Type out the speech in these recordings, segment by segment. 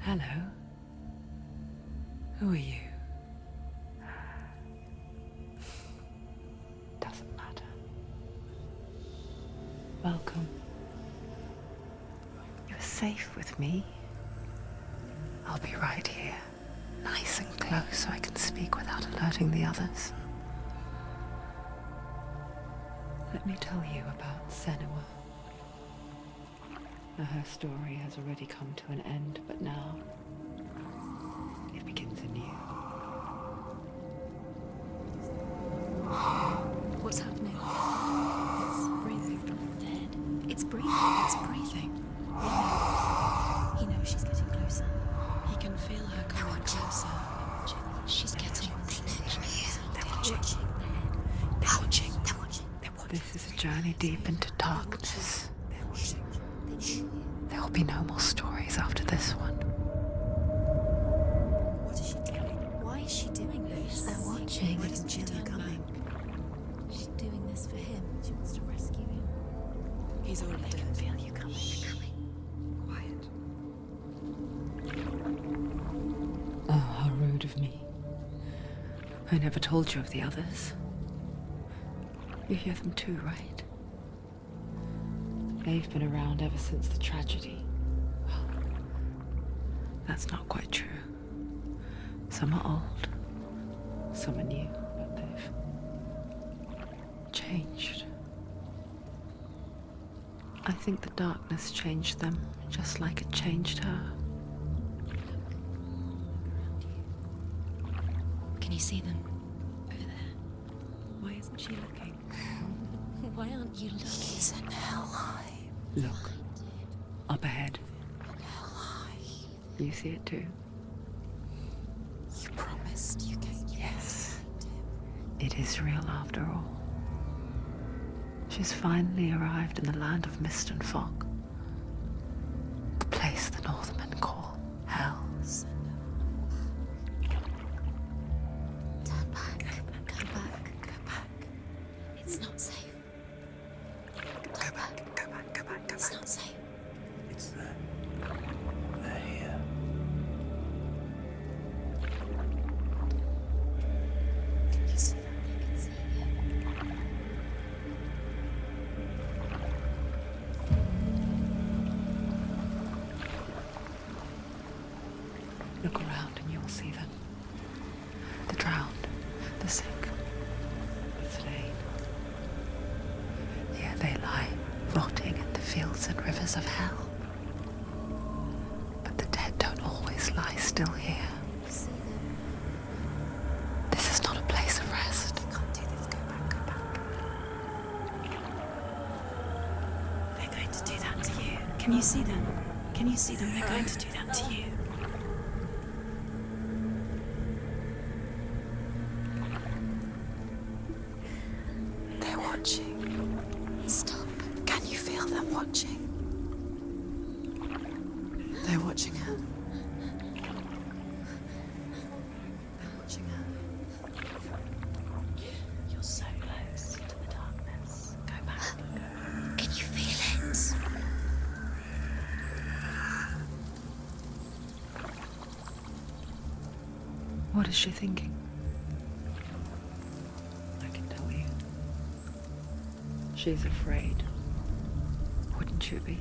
Hello. Who are you? Doesn't matter. Welcome. You're safe with me. I'll be right here, nice and close so I can speak without alerting the others. Let me tell you about Senua. Her story has already come to an end, but now it begins anew. What's happening? It's breathing. Dead. It's breathing. It's breathing. He knows she's getting closer. He can feel her coming closer. She's getting closer. They're watching. They're watching. They're watching. This is a journey deep into darkness. There will be no more stories after this one. What is she doing? Why is she doing this? They're watching. Why doesn't she feel you coming? She's doing this for him. She wants to rescue him. He's already dead. I can feel you coming. Quiet. Oh, how rude of me. I never told you of the others. You hear them too, right? They've been around ever since the tragedy. Well, that's not quite true. Some are old, some are new, but they've changed. I think the darkness changed them, just like it changed her. Can you see them? Over there. Why isn't she looking? Why aren't you looking? He's in Helheim. Look, up ahead. Helheim. You see it too? You promised you came. Yes. It is real after all. She's finally arrived in the land of mist and fog. The place the Northmen call Hell. Turn back. Go back. Go back. It's not safe. Go back. Go back. Go back. It's not safe. It's there. They're here. Can you see them? I can see you. Look around and you will see them. The drowned, the sick, the slain. Here they lie, rotting in the fields and rivers of hell. But the dead don't always lie still here. You see them? This is not a place of rest. You can't do this. Go back. Go back. They're going to do that to you. Can you see them? Can you see them? They're going to do that to you. They're watching. Stop. Can you feel them watching? They're watching her. They're watching her. You're so close to the darkness. Go back. Can you feel it? What is she thinking? I can tell you. She's afraid. Wouldn't you be?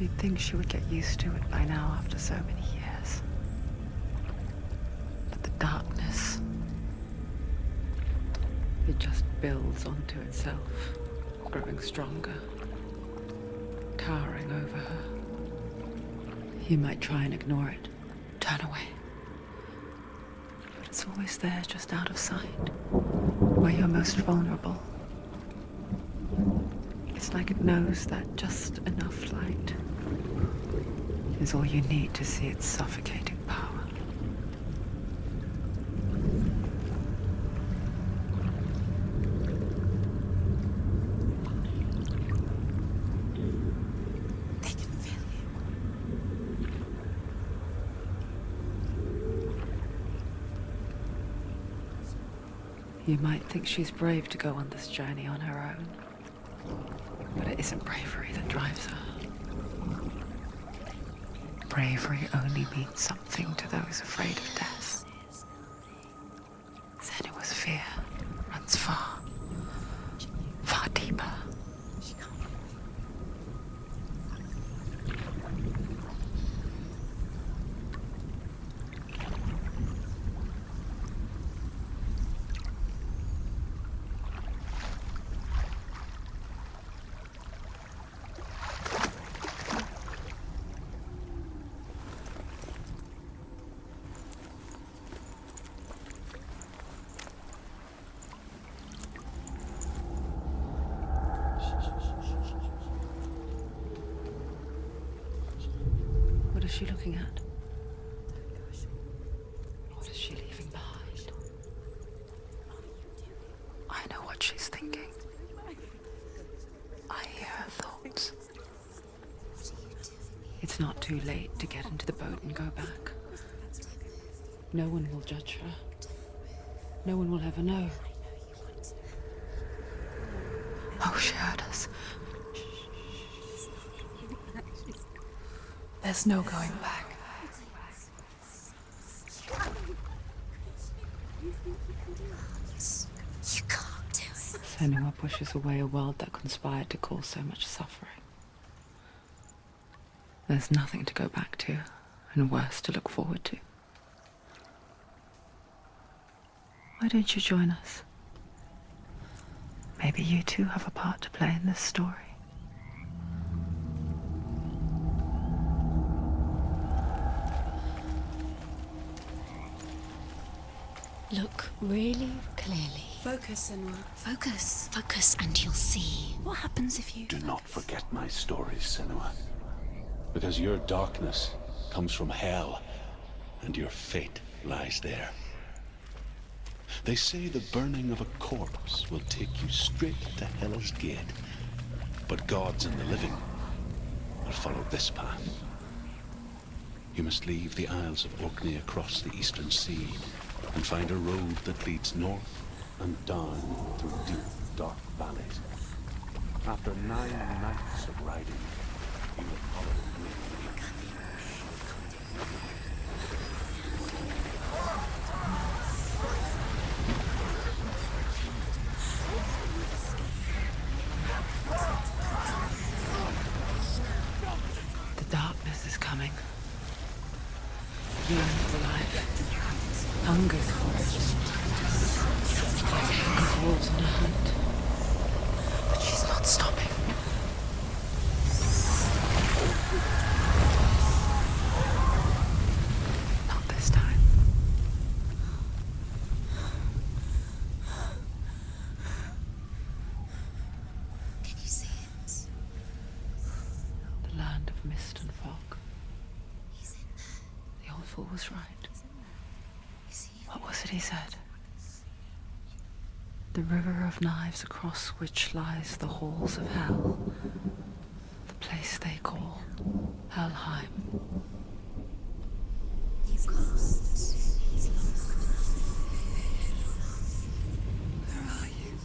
You'd think she would get used to it by now after so many years. But the darkness, it just builds onto itself, growing stronger, towering over her. You might try and ignore it, turn away. But it's always there, just out of sight, where you're most vulnerable. It's like it knows that just enough light is all you need to see its suffocating power. They can feel you. You might think she's brave to go on this journey on her own, but it isn't bravery that drives her. bravery only means something to those afraid of death. Senua's fear runs far, far deeper. What is she looking at? What is she leaving behind? I know what she's thinking. I hear her thoughts. It's not too late to get into the boat and go back. No one will judge her. No one will ever know. Oh, she heard us. There's no going back. You can't do it. Senua pushes away a world that conspired to cause so much suffering. There's nothing to go back to, and worse to look forward to. Why don't you join us? Maybe you too have a part to play in this story. Look really clearly. Focus, Senua. Focus. Focus and you'll see. What happens if you... Do not forget my stories, Senua. Because your darkness comes from hell, and your fate lies there. They say the burning of a corpse will take you straight to Hela's gate. But gods and the living will follow this path. You must leave the Isles of Orkney across the eastern sea and find a road that leads north and down through deep, dark valleys. After 9 nights of riding, you will follow me. The darkness is coming. Yearns for life. Hungers for it. Calls on a hunt. But she's not stopping. Not this time. Can you see it? The land of mist and fog. He's in there. The old fool was right. You see him? What was it he said? The river of knives across which lies the halls of hell. The place they call Helheim. He's lost. He's lost. Where are you?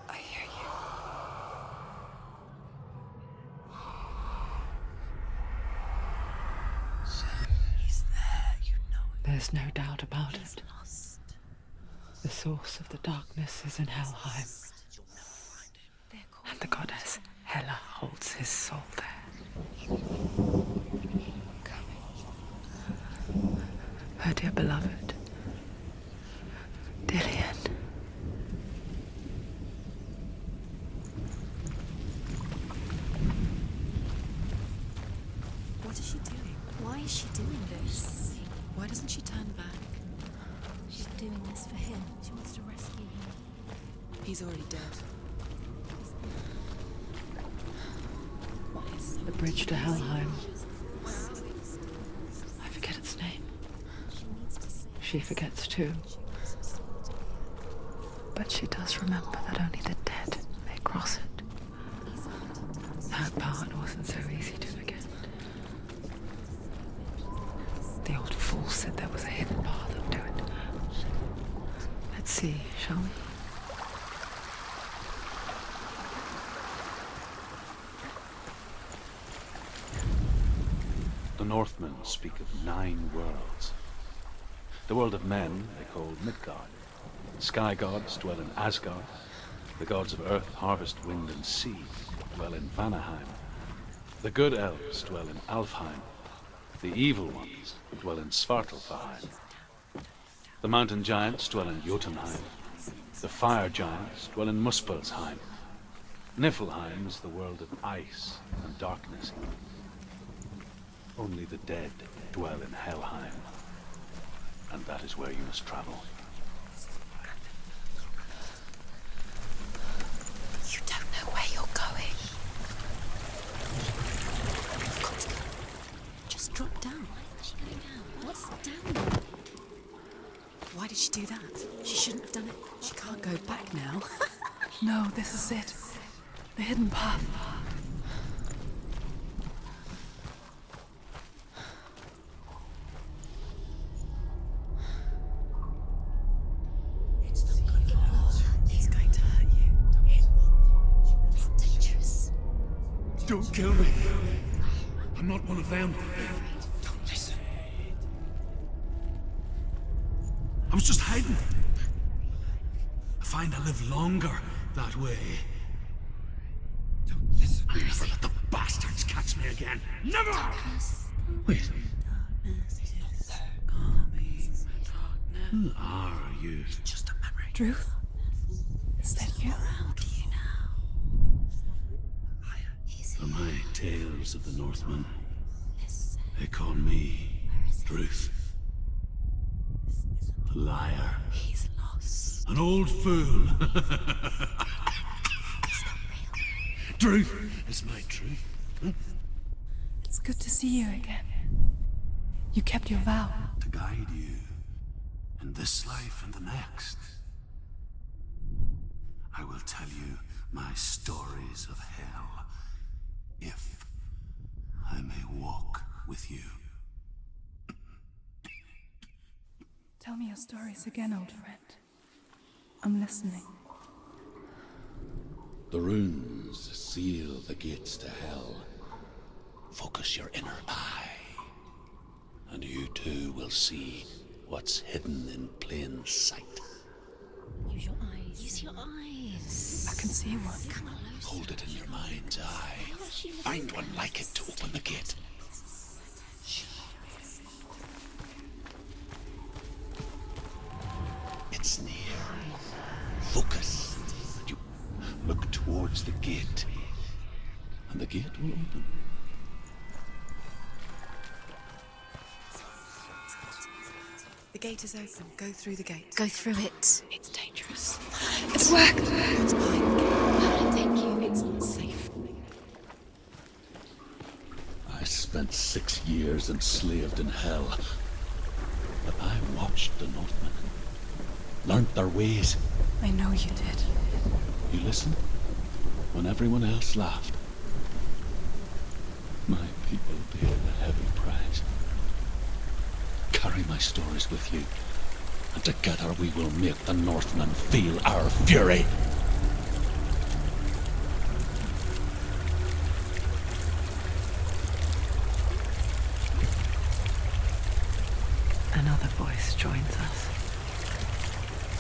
I hear you. He's there, you know it. There's no doubt about He's it. lost. The source of the darkness is in Helheim, and the goddess Hela holds his soul there. Her dear beloved, Dillian. What is she doing? Why is she doing this? Why doesn't she turn back? She's doing this for him. She wants to rescue him. He's already dead. The bridge to Helheim. I forget its name. She forgets too. But she does remember that only the dead may cross it. That part wasn't so easy to forget. The old fool said there was a hidden path up to it. Let's see, shall we? The Northmen speak of 9 worlds. The world of men they call Midgard. Sky gods dwell in Asgard. The gods of earth, harvest, wind, and sea dwell in Vanaheim. The good elves dwell in Alfheim. The evil ones dwell in Svartalfheim. The mountain giants dwell in Jotunheim. The fire giants dwell in Muspelheim. Niflheim is the world of ice and darkness. Only the dead dwell in Helheim. And that is where you must travel. You don't know where you're going. You've got to go. Just drop down. Why is she going down? What's down? Why did she do that? She shouldn't have done it. She can't go back now. No, this is it. The hidden path. It's going to hurt you. It's dangerous. Don't kill me. I'm not one of them. Don't listen. I was just hiding. I find I live longer that way. Don't listen. I'll never let the bastards catch me again. Never! Wait, who are you? Just a memory. Druth? Is that you? For my tales of the Northmen, they call me Druth. A liar. He's lost. An old fool. Truth is my truth. It's good to see you again. You kept your vow. To guide you in this life and the next. I will tell you my stories of hell, if I may walk with you. Tell me your stories again, old friend. I'm listening. The runes seal the gates to hell. Focus your inner eye, and you too will see what's hidden in plain sight. Use your eyes. Use your eyes. I can see one. Hold it in your mind's eye. Find one like it to open the gate. It's near. Focus. And you look towards the gate, and the gate will open. The gate is open. Go through the gate. Go through it. It's dangerous. It's worked. It's behind the gate. Thank you. It's safe. I spent 6 years enslaved in hell. But I watched the Northmen. Learned their ways. I know you did. You listened when everyone else laughed. My people paid a heavy price. Carry my stories with you, and together we will make the Northmen feel our fury. Another voice joins us.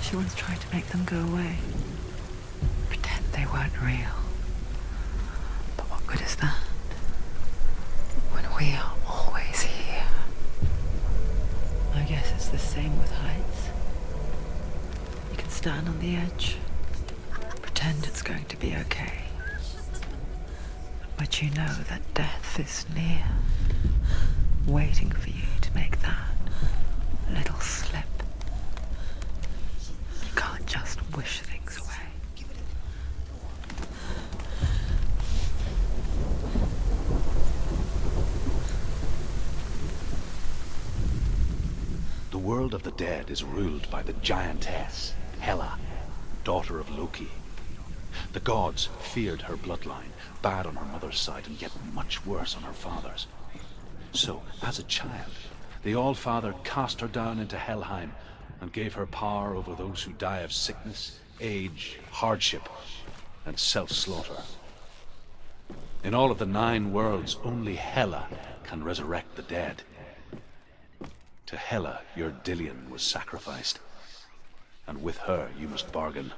She once tried to make them go away. Pretend they weren't real. But what good is that? When we are always here. I guess it's the same with heights. You can stand on the edge, pretend it's going to be okay. But you know that death is near, waiting for you to make that little slip. You can't just wish things away. The world of the dead is ruled by the giantess, Hela, daughter of Loki. The gods feared her bloodline, bad on her mother's side and yet much worse on her father's. So, as a child, the All-Father cast her down into Helheim and gave her power over those who die of sickness, age, hardship, and self-slaughter. In all of the 9 worlds, only Hela can resurrect the dead. To Hela, your Dillion was sacrificed, and with her you must bargain.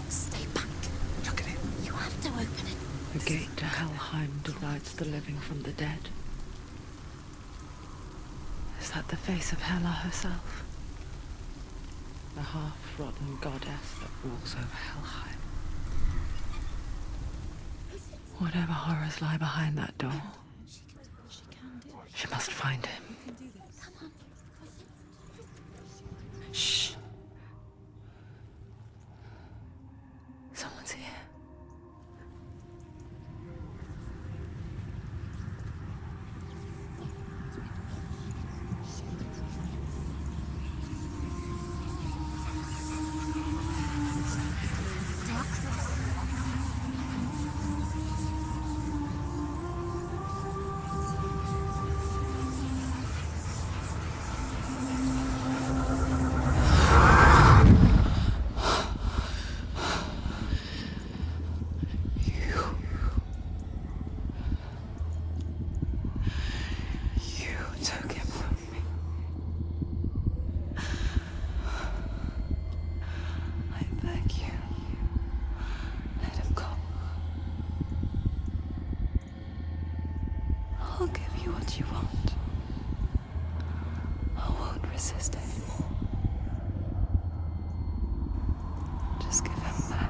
Stay back. Look at it. You have to open it. The gate to Helheim divides the living from the dead. Is that the face of Hela herself? The half-rotten goddess that rules over Helheim. Whatever horrors lie behind that door, she must find him. Shh. Someone's here. I'll give you what you want. I won't resist anymore. Just give him back.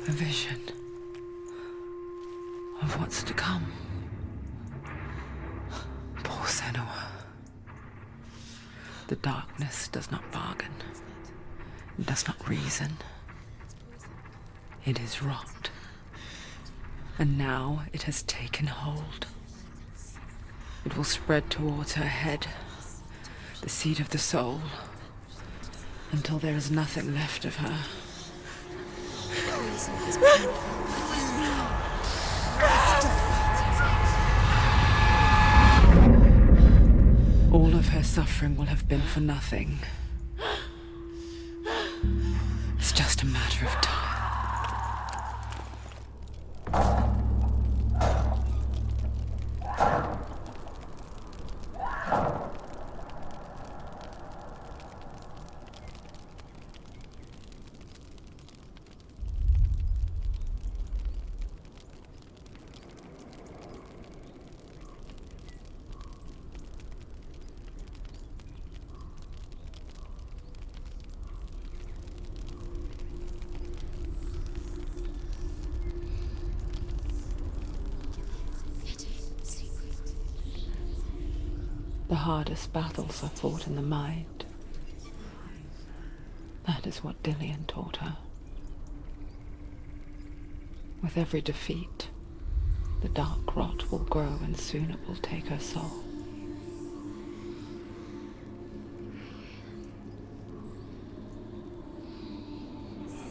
A vision of what's to come. Poor Senua. The darkness does not bargain. It does not reason. It is rot. And now it has taken hold. It will spread towards her head, the seat of the soul, until there is nothing left of her. Stop. suffering will have been for nothing. It's just a matter of time. The hardest battles are fought in the mind. That is what Dillian taught her. With every defeat, the dark rot will grow and soon it will take her soul.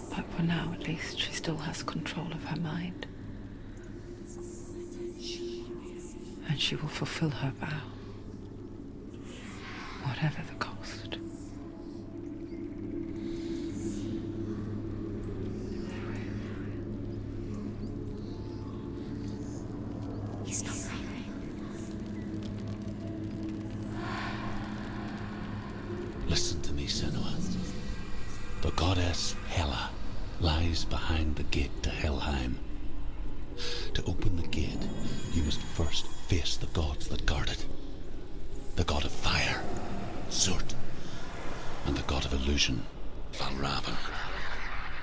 But for now, at least, she still has control of her mind. And she will fulfill her vow. Whatever the cost. He's not right. Listen to me, Senua. The goddess Hela lies behind the gate to Helheim. To open the gate, you must first face the gods that guard it. The god of fire, Surtr, and the god of illusion, Valravyn.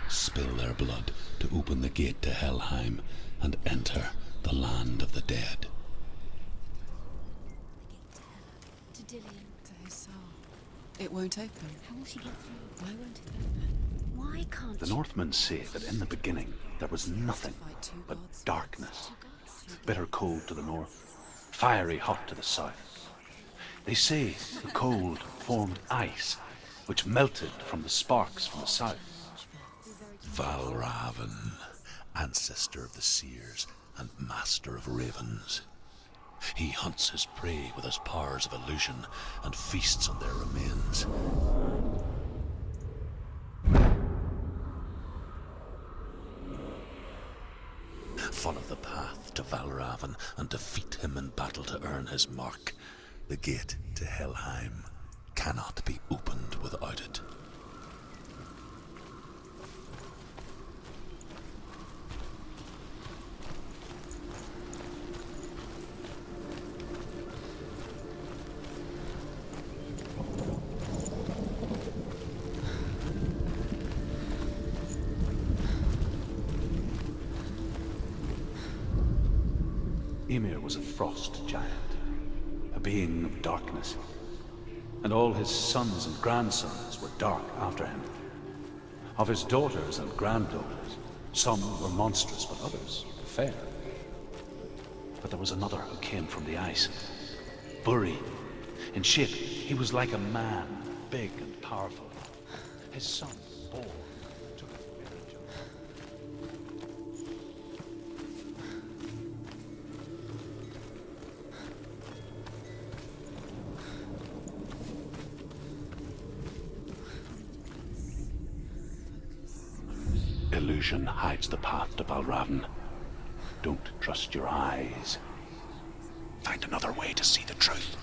Spill their blood to open the gate to Helheim and enter the land of the dead. To Dillian. To his soul. It won't open. How will she get through? Why won't it open? Why can't The she? Northmen say that in the beginning there was nothing but darkness. Bitter cold to the north, fiery hot to the south. They say the cold formed ice, which melted from the sparks from the south. Valravyn, ancestor of the seers and master of ravens. He hunts his prey with his powers of illusion and feasts on their remains. Follow the path to Valravyn and defeat him in battle to earn his mark. The gate to Helheim cannot be opened without it. Ymir was a frost giant, a being of darkness, and all his sons and grandsons were dark after him. Of his daughters and granddaughters, some were monstrous, but others fair. But there was another who came from the ice, Buri. In shape, he was like a man, big and powerful. His son, Bor, took advantage of him. Illusion hides the path to Valravyn. Don't trust your eyes. Find another way to see the truth.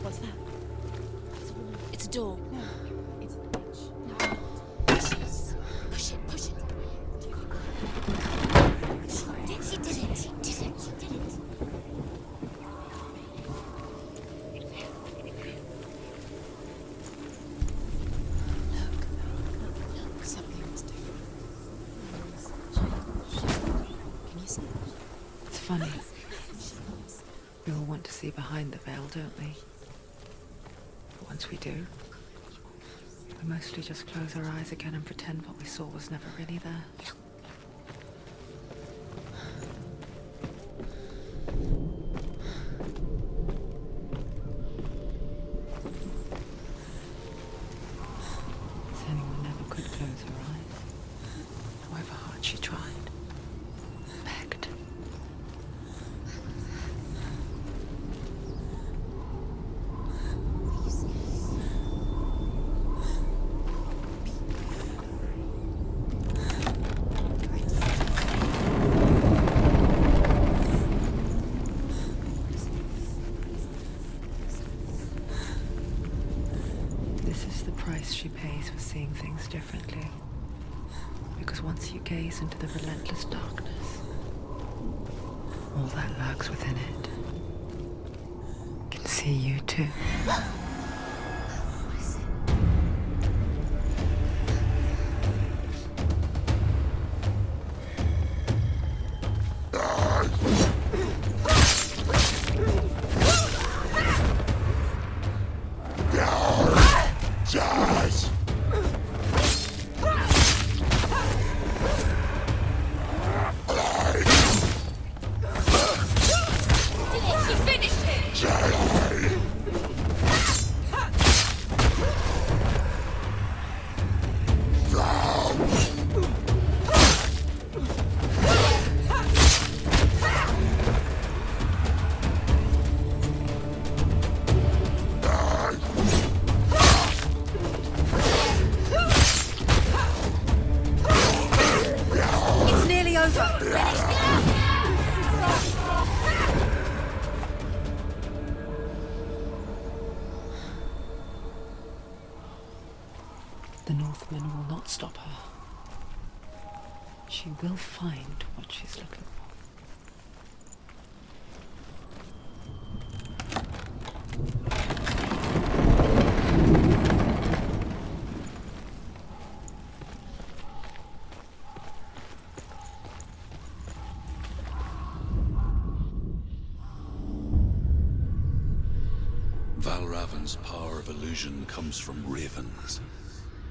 What's that? It's a door. No, it's an edge. No. Push it, push it. She did it. She did it. She did it. Look, something's different. Can you see? It's funny. We all want to see behind the veil, don't we? But once we do, we mostly just close our eyes again and pretend what we saw was never really there. Senua never could close her eyes, however hard she tried. Begged. This is the price she pays for seeing things differently. Because once you gaze into the relentless darkness, all that lurks within it can see you too. The Northmen will not stop her. She will find what she's looking for. Valravyn's power of illusion comes from ravens.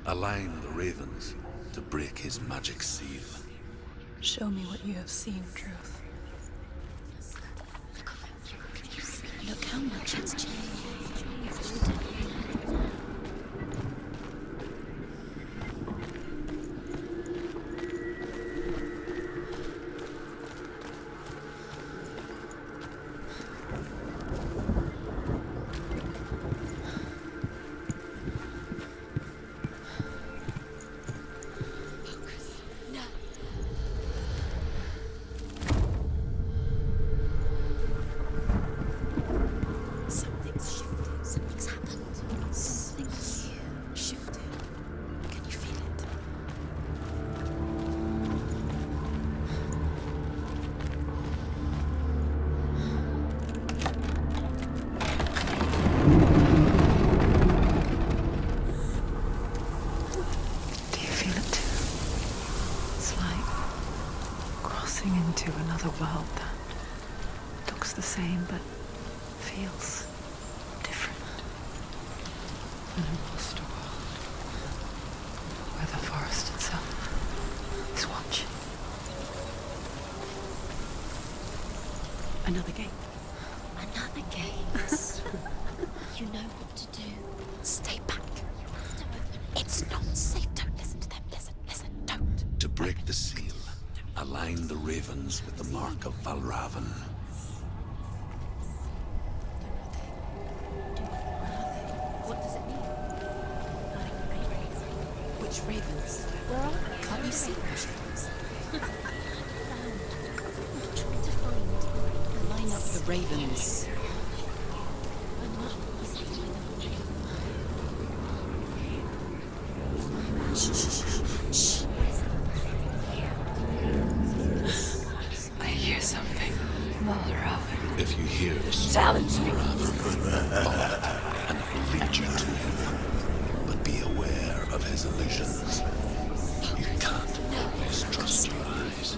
Align the ravens to break his magic seal. Show me what you have seen, Truth. Look how much it's changed. It's all different. Into another world that looks the same but feels different. An imposter world where the forest itself is watching. Another gate. Another gate. You know what to do. Stay back. It's not safe. Don't listen to them. Listen, don't. To break the seal, align the ravens with the mark of Valravyn. What does it mean? Which ravens? Where are they? Can't you see them, shadows? Trying to find the Line up the ravens. Shh. I hear something. Valravyn. If you hear the Silence me. follow it, and it will lead you to him. But be aware of his illusions. You can't always trust your eyes.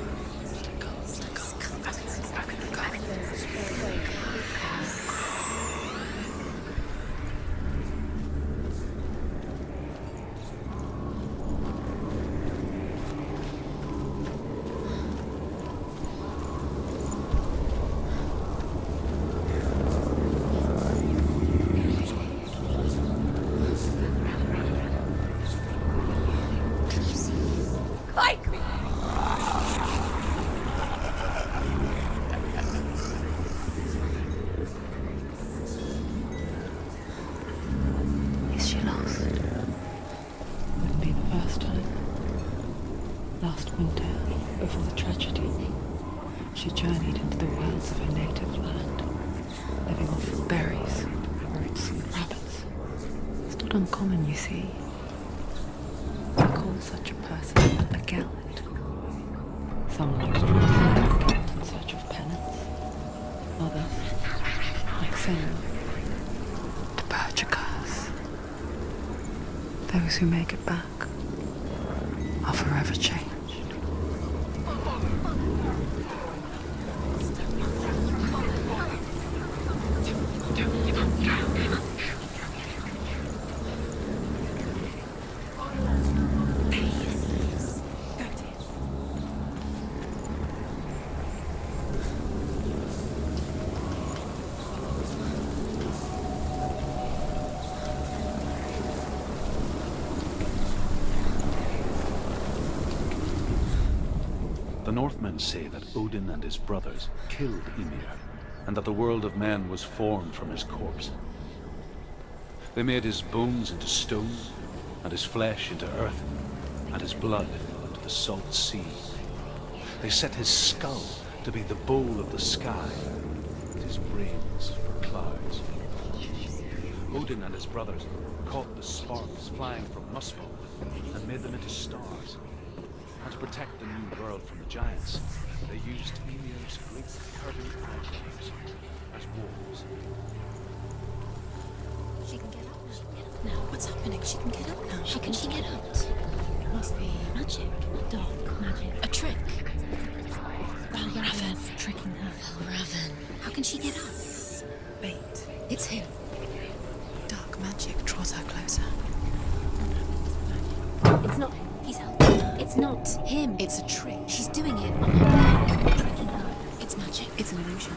Back in the car. Before the tragedy, she journeyed into the wilds of her native land, living off berries, roots, and rabbits. It's not uncommon, you see. They call such a person a gallant. Someone who's driven out in search of penance. Others, like Senua, to purge a curse. Those who make it back are forever changed. The Northmen say that Odin and his brothers killed Ymir, and that the world of men was formed from his corpse. They made his bones into stone, and his flesh into earth, and his blood into the salt sea. They set his skull to be the bowl of the sky, and his brains for clouds. Odin and his brothers caught the sparks flying from Muspel and made them into stars. And to protect the new world from the giants, they used Ymir's great curving eyebrows as walls. She can get up now. What's happening? She can get up now. How can she get out? It must be Magic. Dark magic. a trick. Valravyn tricking her. Valravyn. How can she get out? Bait. It's him. Dark magic draws her closer. It's not him. He's helping her. It's not him. It's a trick. She's doing it. Tricking her. It's magic. It's an illusion.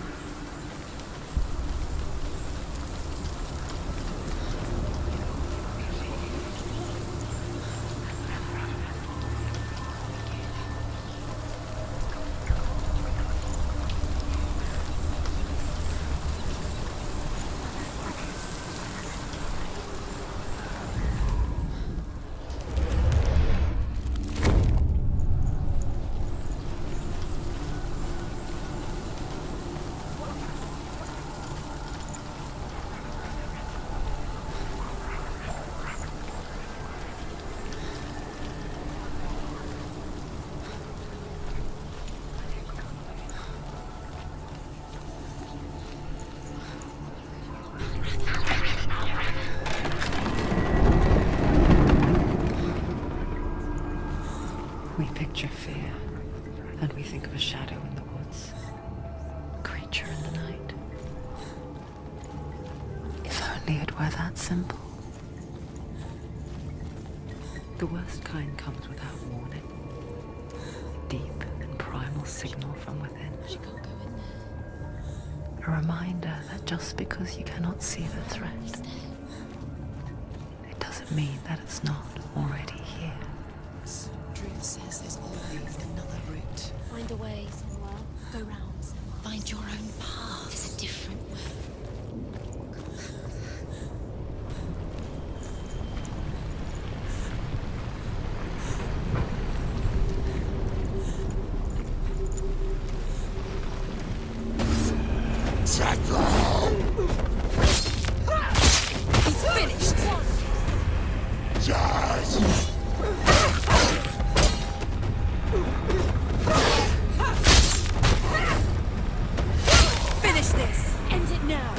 We picture fear, and we think of a shadow in the woods, a creature in the night. If only it were that simple. The worst kind comes without warning. A deep and primal signal from within. She can't go in there. A reminder that just because you cannot see the threat, it doesn't mean that it's not already here. Truth says there's always another route. Find a way, Senua. Go round, Senua. Find your own path. There's a different way. He's finished. Finish this. End it now.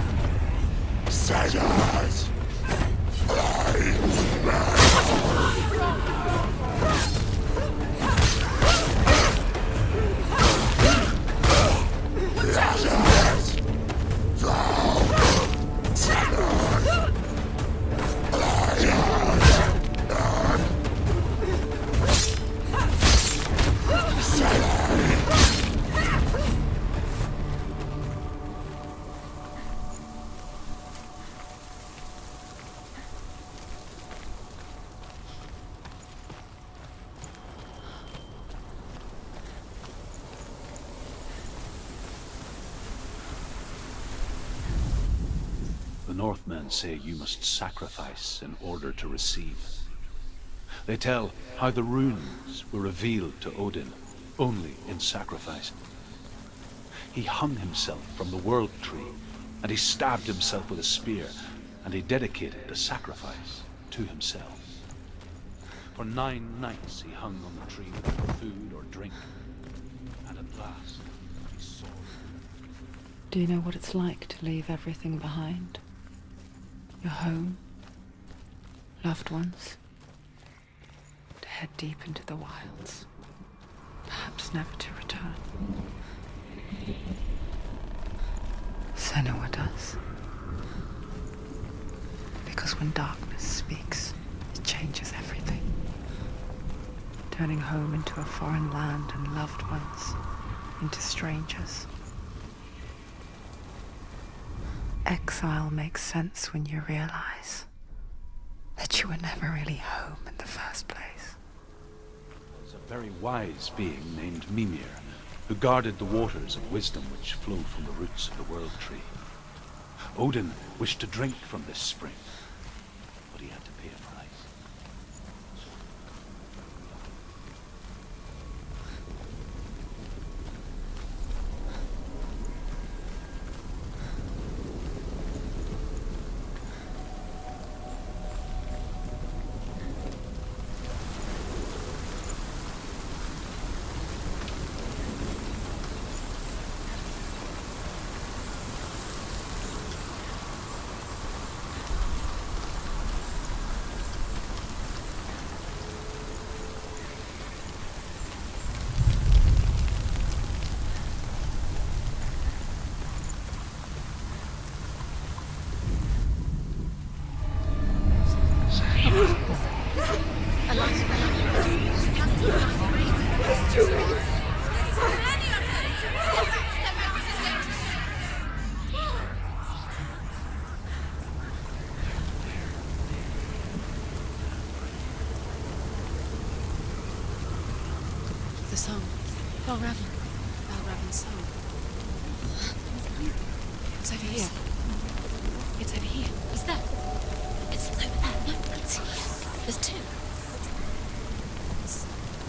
The Northmen say you must sacrifice in order to receive. They tell how the runes were revealed to Odin, only in sacrifice. He hung himself from the world tree, and he stabbed himself with a spear, and he dedicated the sacrifice to himself. For 9 nights he hung on the tree without food or drink, and at last he saw. Do you know what it's like to leave everything behind? Your home, loved ones, to head deep into the wilds, perhaps never to return. Senua does. Because when darkness speaks, it changes everything. Turning home into a foreign land and loved ones into strangers. Exile makes sense when you realize that you were never really home in the first place. There's a very wise being named Mimir, who guarded the waters of wisdom which flow from the roots of the world tree. Odin wished to drink from this spring, but he had to pay a price. The song. Valravyn. Valravyn's song. It's over here. It's over here. Is that? It's over there. No, it's here. There's 2.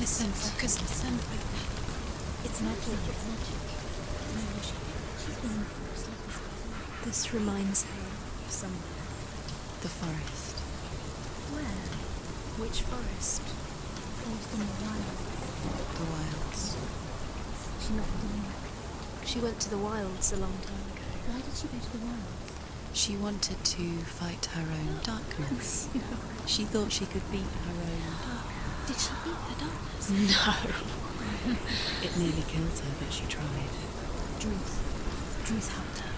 Listen, focus, listen. It's magic. It's magic. She's been in the forest like this before. This reminds her of somewhere. The forest. Where? Which forest? Forest in the wilds. The wilds. She not doing that. She went to the wilds a long time ago. Why did she go to the wilds? She wanted to fight her own darkness. She thought she could beat her own. Did she beat her darkness? No. It nearly killed her, but she tried. Druth helped her.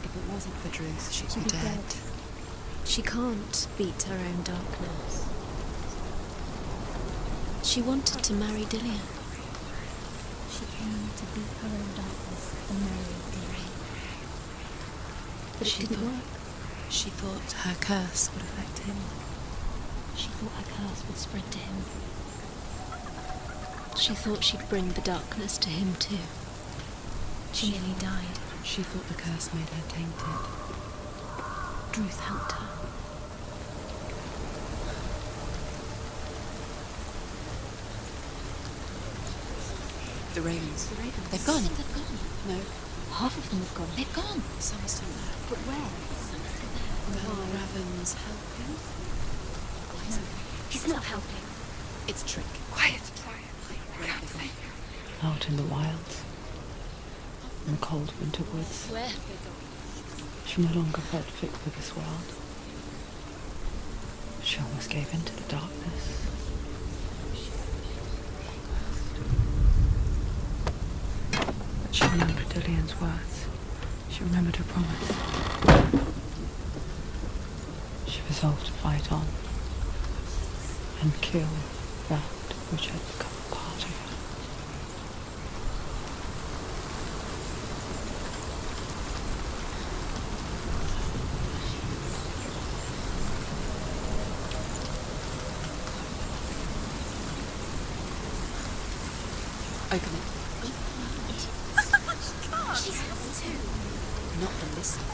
If it wasn't for Druth, she'd She'd be be dead. She can't beat her own darkness. She wanted to marry Dillian. She came to beat her own darkness and marry Dillian. But it didn't work. She thought her curse would affect him. She thought her curse would spread to him. She thought she'd bring the darkness to him too. She nearly died. She thought the curse made her tainted. Druth helped her. The ravens. The ravens. They've gone. They've gone. No. Half of them have gone. They've gone. Some are still there. But where? Some are still there. Valravyn's helping. He's not helping. It's a trick. Quiet. Out in the wilds, in the cold winter woods, Where? she no longer felt fit for this world. She almost gave in to the darkness. She remembered Dillian's words. She remembered her promise. She resolved to fight on and kill that which had become a part of her. Open it. She has to. Not from this side.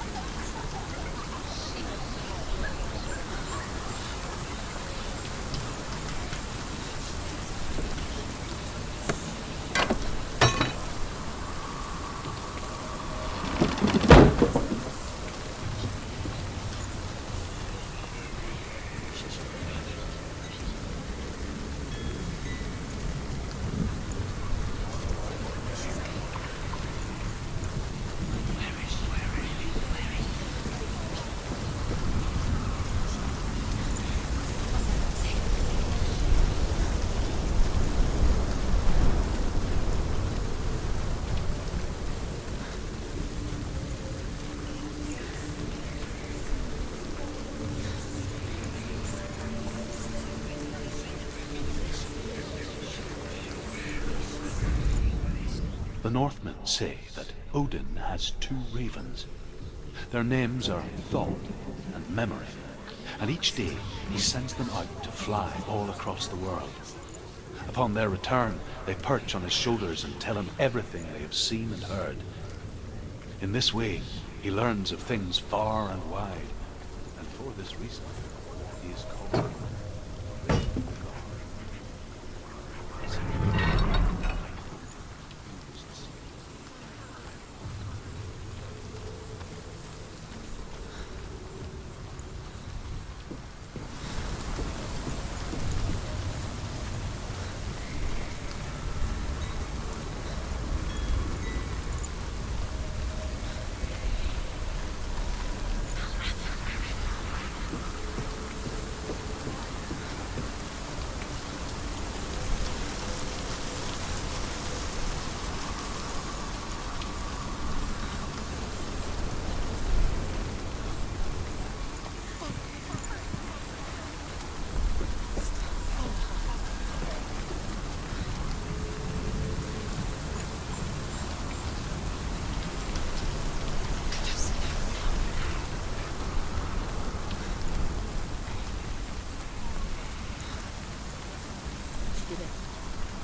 The Northmen say that Odin has two ravens. Their names are Thought and Memory, and each day he sends them out to fly all across the world. Upon their return, they perch on his shoulders and tell him everything they have seen and heard. In this way, he learns of things far and wide, and for this reason, he is called Raven God.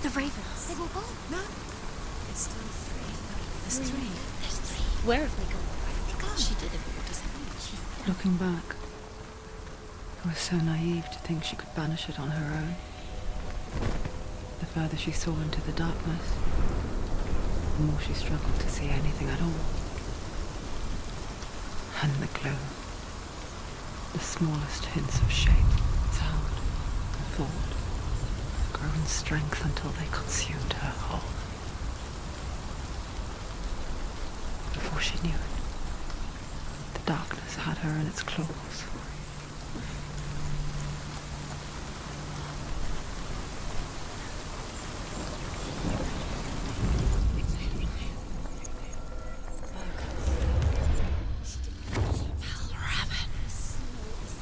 The ravens. They will go. No. There's still three. There's three. There's three. Where have they gone? Where have they gone? She did it. What does it mean? Looking back, I was so naive to think she could banish it on her own. The further she saw into the darkness, the more she struggled to see anything at all. And the gloom, the smallest hints of shape, sound, and thought, grow in strength until they consumed her whole. Before she knew it, the darkness had her in its claws.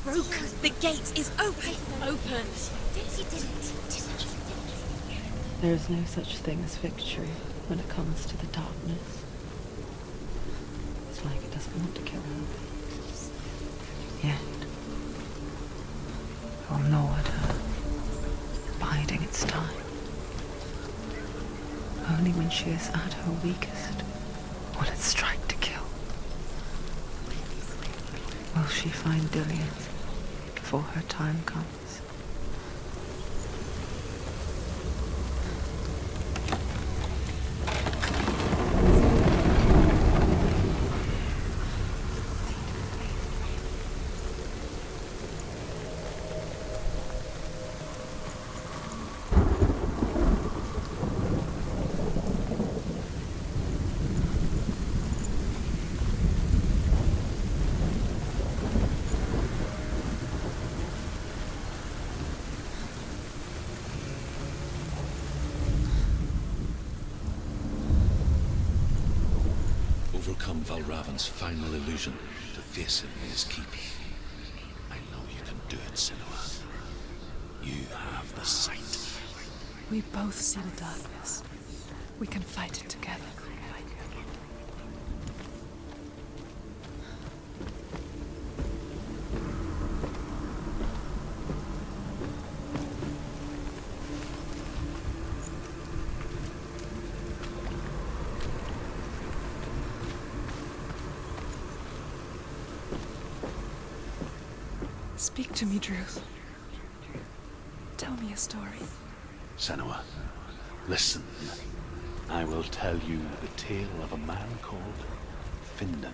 Broken. The gate is open. Open. He did it. There is no such thing as victory when it comes to the darkness. It's like it doesn't want to kill her. Yet, it will gnaw at her, biding its time. Only when she is at her weakest will it strike to kill. Will she find Dillian before her time comes? Overcome Valravyn's final illusion to face him in his keep. I know you can do it, Senua. You have the sight. We both see the darkness. We can fight it together. Speak to me, Druth. Tell me a story. Senua, listen. I will tell you the tale of a man called Findan.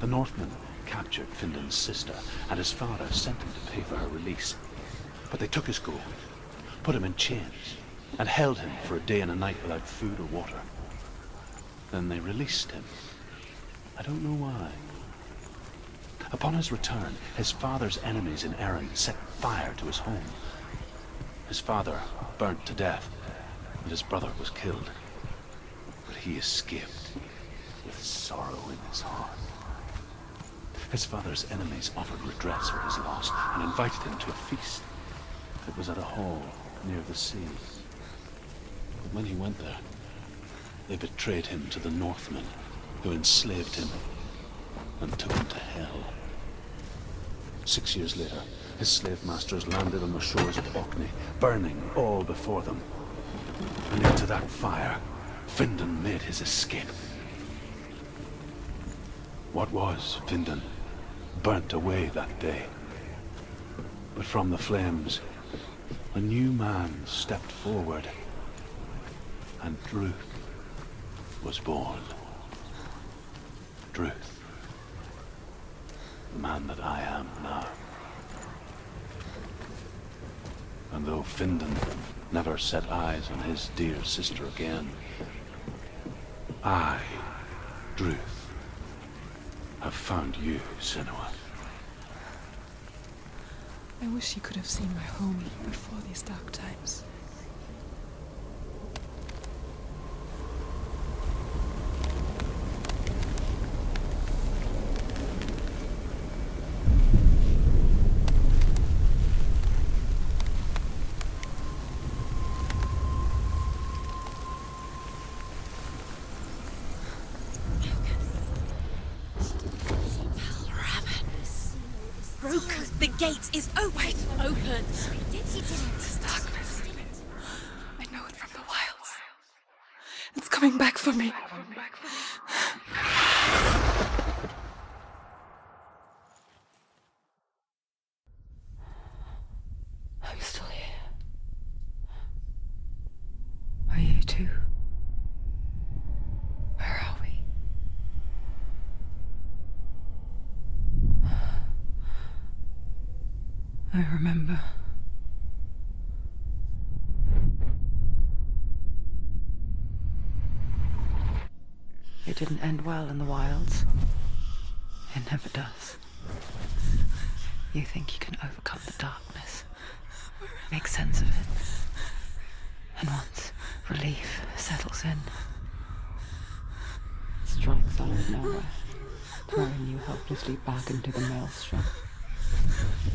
The Northmen captured Findan's sister, and his father sent him to pay for her release. But they took his gold, put him in chains, and held him for a day and a night without food or water. Then they released him. I don't know why. Upon his return, his father's enemies in Erin set fire to his home. His father burnt to death, and his brother was killed. But he escaped with sorrow in his heart. His father's enemies offered redress for his loss and invited him to a feast. It was at a hall near the sea. But when he went there, They betrayed him to the Northmen, who enslaved him and took him to hell. 6 years later, his slave masters landed on the shores of Orkney, burning all before them. And into that fire, Findan made his escape. What was Findan burnt away that day. But from the flames, a new man stepped forward, and Druth was born. Druth, the man that I am now. And though Findan never set eyes on his dear sister again, I, Druth, have found you, Senua. I wish you could have seen my home before these dark times. The gate is open. Open. This darkness. I know it from the wilds. It's coming back for me. I'm still here. Are you too? Where are we? I remember. It didn't end well in the wilds. It never does. You think you can overcome the darkness, make sense of it, and once relief settles in, it strikes out of nowhere, throwing you helplessly back into the maelstrom,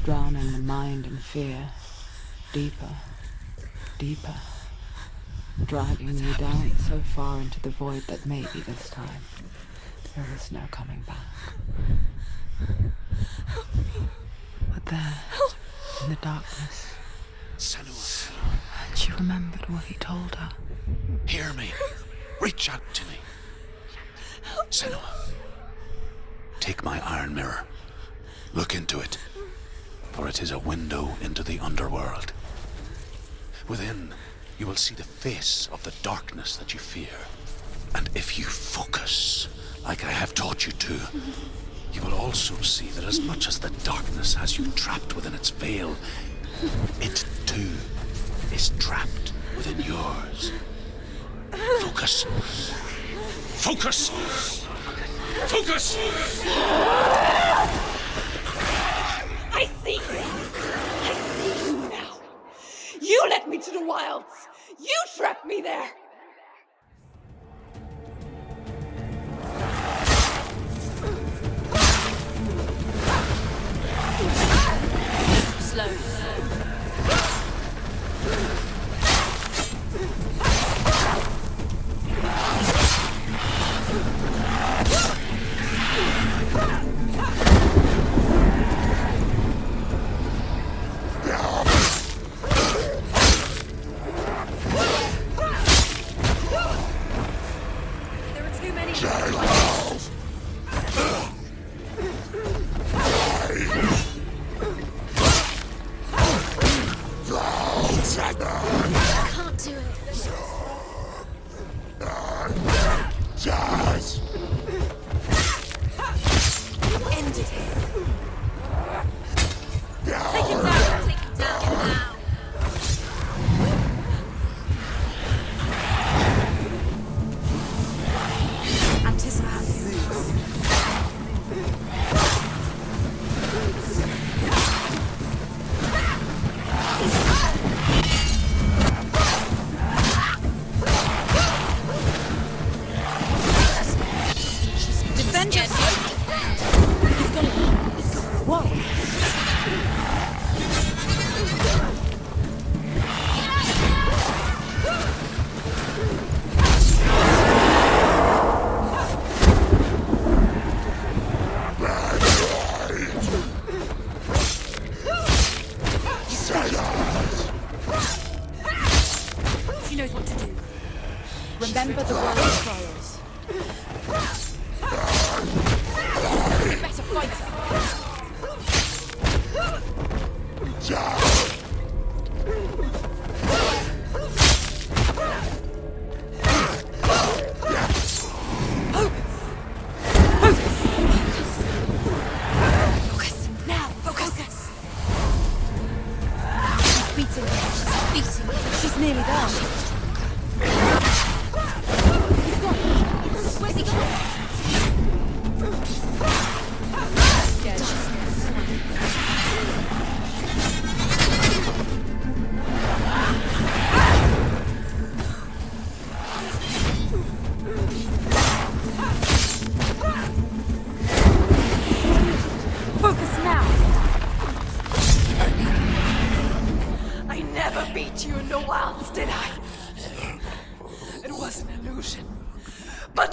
drowning the mind in fear, deeper, deeper, dragging you down so far into the void that maybe this time there is no coming back. But there, in the darkness, Senua, she remembered what he told her. hear me. Reach out to me. Senua, take my iron mirror. Look into it, for it is a window into the underworld. Within, you will see the face of the darkness that you fear. And if you focus, like I have taught you to, you will also see that as much as the darkness has you trapped within its veil, it too is trapped within yours. Focus. Focus! Focus! I see you! I see you now! You led me to the wilds! You trapped me there! Slowly.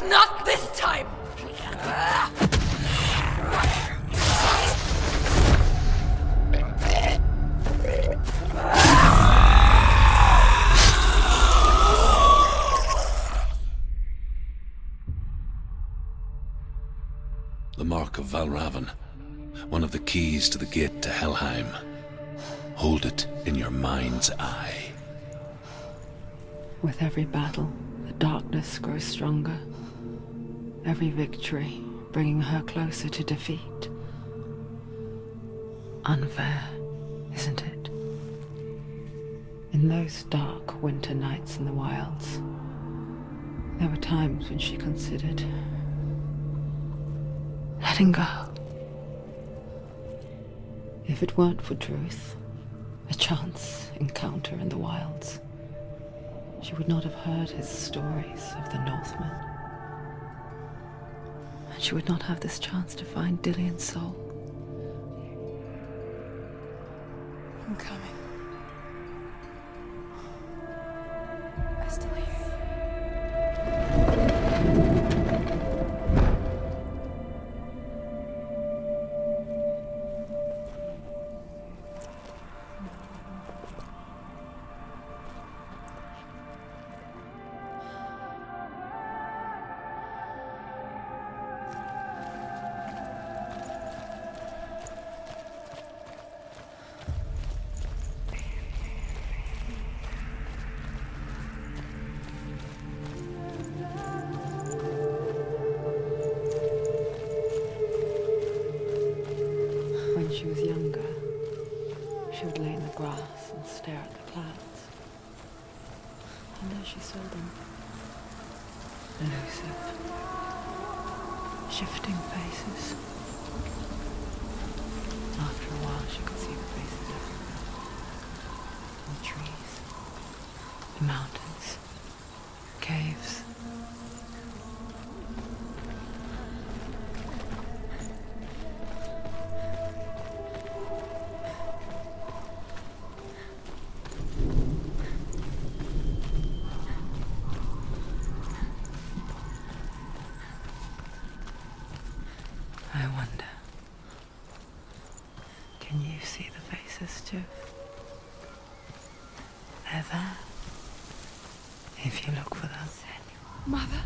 But not this time! The mark of Valravyn, one of the keys to the gate to Helheim. Hold it in your mind's eye. With every battle, the darkness grows stronger. Every victory bringing her closer to defeat. Unfair, isn't it? In those dark winter nights in the wilds, there were times when she considered letting go. If it weren't for Truth, a chance encounter in the wilds, she would not have heard his stories of the Northmen. And she would not have this chance to find Dillion's soul. I'm coming. I still hear you. When she was younger, she would lay in the grass and stare at the clouds. And there she saw them. Elusive, shifting faces. After a while, she could see the faces everywhere. In the trees, the mountains, caves. I wonder, can you see the faces too? They're there, if you look for them. Mother?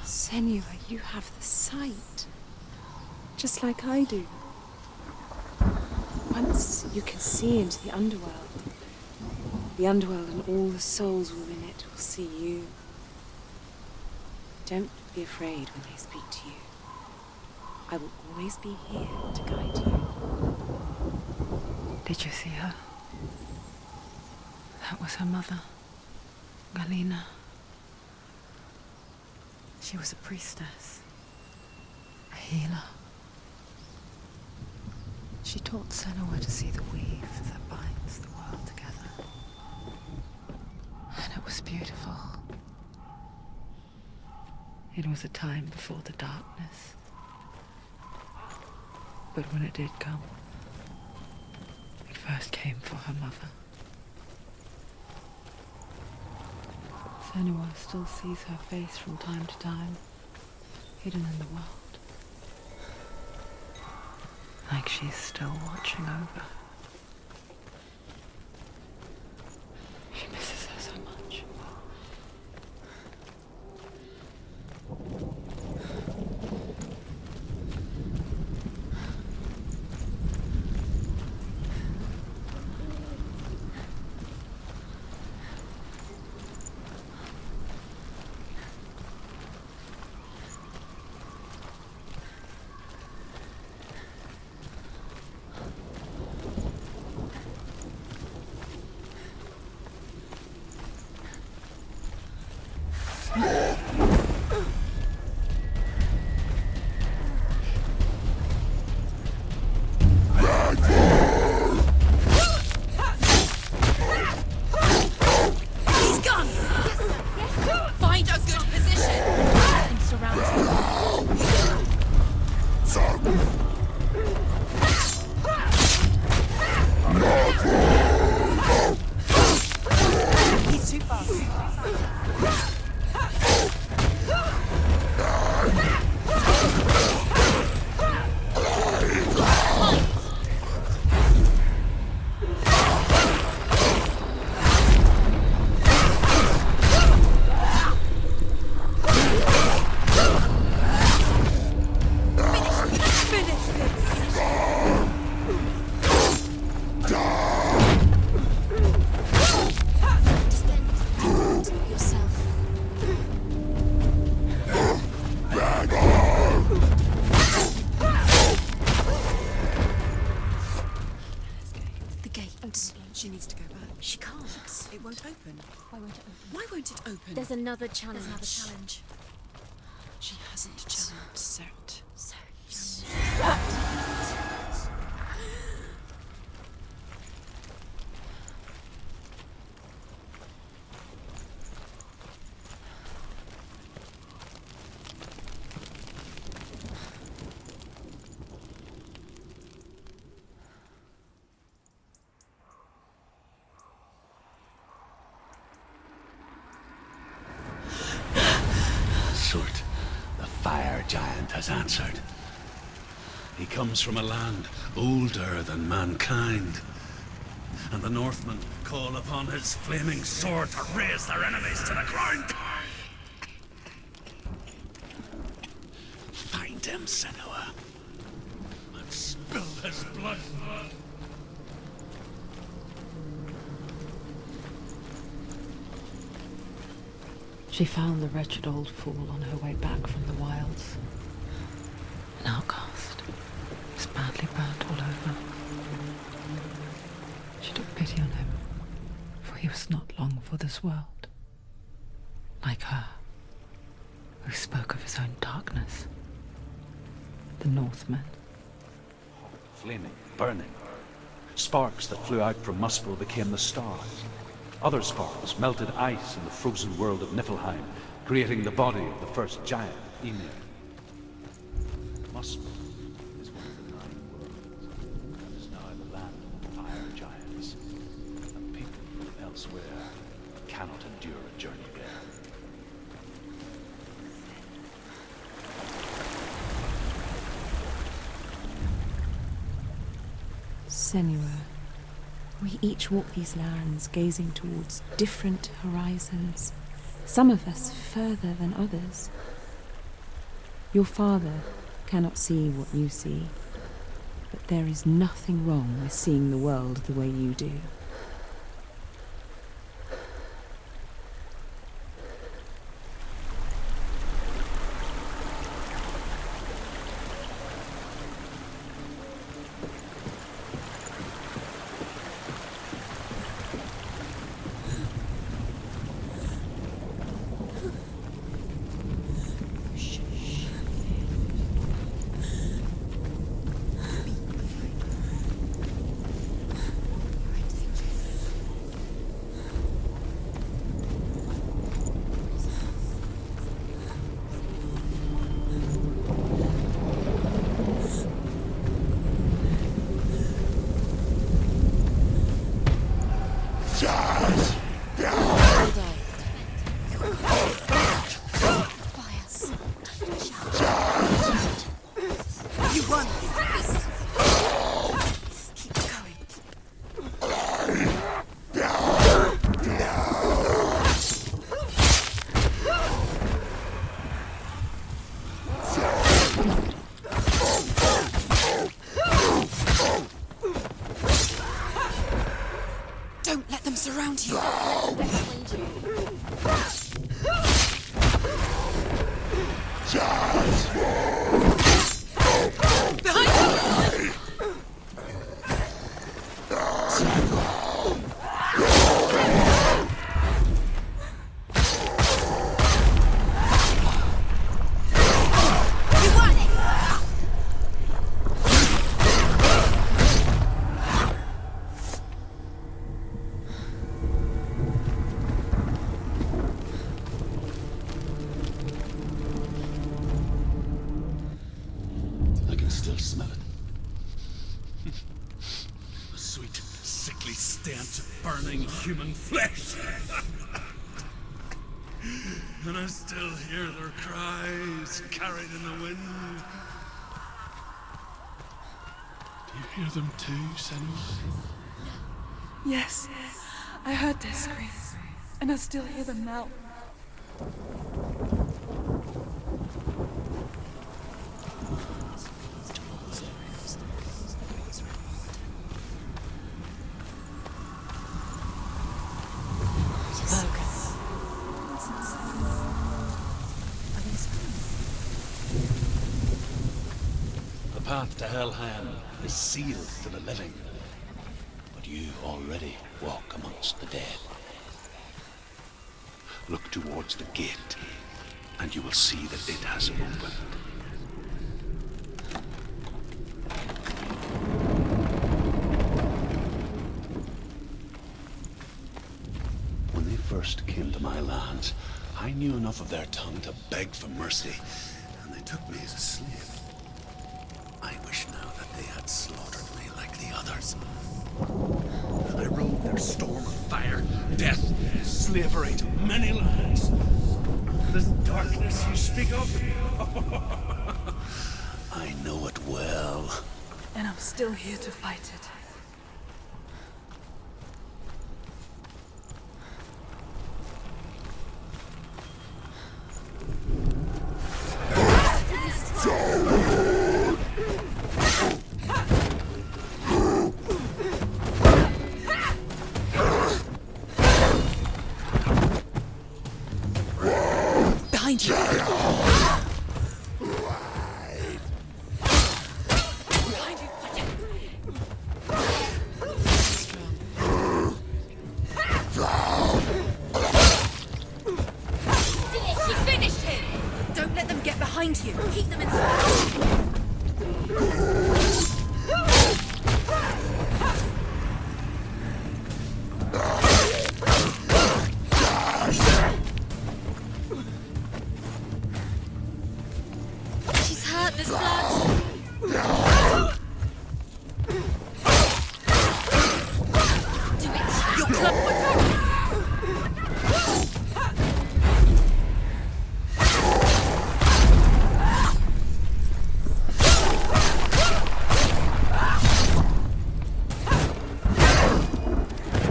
Senua, you have the sight. Just like I do. Once you can see into the underworld. The underworld and all the souls within it will see you. Don't be afraid when they speak to you. I will always be here to guide you. Did you see her? That was her mother, Galina. She was a priestess, a healer. She taught Senua to see the weave that binds the world together. And it was beautiful. It was a time before the darkness. But when it did come, it first came for her mother. Senua still sees her face from time to time, hidden in the world. Like she's still watching over. She misses her so much. Won't it open? There's another challenge. She hasn't challenged Surtr. Surtr, the fire giant, has answered. He comes from a land older than mankind. And the Northmen call upon his flaming sword to raise their enemies to the ground. Find him, Senua, and spill his blood. She found the wretched old fool on her way back from the wilds. An outcast. He was badly burnt all over. She took pity on him, for he was not long for this world. Like her, who spoke of his own darkness. The Northmen. Flaming, burning. Sparks that flew out from Muspel became the stars. Other sparks melted ice in the frozen world of Niflheim, creating the body of the first giant, Ymir. Muspel is one of the 9 worlds, and is now the land of fire giants. And people from elsewhere cannot endure a journey there. Senua, we each walk these lands gazing towards different horizons, some of us further than others. Your father cannot see what you see, but there is nothing wrong with seeing the world the way you do. Surround you. Smell it. The sweet, sickly stench of burning human flesh. And I still hear their cries carried in the wind. Do you hear them too, Senua? Yes, I heard their screams, and I still hear them now. The path to Helheim is sealed to the living, but you already walk amongst the dead. Look towards the gate, and you will see that it has opened. When they first came to my lands, I knew enough of their tongue to beg for mercy, and they took me as a slave. I wish now that they had slaughtered me like the others. I rode their storm of fire, death, slavery to many lands. This darkness you speak of, I know it well. And I'm still here to fight it. Behind you! You finished him! Don't let them get behind you. Keep them inside. She's hurt. There's blood. Do it. Your club would.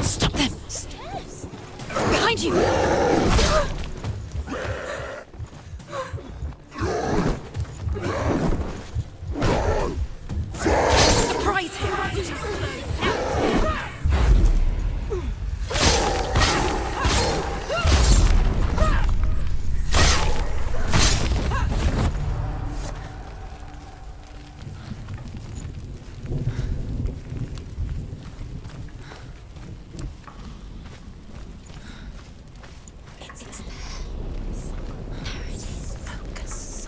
Stop them! Behind you! Surprise him. It's the stairs. Focus.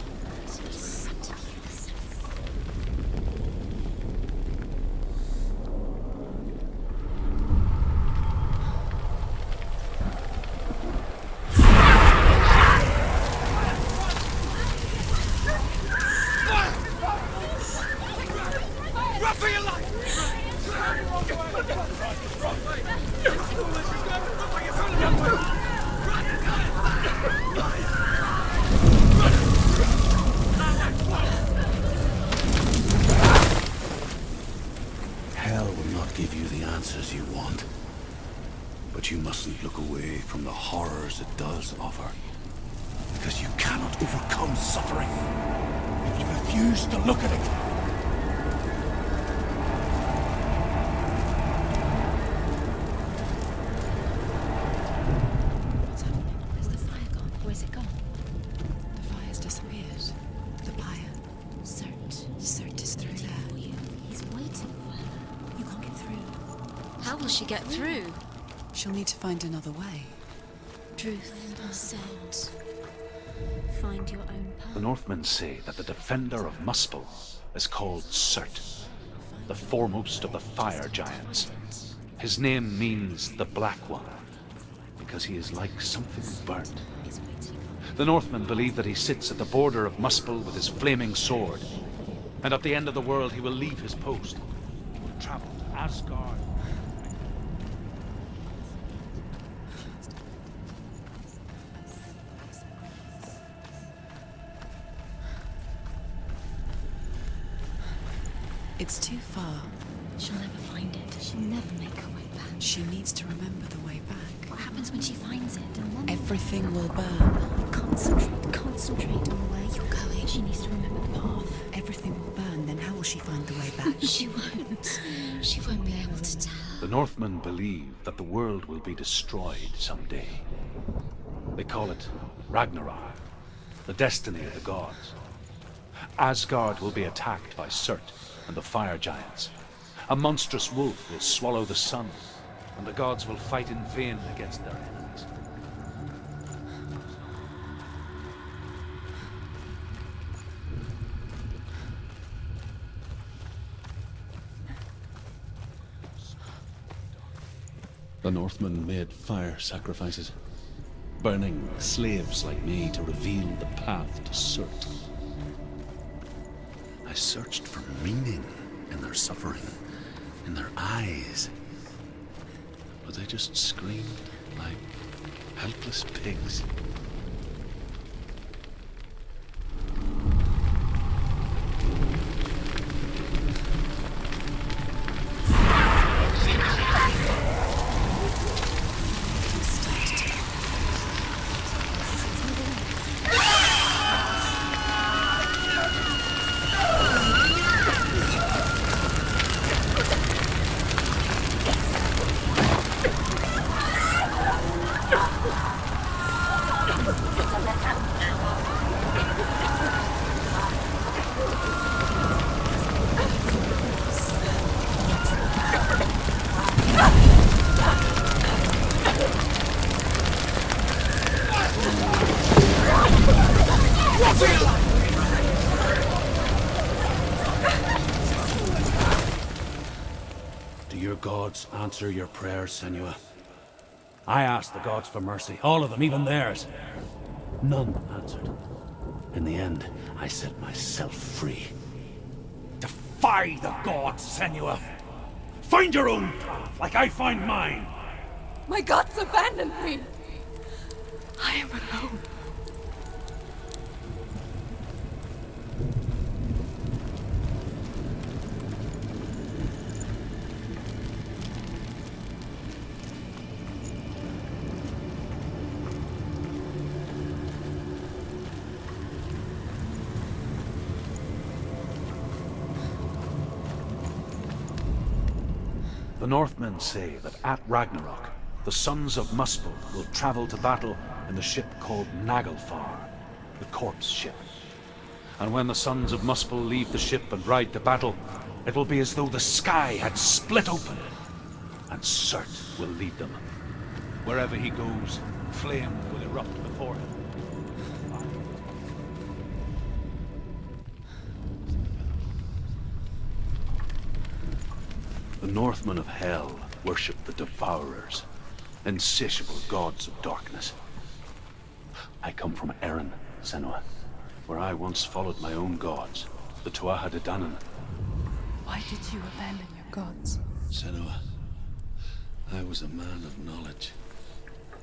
Hell will not give you the answers you want. But you mustn't look away from the horrors it does offer. Because you cannot overcome suffering if you refuse to look at it. What's happening? Where's the fire gone? Where's it gone? The fire's disappeared. The pyre. Surtr is through there. For you. He's waiting for her. You can't get through. How will she get through? She'll need to find another way. Truth said, find your own path. The Northmen say that the defender of Muspel is called Surtr, the foremost of the fire giants. His name means the Black One, because he is like something burnt. The Northmen believe that he sits at the border of Muspel with his flaming sword, and at the end of the world he will leave his post. He will travel to Asgard. It's too far. She'll never find it. She'll never make her way back. She needs to remember the way back. What happens when she finds it? And then Everything will burn. concentrate on where you're going. She needs to remember the path. Everything will burn, then how will she find the way back? She won't. She won't be able to tell. The Northmen believe that the world will be destroyed someday. They call it Ragnarok, the destiny of the gods. Asgard will be attacked by Surtr and the fire giants. A monstrous wolf will swallow the sun, and the gods will fight in vain against their enemies. The Northmen made fire sacrifices, burning slaves like me to reveal the path to Surtr. I searched for meaning in their suffering, in their eyes. But they just screamed like helpless pigs. Do your gods answer your prayers, Senua? I asked the gods for mercy, all of them, even theirs. None answered. In the end, I set myself free. Defy the gods, Senua! Find your own path, like I find mine! My gods abandoned me! I am alone. The Northmen say that at Ragnarok, the sons of Muspel will travel to battle in the ship called Naglfar, the corpse ship. And when the sons of Muspel leave the ship and ride to battle, it will be as though the sky had split open, and Surtr will lead them. Wherever he goes, flame will erupt before him. The Northmen of Hell worship the Devourers, insatiable gods of darkness. I come from Erin, Senua, where I once followed my own gods, the Tuatha De Danann. Why did you abandon your gods? Senua, I was a man of knowledge,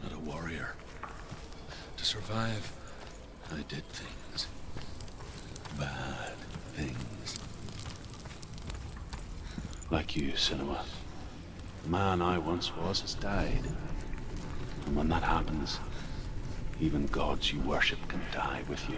not a warrior. To survive, I did things. Bad things. Like you, Senua. The man I once was has died. And when that happens, even gods you worship can die with you.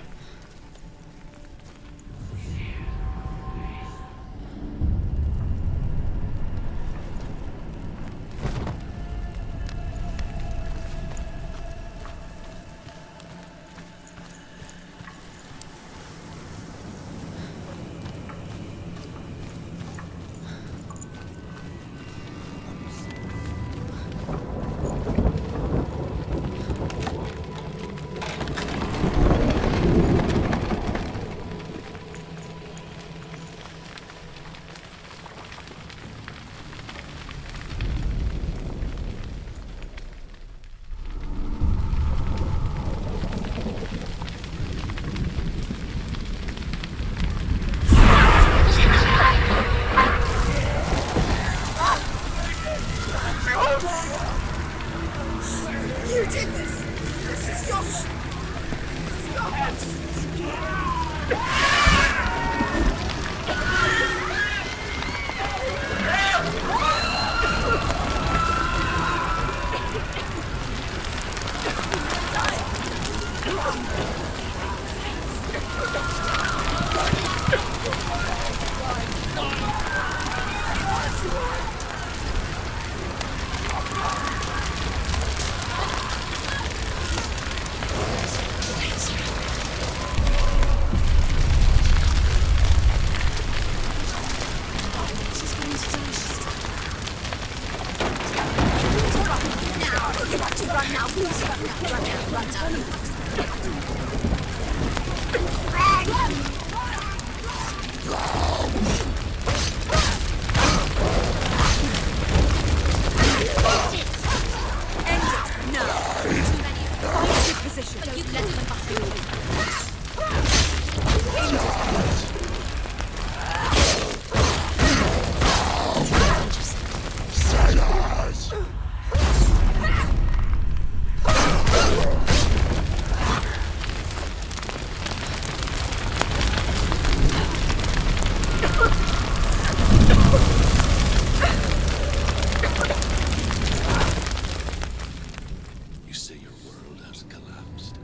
You say your world has collapsed.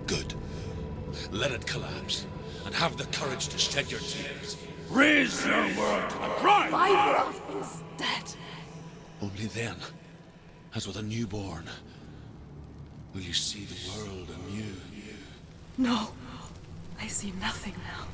Good. Let it collapse, and have the courage to shed your tears. Raise your world to the pride! My world is dead. Only then, as with a newborn, will you see the world anew. No, I see nothing now.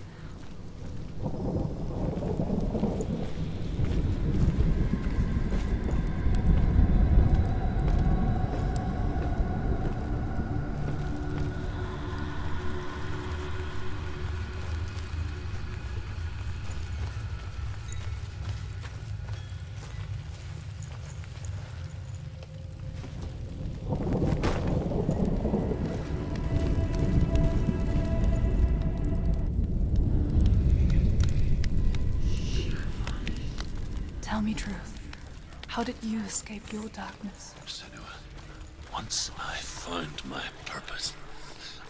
Tell me truth. How did you escape your darkness? Senua, once I found my purpose,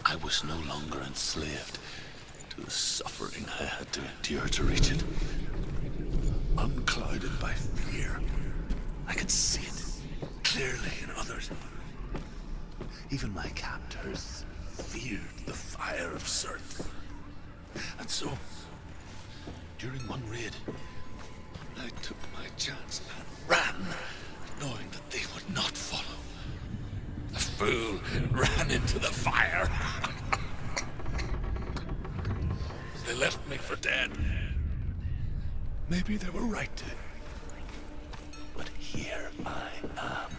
I was no longer enslaved to the suffering I had to endure to reach it. Unclouded by fear, I could see it clearly in others. Even my captors feared the fire of Surtr. And so, during one raid, I took my chance and ran, knowing that they would not follow. The fool ran into the fire. They left me for dead. Maybe they were right to. But here I am.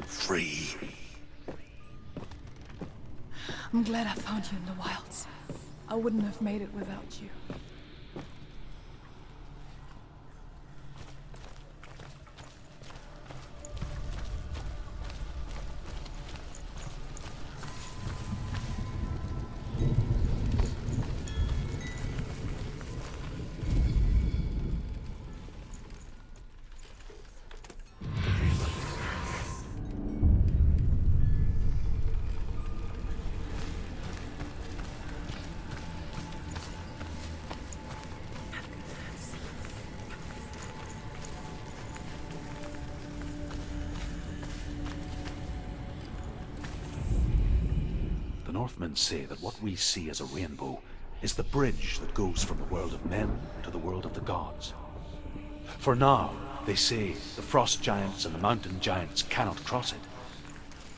Free. I'm glad I found you in the wilds. I wouldn't have made it without you. Northmen say that what we see as a rainbow is the bridge that goes from the world of men to the world of the gods. For now, they say the frost giants and the mountain giants cannot cross it.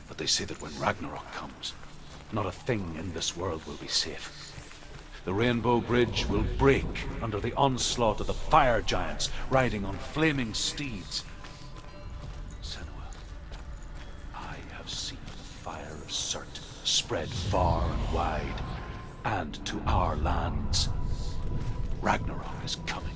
But they say that when Ragnarok comes, not a thing in this world will be safe. The rainbow bridge will break under the onslaught of the fire giants riding on flaming steeds. Senua, I have seen the fire of Surtr spread far and wide, and to our lands. Ragnarok is coming.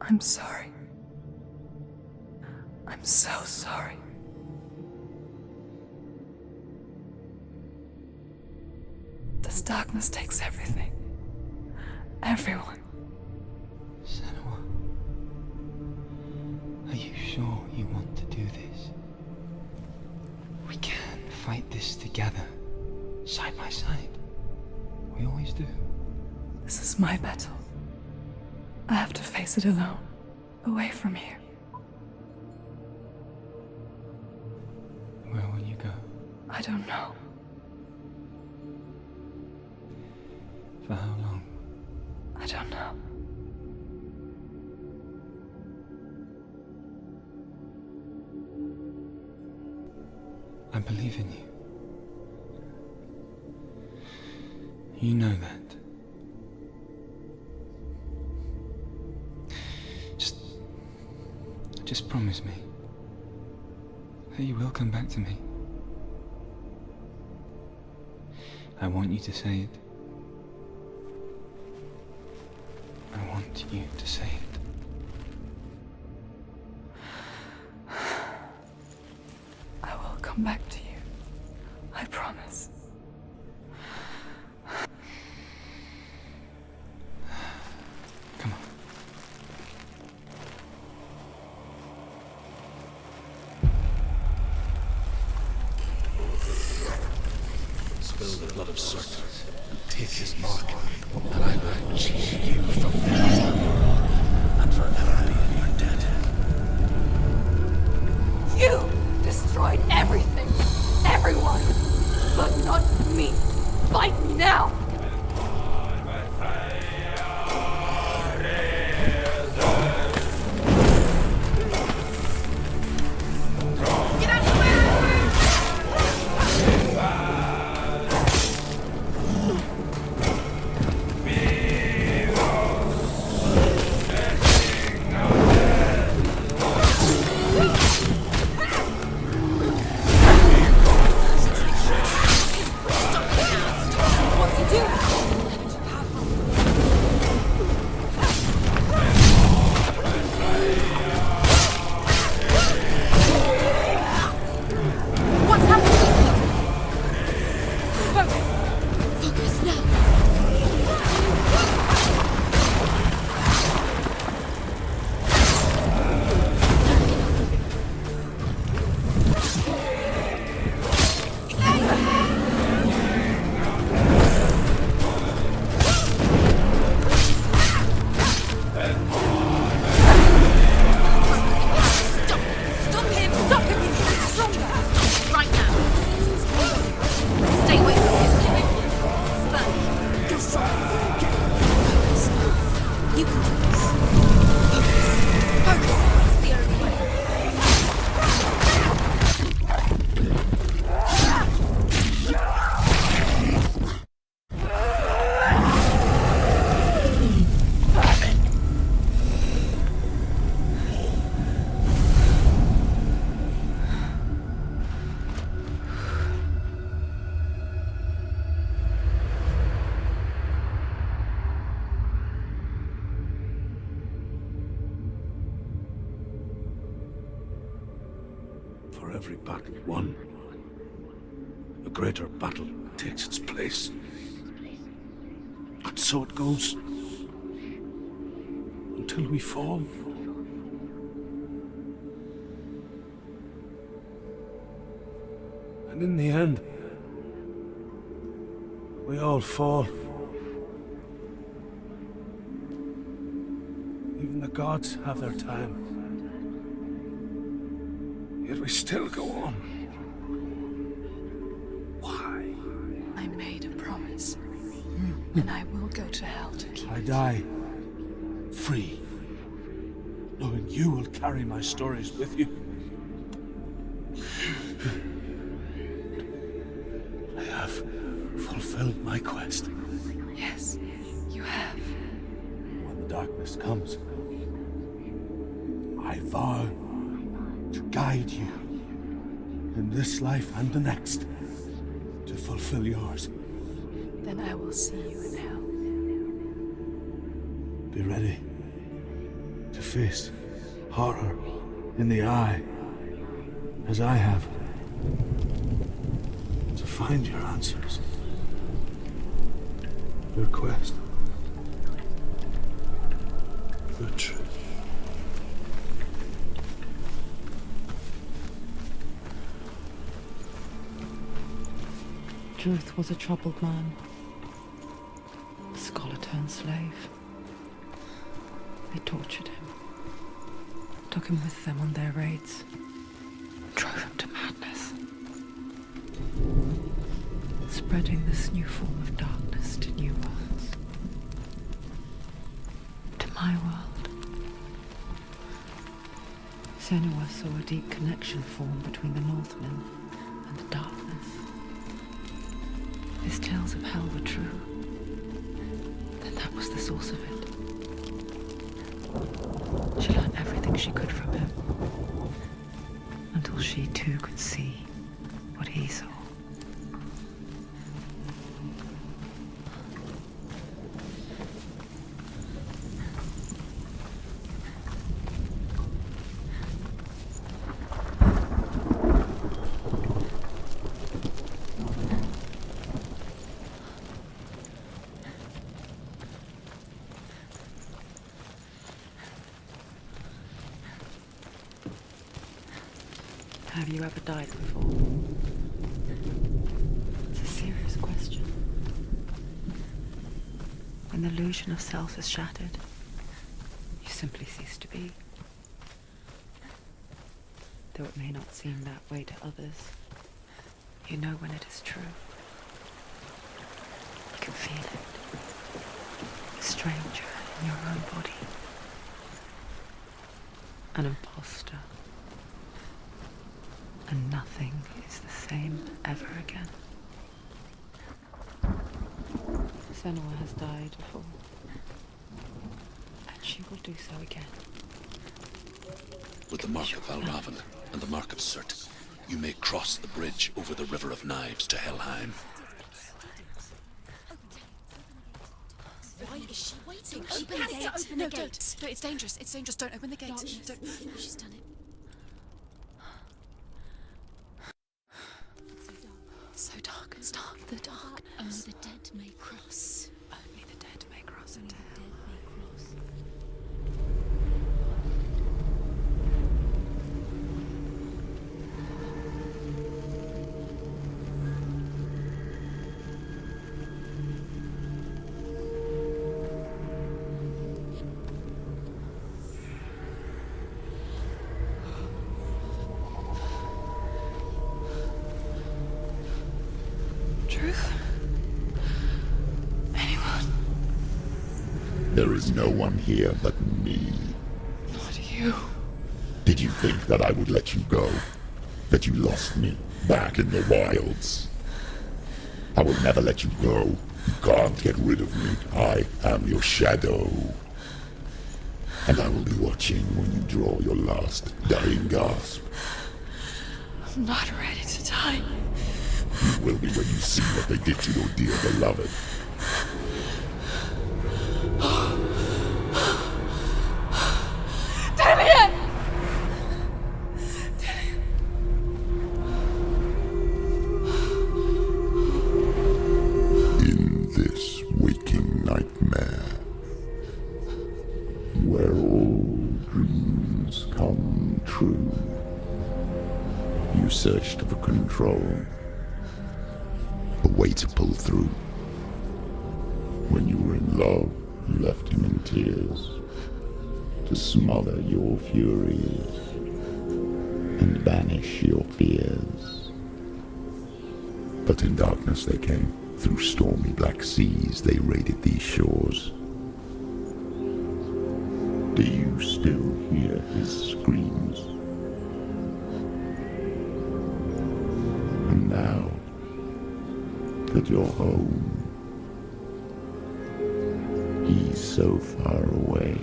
I'm sorry. I'm so sorry. This darkness takes everything. Everyone. Senua, are you sure you want to do this? We can fight this together, side by side. We always do. This is my battle. I have to face it alone, away from here. Where will you go? I don't know. For how long? I don't know. I believe in you. You know that. Just promise me that you will come back to me. I want you to say it. I want you to say it. I will come back to you. I promise. Come on. Spill the blood of Surtr and take his mark, and I will change you from the world and forever be in your debt. You destroyed everything, everyone, but not me. Fight me now! For every battle won, a greater battle takes its place. And so it goes. Until we fall. And in the end, we all fall. Even the gods have their time. Yet we still go on. Why? I made a promise. And I will go to hell to keep I it. die free, knowing you will carry my stories with you. I have fulfilled my quest. Yes, you have. When the darkness comes, I vow to guide you in this life and the next to fulfill yours. Then I will see you in hell. Be ready to face horror in the eye, as I have, to find your answers, your quest, your truth. Truth was a troubled man, a scholar turned slave. They tortured him, took him with them on their raids, drove him to madness, spreading this new form of darkness to new worlds, to my world. Senua saw a deep connection form between the Northmen and the darkness. His tales of hell were true, then that was the source of it. She learned everything she could from him, until she too could see what he saw. Have you ever died before? It's a serious question. When the illusion of self is shattered, you simply cease to be. Though it may not seem that way to others, you know when it is true. You can feel it. A stranger in your own body. An imposter. And nothing is the same ever again. Senua has died before, and she will do so again. With the mark of Valravyn and the mark of Surtr, you may cross the bridge over the River of Knives to Helheim. Why is she waiting? Open the gate. Open the gate. No, it's dangerous. It's dangerous. Don't open the gate. Don't. She's done it. So dark. It's dark. The dark. Only the dead may cross. Only the dead may cross into hell. Dead may cross. Truth? Anyone? There is no one here but me. Not you. Did you think that I would let you go? That you lost me back in the wilds? I will never let you go. You can't get rid of me. I am your shadow. And I will be watching when you draw your last dying gasp. I'm not ready to die. You will be when you see what they did to your dear beloved. Damien! In this waking nightmare, where all dreams come true, you searched for control, a way to pull through. When you were in love, you left him in tears, to smother your furies and banish your fears. But in darkness they came, through stormy black seas they raided these shores. Do you still hear his screams? And now that you're home, he's so far away.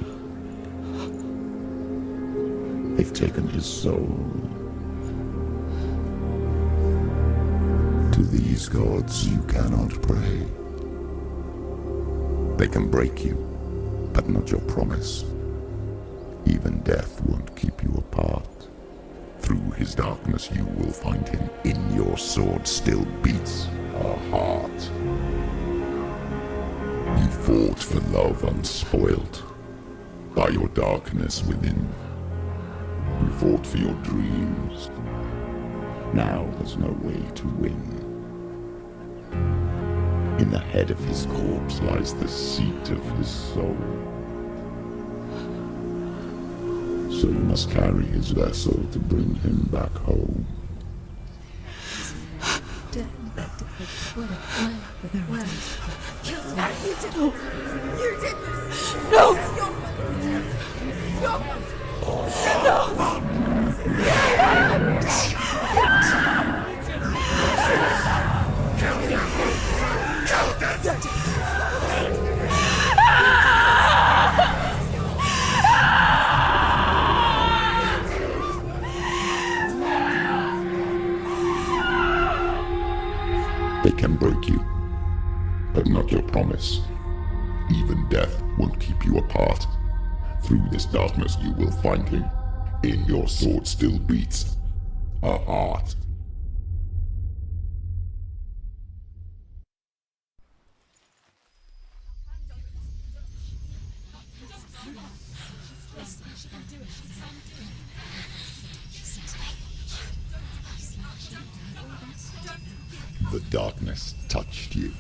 They've taken his soul. To these gods you cannot pray. They can break you, but not your promise. Even death won't keep you apart. Through his darkness you will find him. In your sword still beats a heart. You fought for love unspoilt by your darkness within. You fought for your dreams. Now there's no way to win. In the head of his corpse lies the seat of his soul. So you must carry his vessel to bring him back home. You did this! No! They can break you, but not your promise. Even death won't keep you apart. Through this darkness you will find him. In your sword still beats a heart. The darkness touched you.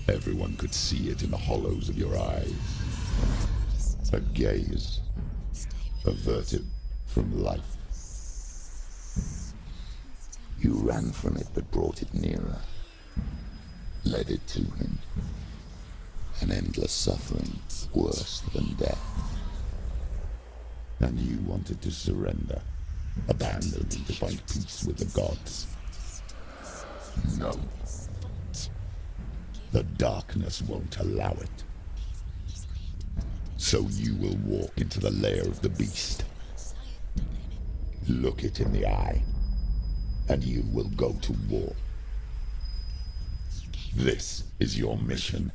Everyone could see it in the hollows of your eyes. A gaze averted from life. You ran from it but brought it nearer. Led it to him. An endless suffering worse than death. And you wanted to surrender. Abandon and to find peace with the gods. No. The darkness won't allow it. So you will walk into the lair of the beast. Look it in the eye, and you will go to war. This is your mission.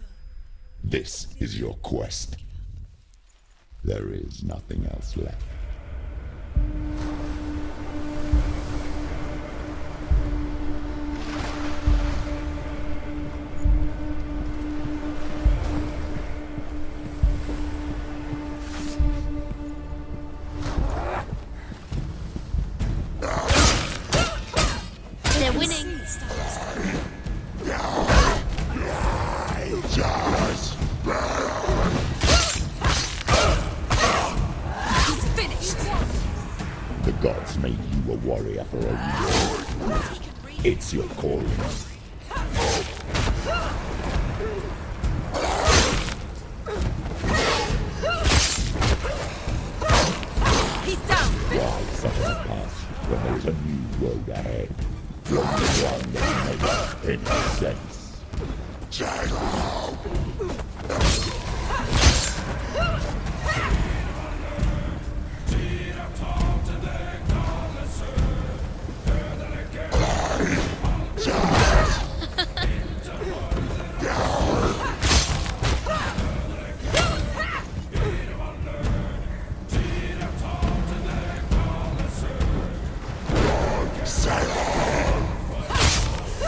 This is your quest. There is nothing else left. They're winning. He's finished. The gods made you a warrior for a war. It's your calling. He's down. Why suffer the past when there is a new road ahead? The one that makes any sense.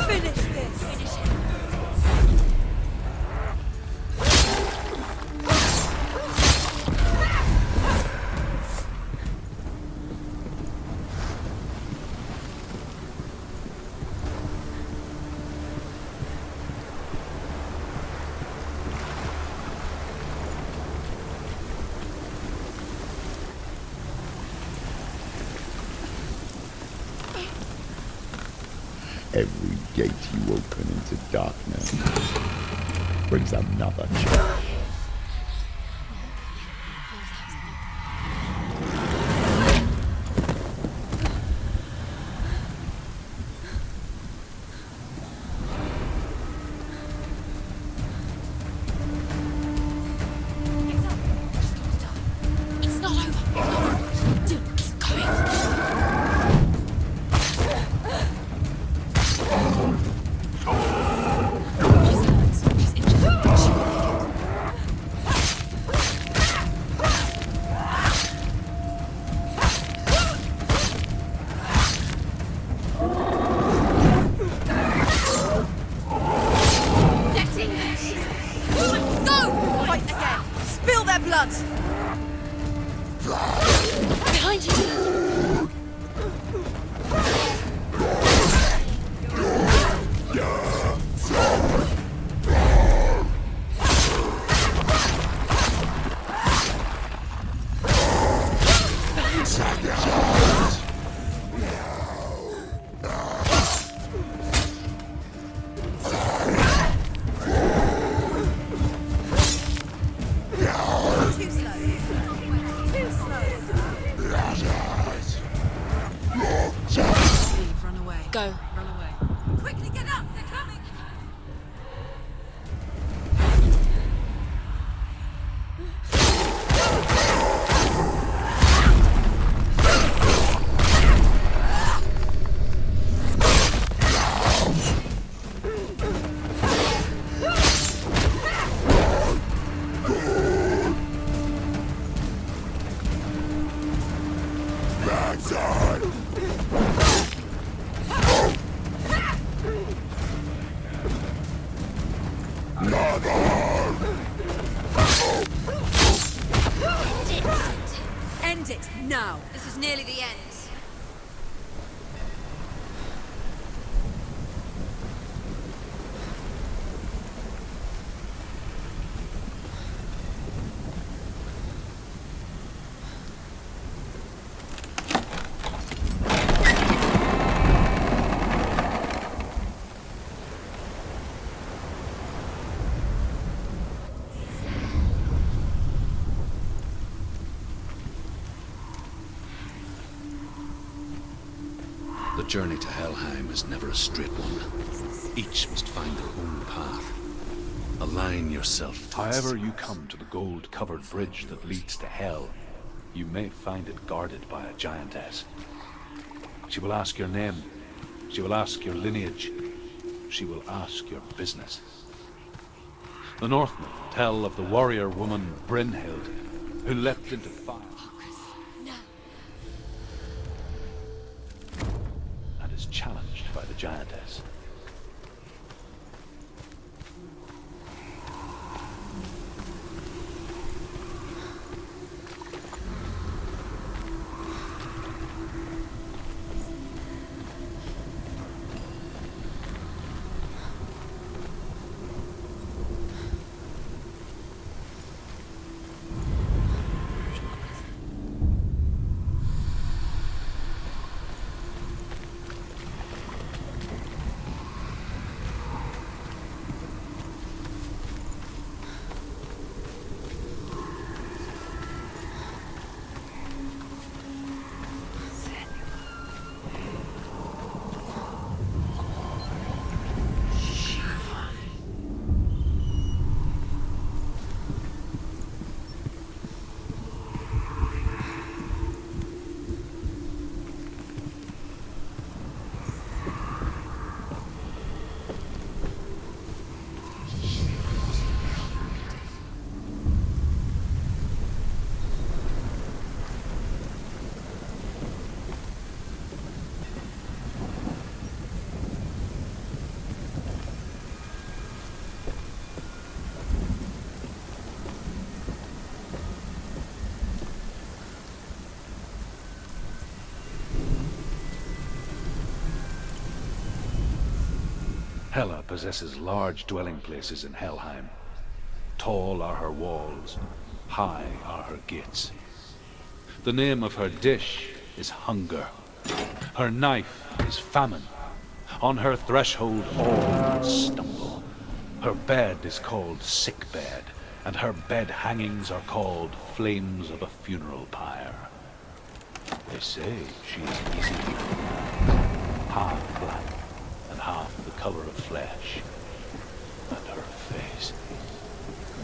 Finish this. Finish him. Every gate you open into darkness brings another church. It's not over. It's not over. Dude, keep going. She's hurt. She's injured. She will make it. their blood! Behind you! Go. Run away. Quickly get up! They're coming! End it now! This is nearly the end. The journey to Helheim is never a straight one. Each must find their own path. Align yourself to However you come to the gold-covered bridge that leads to Hell, you may find it guarded by a giantess. She will ask your name. She will ask your lineage. She will ask your business. The Northmen tell of the warrior woman Brynhild, who leapt into fire and is challenged by the giantess. Hela possesses large dwelling places in Helheim. Tall are her walls, high are her gates. The name of her dish is hunger. Her knife is famine. On her threshold all stumble. Her bed is called sick bed, and her bed hangings are called flames of a funeral pyre. They say she is easy to kill, half black and half the color of flesh, and her face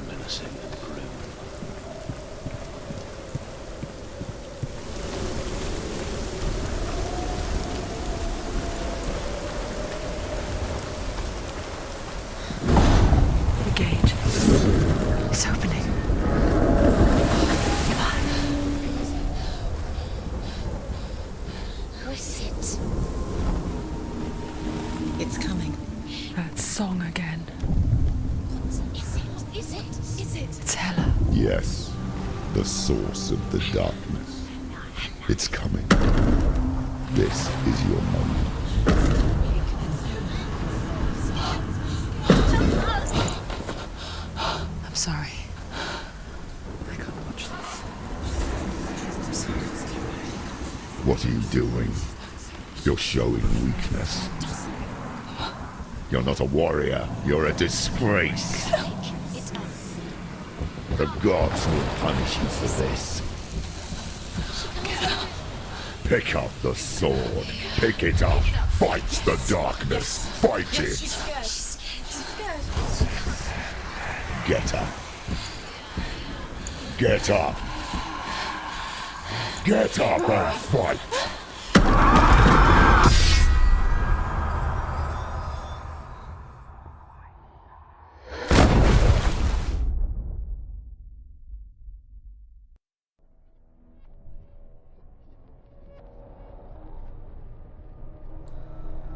menacing and grim. The gate is opening. Who is it? It's coming. That song again. Is it? It's Hela. Yes. The source of the darkness. It's coming. This is your moment. I'm sorry. I can't watch this. What are you doing? You're showing weakness. You're not a warrior. You're a disgrace. The gods will punish you for this. Pick up the sword. Pick it up. Fight the darkness. Fight it. She's scared. Get up. Get up. Get up and fight.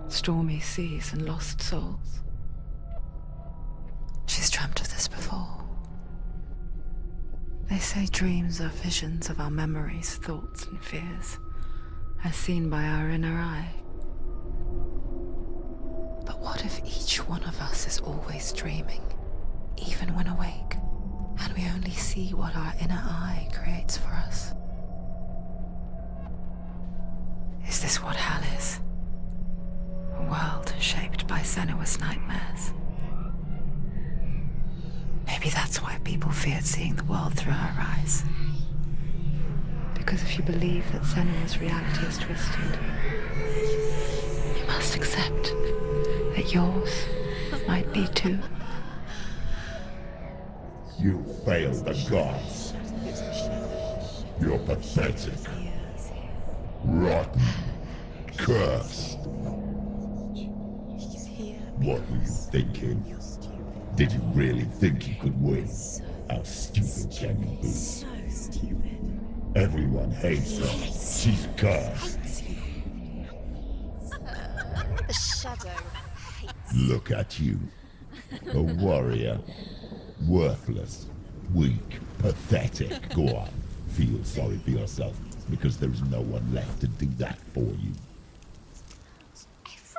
Stormy seas and lost souls. She's dreamt of this before. They say dreams are visions of our memories, thoughts, and fears, as seen by our inner eye. But what if each one of us is always dreaming, even when awake, and we only see what our inner eye creates for us? Is this what hell is? A world shaped by Senua's nightmares. Maybe that's why people feared seeing the world through her eyes. Because if you believe that Senua's reality is twisted, you must accept that yours might be too. You failed the gods. You're pathetic. Rotten. Cursed. What were you thinking? Did you really think you could win? How stupid can you be? So stupid. Everyone hates her. She's cursed. The shadow hates. Look at you. A warrior. Worthless. Weak. Pathetic. Go on. Feel sorry for yourself, because there is no one left to do that for you.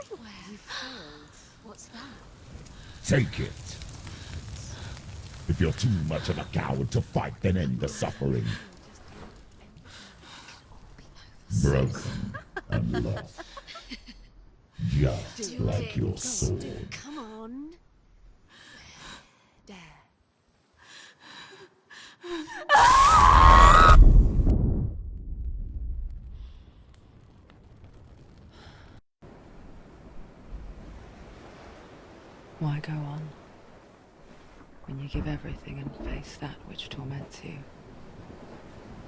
Everywhere. You failed. What's that? Take it. If you're too much of a coward to fight, then end the suffering. Broken and lost. Just like your sword. Come on. Dare. Why go on when you give everything and face that which torments you,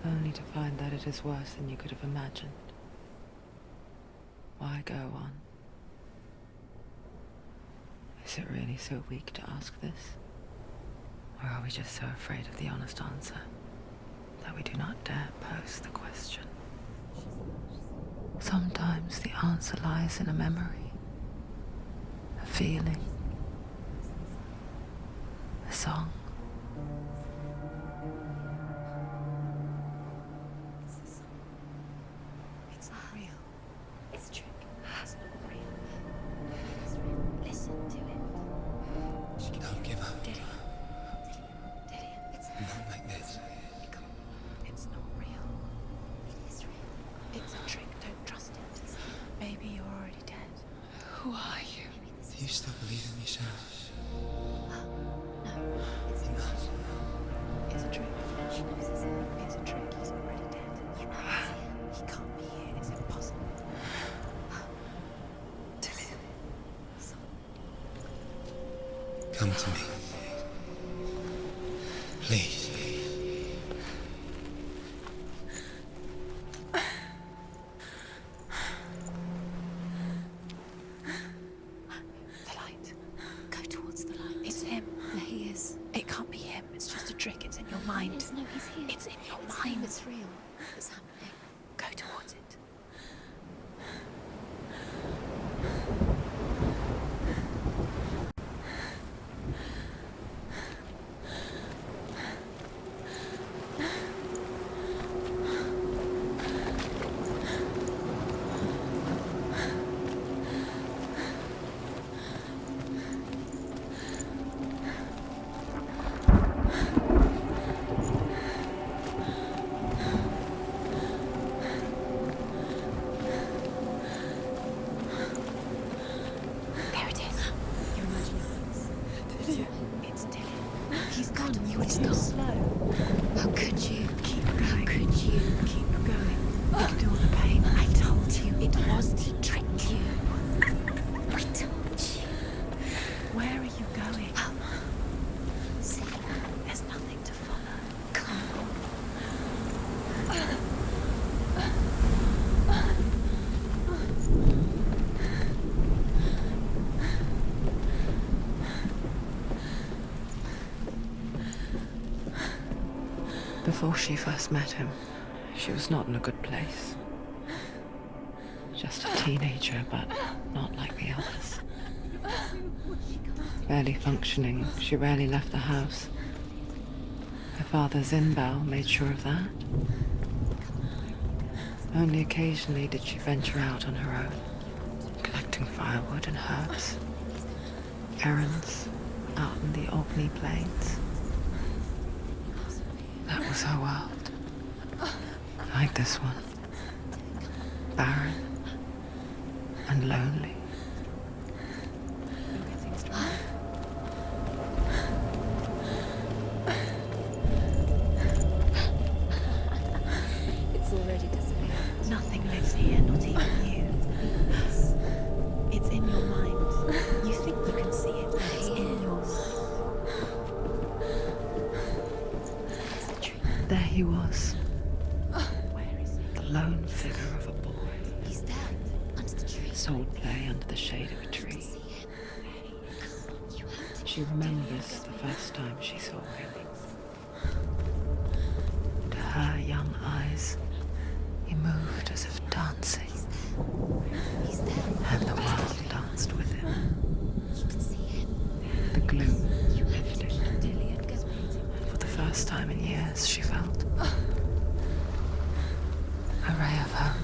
only to find that it is worse than you could have imagined? Why go on? Is it really so weak to ask this? Or are we just so afraid of the honest answer that we do not dare pose the question? Sometimes the answer lies in a memory, a feeling, a song. It's not real. It's a trick. It's not real. It is real. Listen to it. Don't give up. Did it? It's Not like this. It's not real. It is real. It's a trick. Don't trust it. Maybe you're already dead. Who are you? Do you still believe in me, Senua? No, it's not. It's a trick. She knows it's him. It's a trick. He's already dead. You know he's here. He can't be here. It's impossible. Come to me. Please. The light. Go towards the light. It's him. There he is. It can't be him. It's just a trick. It's in your mind. No, he's here. It's in your mind. It's real. It's happening. Go towards it. slow. How could you? Keep going. How could you? Keep going. Ignore the pain. I told you it was to trick you. I told you. Where are you going? See, there's nothing to follow. Come on. Before she first met him, she was not in a good place. Just a teenager, but not like the others. Barely functioning, she rarely left the house. Her father Zinbao made sure of that. Only occasionally did she venture out on her own, collecting firewood and herbs. Errands out in the Orkney Plains. That was her world. Like this one. Barren and lonely. It's already disappeared. Nothing lives here, not even you. It's in your mind. You think you can see it, but it's in your mind. There he was. The lone figure of a boy. He's there, under the tree. Sword play under the shade of a tree. She remembers the first time she saw him. To her young eyes, he moved as if dancing. And the world danced with him. The gloom lifted. For the first time in years, she felt a ray of hope.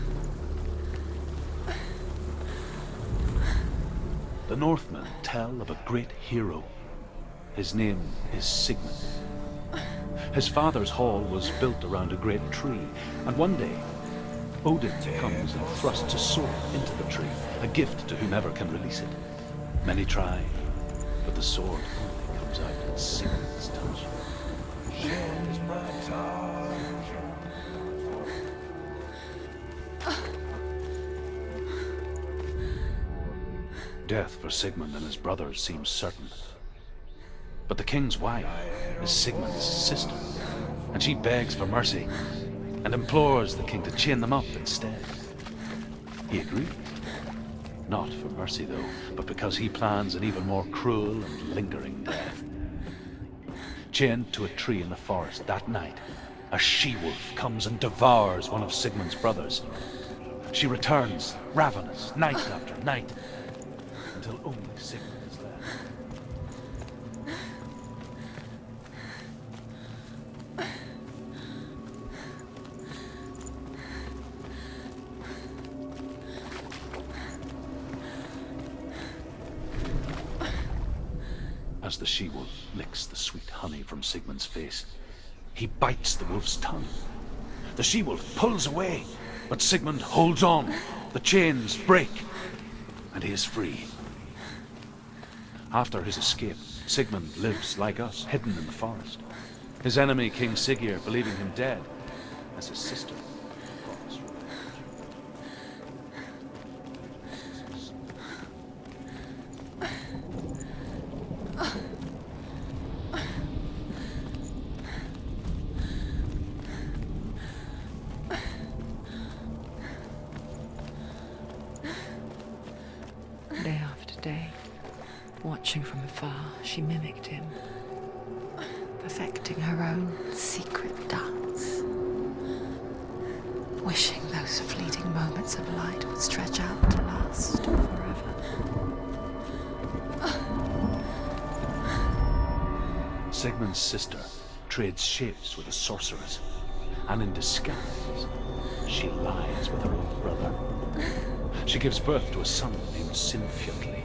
The Northmen tell of a great hero. His name is Sigmund. His father's hall was built around a great tree, and one day, Odin comes and thrusts a sword into the tree, a gift to whomever can release it. Many try, but the sword only comes out at Sigmund's touch. Death for Sigmund and his brothers seems certain. But the king's wife is Sigmund's sister, and she begs for mercy and implores the king to chain them up instead. He agrees. Not for mercy, though, but because he plans an even more cruel and lingering death. Chained to a tree in the forest that night, a she-wolf comes and devours one of Sigmund's brothers. She returns, ravenous, night after night, until only Sigmund is left. As the she-wolf licks the sweet honey from Sigmund's face, he bites the wolf's tongue. The she-wolf pulls away, but Sigmund holds on. The chains break, and he is free. After his escape, Sigmund lives like us, hidden in the forest. His enemy, King Siggeir, believing him dead, as his sister plots revenge. Day after day, watching from afar, she mimicked him, perfecting her own secret dance, wishing those fleeting moments of light would stretch out to last forever. Sigmund's sister trades shapes with a sorceress, and in disguise, she lies with her own brother. She gives birth to a son named Sinfjotli.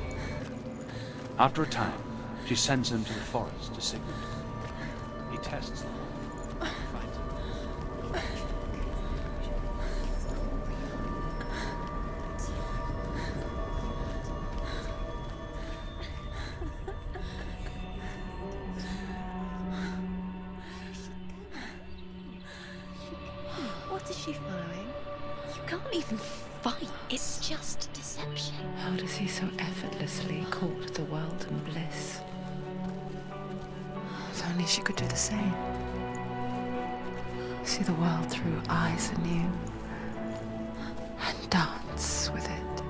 After a time, she sends him to the forest to Sigmund. He tests the wolf and finds him. Is she following? You can't even fight. It's just deception. How does he so effortlessly court the world and bliss? If only she could do the same. See the world through eyes anew and dance with it,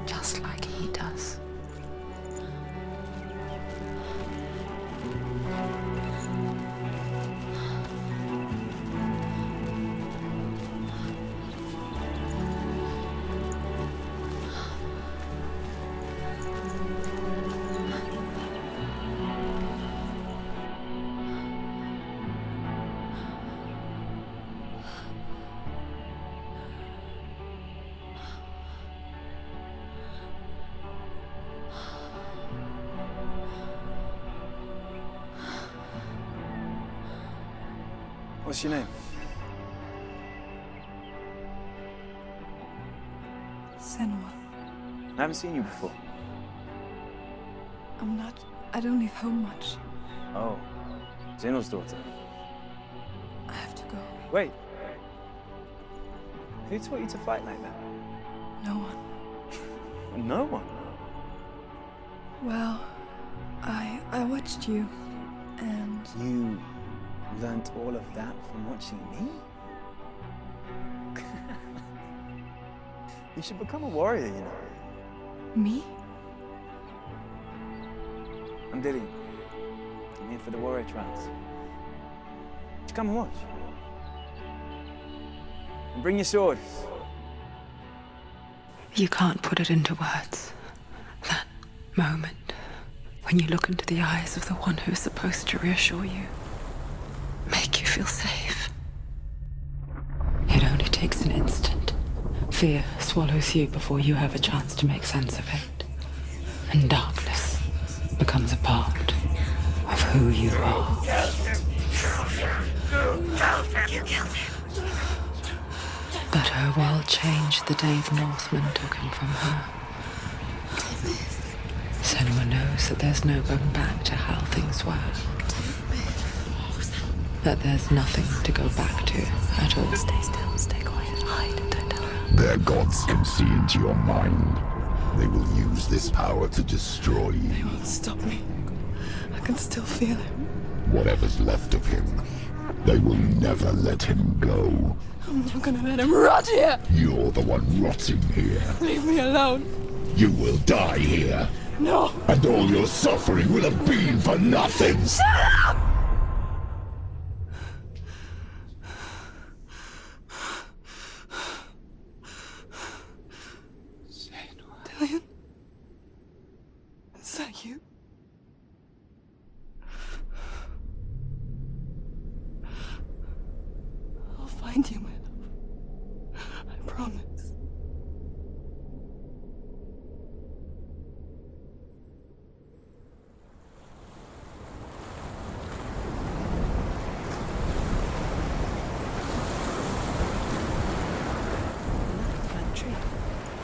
just like he does. What's your name? Senua. I haven't seen you before. I don't leave home much. Oh, Zenua's daughter. I have to go. Wait. Who taught you to fight like that? No one. No one? Well, I watched you, and... You learnt all of that from watching me? You should become a warrior, you know. Me? I'm Dillian. I'm here for the warrior trials. Just come and watch. And bring your sword. You can't put it into words. That moment when you look into the eyes of the one who is supposed to reassure you, make you feel safe. It only takes an instant. Fear swallows you before you have a chance to make sense of it. And darkness becomes a part of who you are. You killed him. But her world changed the day the Northmen took him from her. Senua knows that there's no going back to how things were. That there's nothing to go back to at all. Stay still, stay quiet, hide, don't tell her. Their gods can see into your mind. They will use this power to destroy you. They won't stop me. I can still feel him. Whatever's left of him, they will never let him go. I'm not gonna let him rot here! You're the one rotting here. Leave me alone. You will die here. No! And all your suffering will have been for nothing. Shut up! Dillian? Is that you? I'll find you, my love. I promise.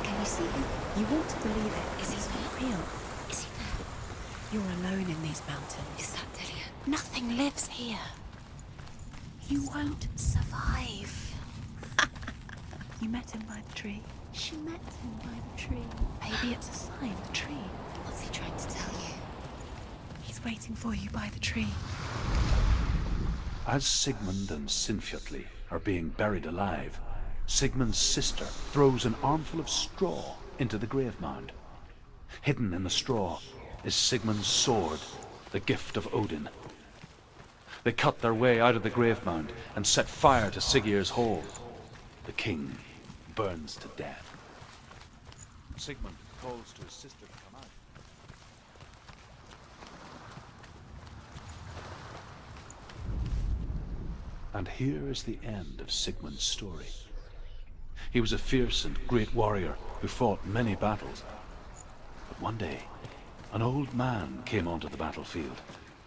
Can you see him? You want to believe it. Is he not real? Is he there? You're alone in these mountains. Is that Dillian? Nothing lives here. You won't survive. You met him by the tree. She met him by the tree. Maybe it's a sign, the tree. What's he trying to tell you? He's waiting for you by the tree. As Sigmund and Sinfjotli are being buried alive, Sigmund's sister throws an armful of straw into the grave mound. Hidden in the straw is Sigmund's sword, the gift of Odin. They cut their way out of the grave mound and set fire to Siggeir's hall. The king burns to death. Sigmund calls to his sister to come out. And here is the end of Sigmund's story. He was a fierce and great warrior who fought many battles. But one day, an old man came onto the battlefield.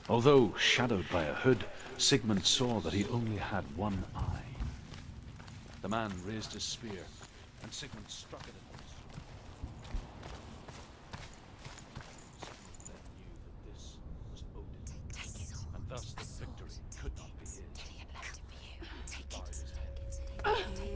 Although shadowed by a hood, Sigmund saw that he only had one eye. The man raised his spear, and Sigmund struck it at him. Sigmund then knew that this was Odin, Take it all. and thus the victory could not be his. Dillian left it for you. Take it. Take it.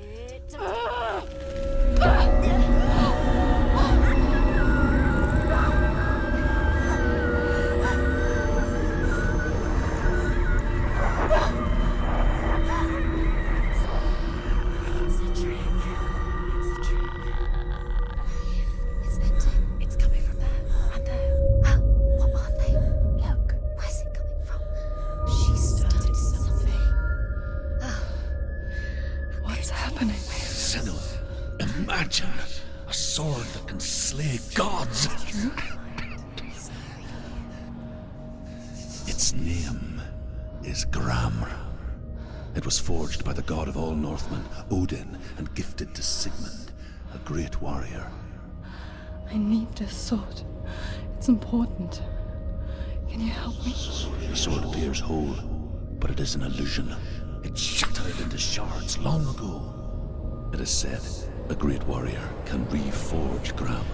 happening? Senua, imagine a sword that can slay gods. Its name is Garm. It was forged by the god of all Northmen, Odin, and gifted to Sigmund, a great warrior. I need this sword. It's important. Can you help me? The sword appears whole, but it is an illusion. It shattered into shards long ago. It is said a great warrior can reforge Garm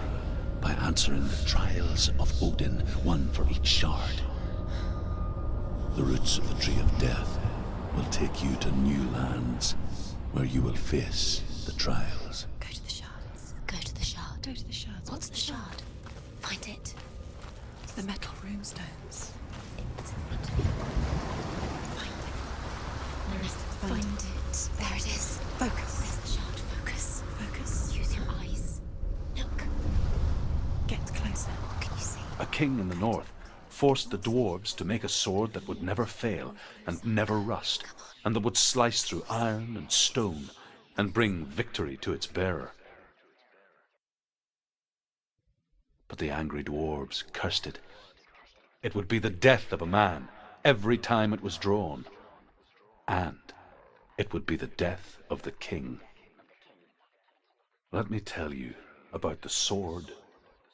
by answering the trials of Odin, one for each shard. The roots of the Tree of Death will take you to new lands where you will face the trials. Go to the shards. Go to the shard. Go to the shards. What's the shard? Find it. It's the metal runestones. It's in front of you. Find it. There it is. Focus. Where's the shard? Focus. Focus. Use your eyes. Look. Get closer. What can you see? A king in the north forced the dwarves to make a sword that would never fail and never rust, and that would slice through iron and stone and bring victory to its bearer. But the angry dwarves cursed it. It would be the death of a man every time it was drawn, and it would be the death of the king. Let me tell you about the sword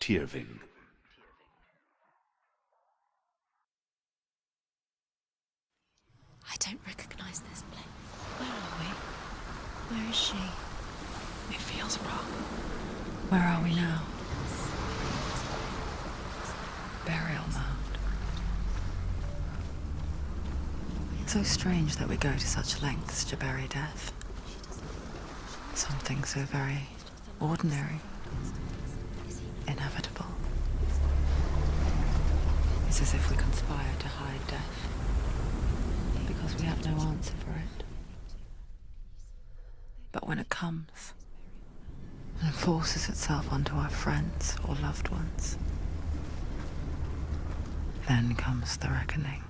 Tyrving. I don't recognize this place. Where are we? Where is she? It feels wrong. Where are we now? Burial mound. So strange that we go to such lengths to bury death. Something so very ordinary, inevitable. It's as if we conspire to hide death, because we have no answer for it. But when it comes and forces itself onto our friends or loved ones, then comes the reckoning.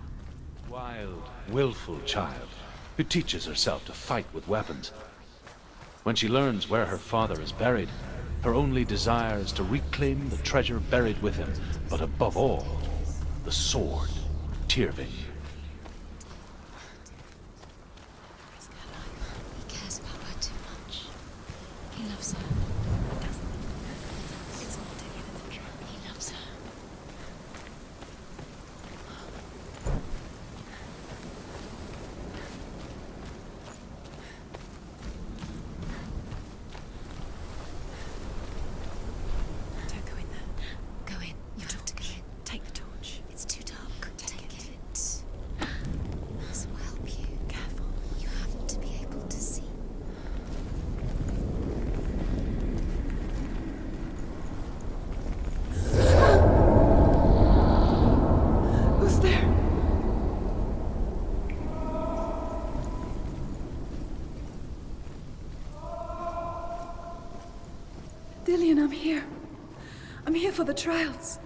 Wild, willful child who teaches herself to fight with weapons. When she learns where her father is buried, her only desire is to reclaim the treasure buried with him, but above all, the sword, Tyrving. He cares about her too much. He loves her. It's not taking the truth. He loves her. Don't go in there. Go in. You have to go in. Take the torch. It's too dark. Take it. This will help you. Careful. You have to be able to see. Who's there? Dillian, I'm here. I'm here for the trials.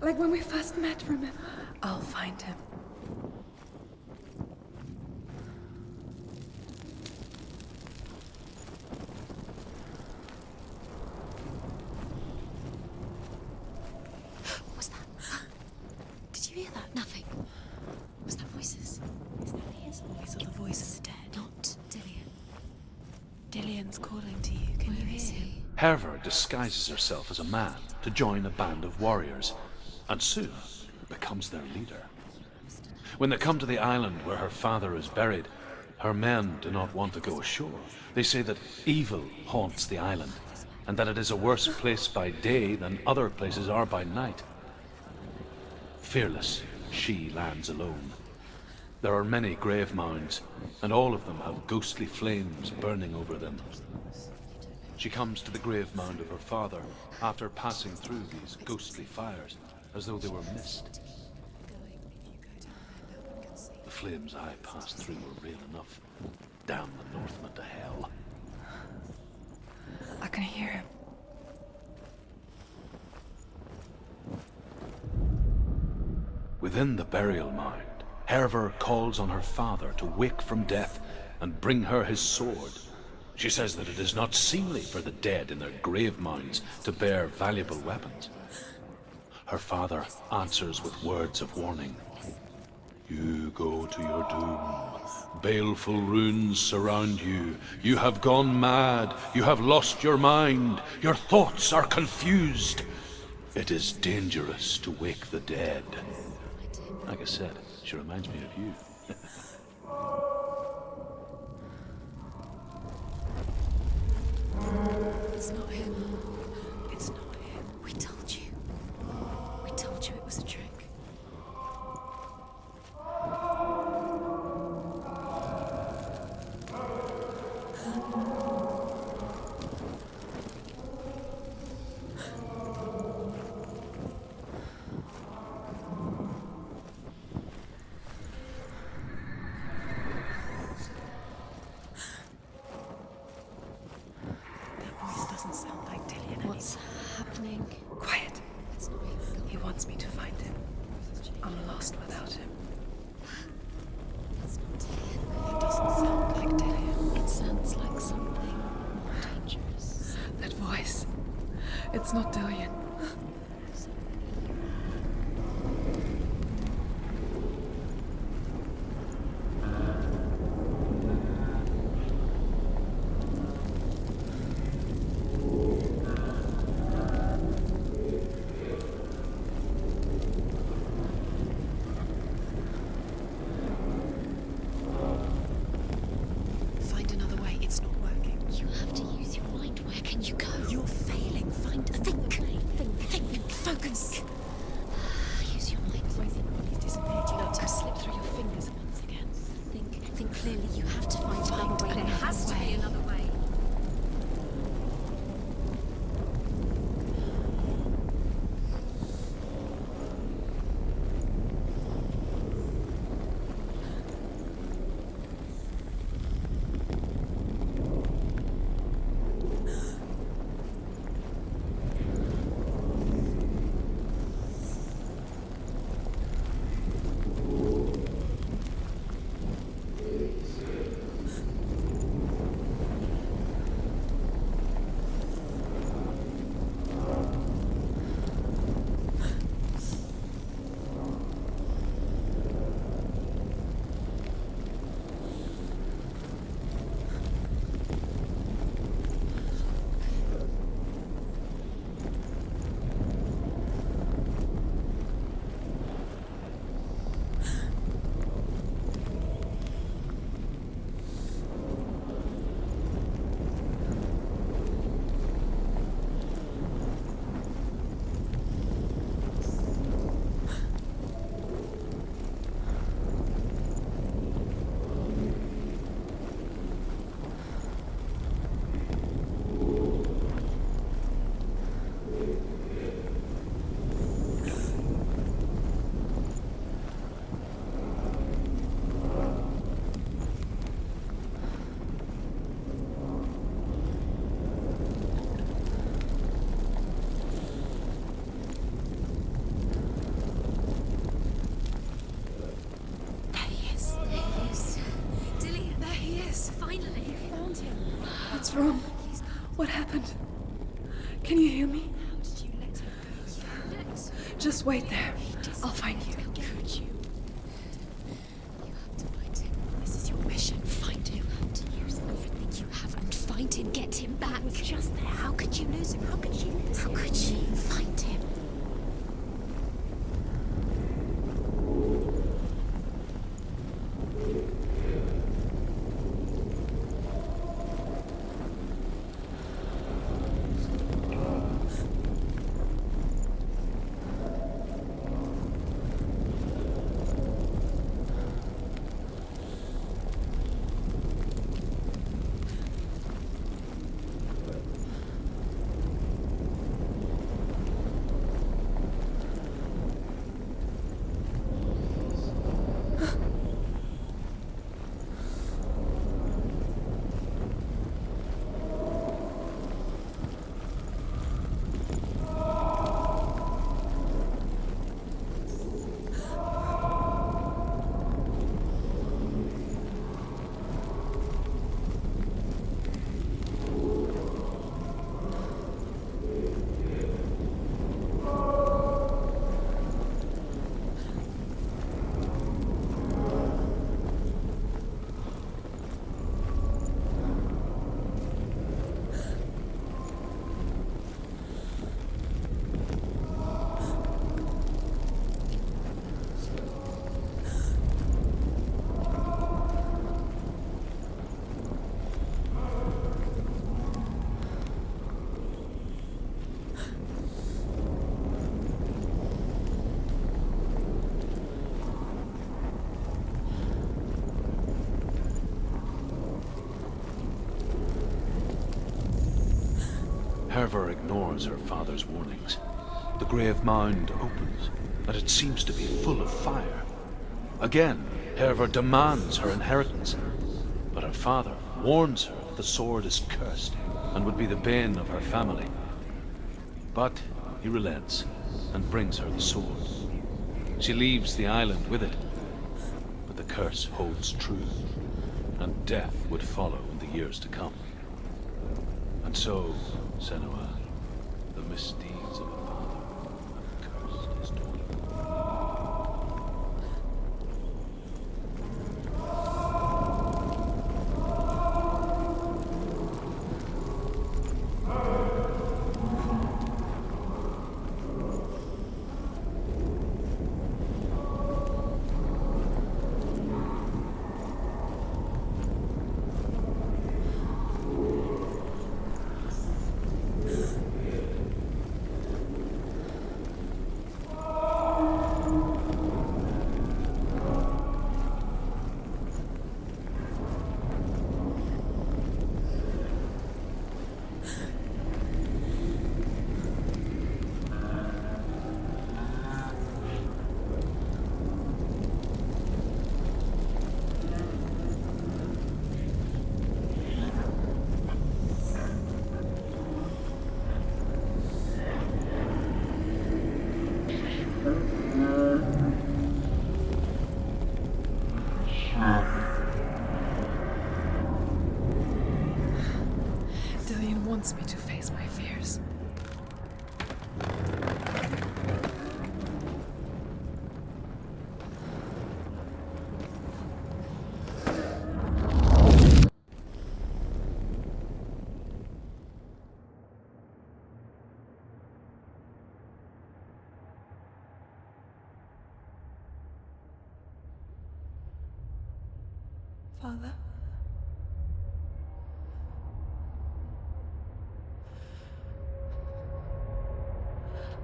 Like when we first met, remember? I'll find him. What was that? Did you hear that? Nothing. Was that voices? Is that his voice or the voice of the dead? Not Dillian. Dillian's calling to you. Can you hear him? Hervor disguises herself as a man to join a band of warriors, and soon becomes their leader. When they come to the island where her father is buried, her men do not want to go ashore. They say that evil haunts the island, and that it is a worse place by day than other places are by night. Fearless, she lands alone. There are many grave mounds, and all of them have ghostly flames burning over them. She comes to the grave mound of her father after passing through these ghostly fires, as though they were mist. The flames I passed through were real enough. Damn the Northmen to hell. I can hear him. Within the burial mound, Hervor calls on her father to wake from death and bring her his sword. She says that it is not seemly for the dead in their grave mounds to bear valuable weapons. Her father answers with words of warning. You go to your doom. Baleful runes surround you. You have gone mad. You have lost your mind. Your thoughts are confused. It is dangerous to wake the dead. Like I said, she reminds me of you. It's not him. It's not him. We told you. We told you it was a trick. What's happening? Quiet. It's not him. He wants me to find him. I'm lost without him. It's not Dillian. It doesn't sound like Dillian. It sounds like something more dangerous. That voice. It's not Dillian. Find another way. It's not working. You have to use your mind. Where can you go? You're failing. Find another way. Think. Focus. Use your mind. Why is it not? He's disappeared. You let him slip through your fingers once again. Think clearly. You have to find another way. There has to be another way. What's wrong? What happened? Can you hear me? How did you let him go? Just wait there. I'll find you. Could you? You have to find him. This is your mission. Find him. You have to use everything you have and find him. Get him back. He was just there. How could you lose him? How could you lose him? How could you find him? Hervor ignores her father's warnings. The grave mound opens, and it seems to be full of fire. Again, Hervor demands her inheritance, but her father warns her that the sword is cursed and would be the bane of her family. But he relents and brings her the sword. She leaves the island with it, but the curse holds true, and death would follow in the years to come. And so, Senua, the misdeeds of a father have cursed his daughter. Dillion wants me to face my fears. Father?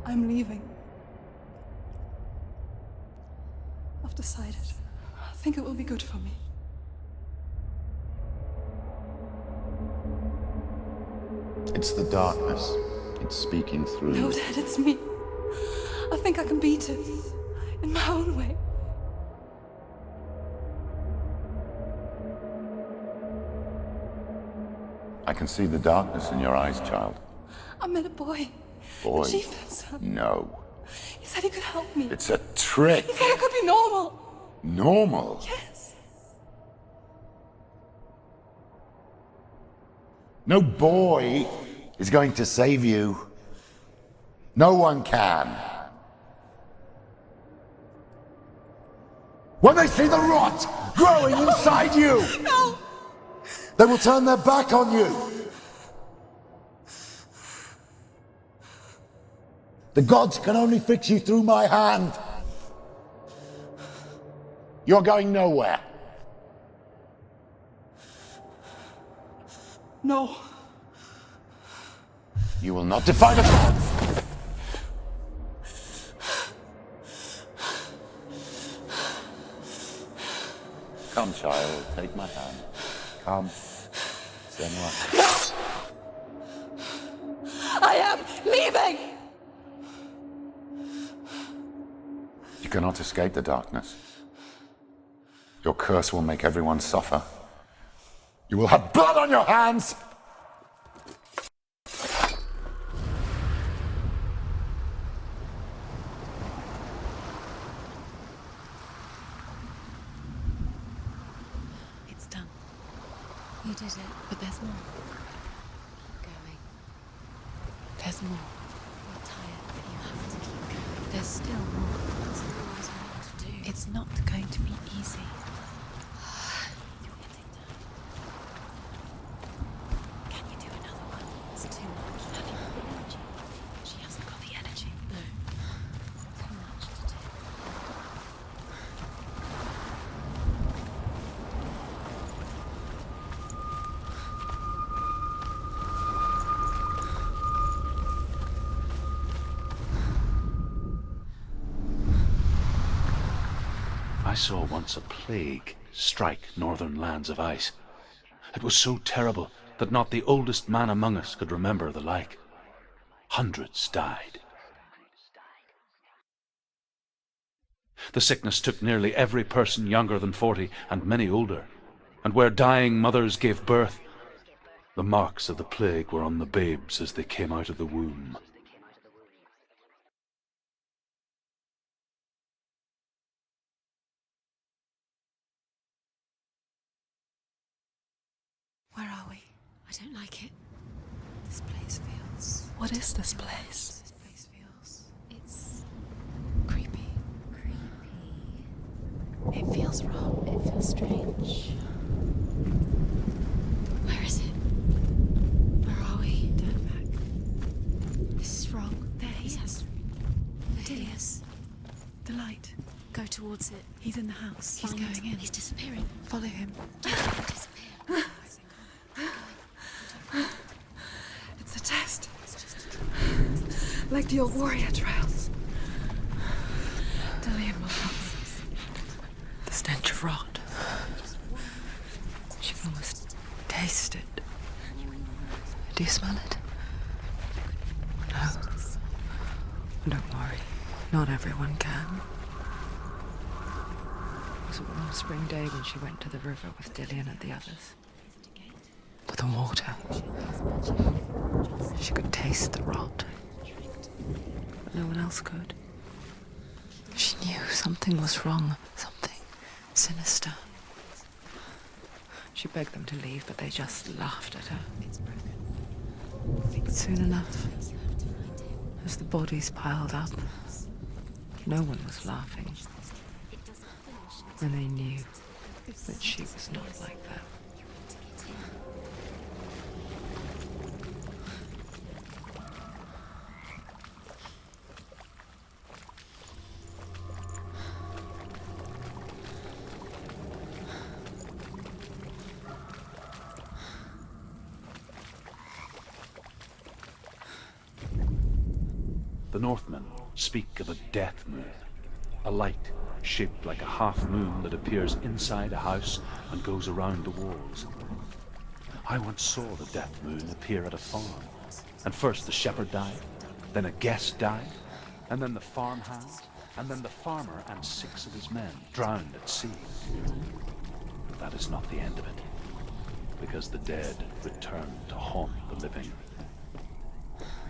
I'm leaving. I've decided. I think it will be good for me. It's the darkness. It's speaking through No, you. Dad, it's me. I think I can beat it. In my own way. I can see the darkness in your eyes, child. I met a boy. Boy. The chieftain's son. No. He said he could help me. It's a trick. He said I could be normal. Normal? Yes. No boy is going to save you. No one can. When they see the rot growing inside you, No! they will turn their back on you. The gods can only fix you through my hand. You're going nowhere. No. You will not defy the gods. Come, child, take my hand. Come. Senua. No! I am leaving! You cannot escape the darkness. Your curse will make everyone suffer. You will have blood on your hands! It's done. You did it. But there's more. Keep going. There's more. You're tired, but you have to keep going. There's still more. There's always more to do. It's not going to be easy. You're getting tired. Can you do another one? It's too much. Have you got the energy? She hasn't got the energy. No. Too much to do. I saw once a plague strike northern lands of ice. It was so terrible that not the oldest man among us could remember the like. Hundreds died. The sickness took nearly every person younger than 40 and many older, and where dying mothers gave birth, the marks of the plague were on the babes as they came out of the womb. Where are we? I don't like it. This place feels... What is this place? This place feels... It's... creepy. It feels wrong. It feels strange. Where is it? Where are we? Turn back. This is wrong. There he is. There he is. The light. Go towards it. He's in the house. He's going in. He's disappearing. Follow him. Disappear. It's a test. Like the old warrior trials. Dillian will help me. The stench of rot. She can almost taste it. Do you smell it? No. Don't worry. Not everyone can. It was a warm spring day when she went to the river with Dillian and the others. But the water. She could taste the rot. But no one else could. She knew something was wrong. Something sinister. She begged them to leave, but they just laughed at her. But soon enough, as the bodies piled up, no one was laughing. And they knew that she was not like that. The Northmen speak of a death moon, a light shaped like a half moon that appears inside a house and goes around the walls. I once saw the death moon appear at a farm, and first the shepherd died, then a guest died, and then the farmhand, and then the farmer and 6 of his men drowned at sea. But that is not the end of it, because the dead return to haunt the living.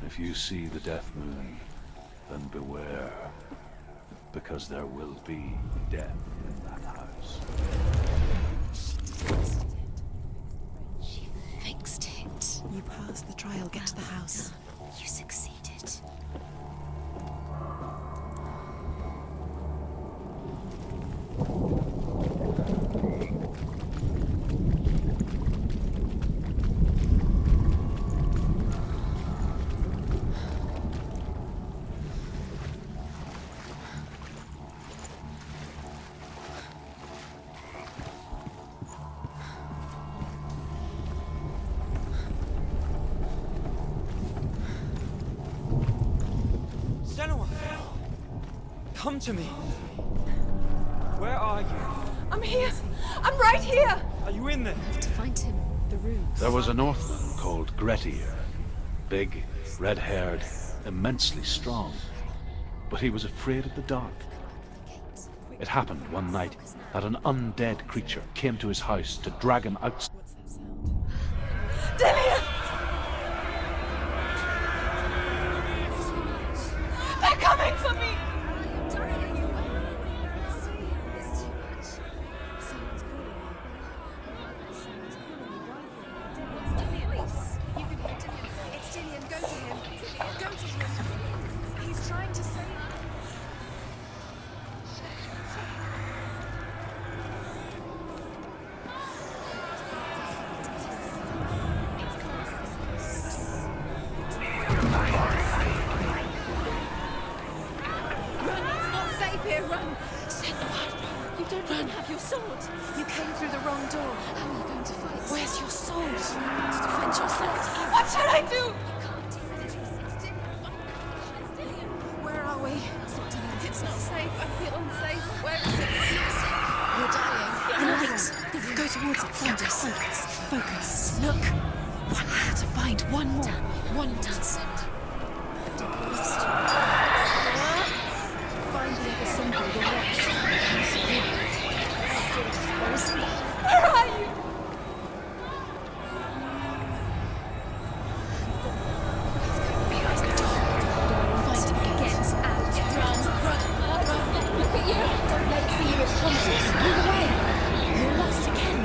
If you see the death moon, then beware, because there will be death in that house. She fixed it. You passed the trial, get to the house. You succeeded. Senua! Come to me! Where are you? I'm here! I'm right here! Are you in there? To find him. The rooms. There was a Northman called Grettir, big, red-haired, immensely strong, but he was afraid of the dark. It happened one night that an undead creature came to his house to drag him out. What's that sound? Dillian! They're coming for me! It's Dillian. Go to him. Go to him. He's trying to save you. Run! Senua! You don't even have your sword! You came through the wrong door. How are you going to fight? Where's your sword? To defend yourself. What should I do? Where are we? It's not safe. I feel unsafe. Where is it? You're dying. The light! Go towards it. Find us. Focus. Look. One more to find. One more. One done. Find the other symbol, you're lost. Where are you? Find it, get out, run. Look at you. Don't let it see you, it's coming. Move away. You're lost again.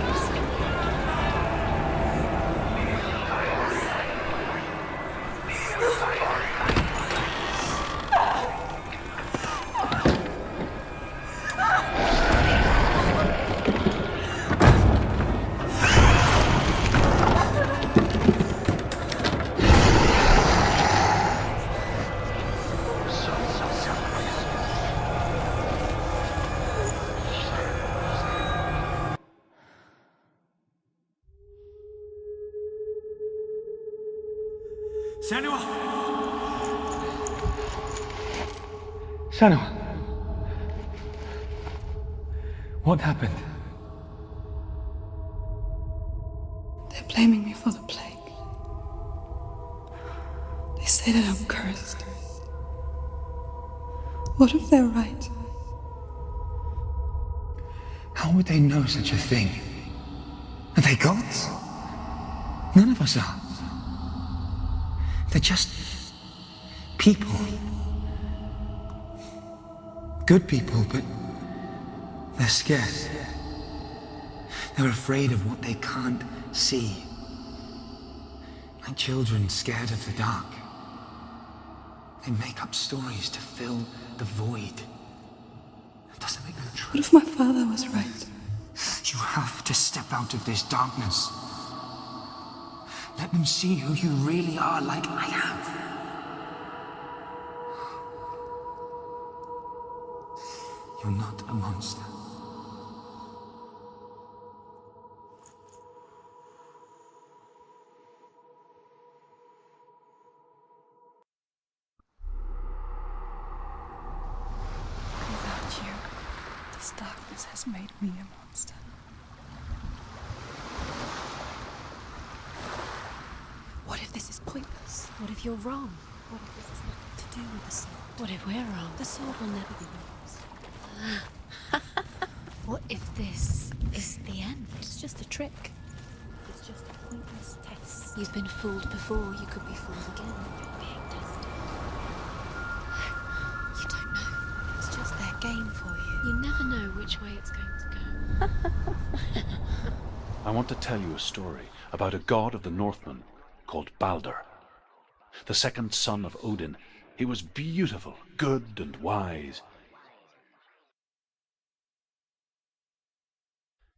Senua! Senua! What happened? They're blaming me for the plague. They say that I'm cursed. What if they're right? How would they know such a thing? Are they gods? None of us are. They're just people. Good people, but they're scared. They're afraid of what they can't see. Like children scared of the dark. They make up stories to fill the void. That doesn't make them true. What if my father was right? You have to step out of this darkness. Let them see who you really are, like I have. You're not a monster. Without you, this darkness has made me a monster. What if this is pointless? What if you're wrong? What if this has nothing to do with the sword? What if we're wrong? The sword will never be yours. What if this is the end? It's just a trick. It's just a pointless test. You've been fooled before, you could be fooled again. You're being tested. You don't know. It's just their game for you. You never know which way it's going to go. I want to tell you a story about a god of the Northmen called Baldur. The second son of Odin. He was beautiful, good and wise.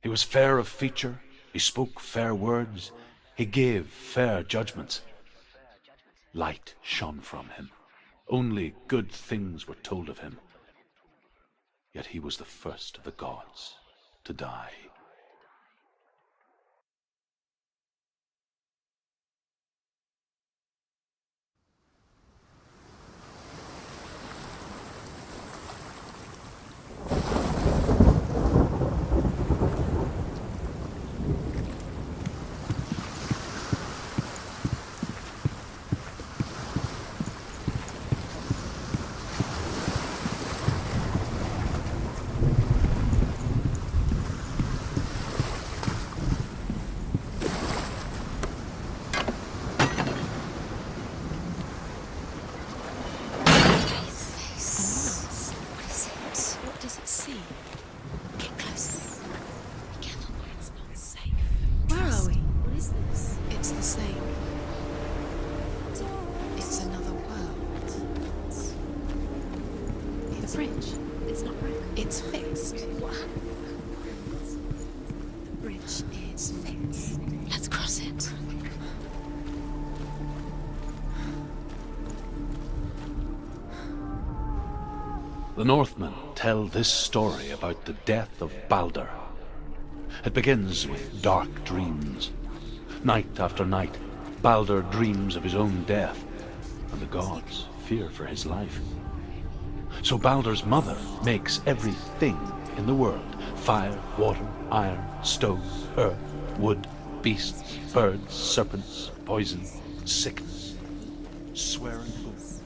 He was fair of feature, he spoke fair words, he gave fair judgments. Light shone from him. Only good things were told of him. Yet he was the first of the gods to die. The Northmen tell this story about the death of Baldur. It begins with dark dreams. Night after night, Baldur dreams of his own death, and the gods fear for his life. So Baldur's mother makes everything in the world: fire, water, iron, stone, earth, wood, beasts, birds, serpents, poison, sickness, swearing oath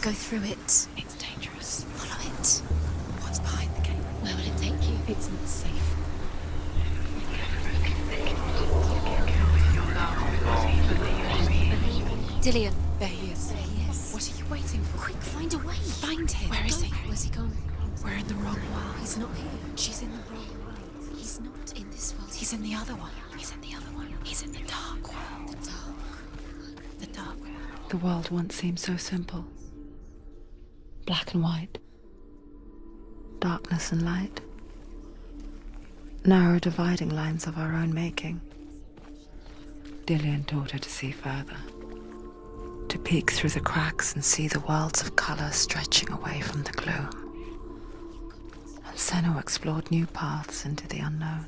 Go through it. It's dangerous. Follow it. What's behind the gate? Where will it take you? It's not safe. Dillian. There he is. There he is. What are you waiting for? Quick, find a way. Find him. Where is he? Where's he gone? We're in the wrong world. He's not here. She's in the wrong world. He's not in this world. He's in the other one. He's in the other one. He's in the dark world. The dark. The dark world. The world once seemed so simple. Black and white. Darkness and light. Narrow dividing lines of our own making. Dillian taught her to see further. To peek through the cracks and see the worlds of colour stretching away from the gloom. And Senua explored new paths into the unknown.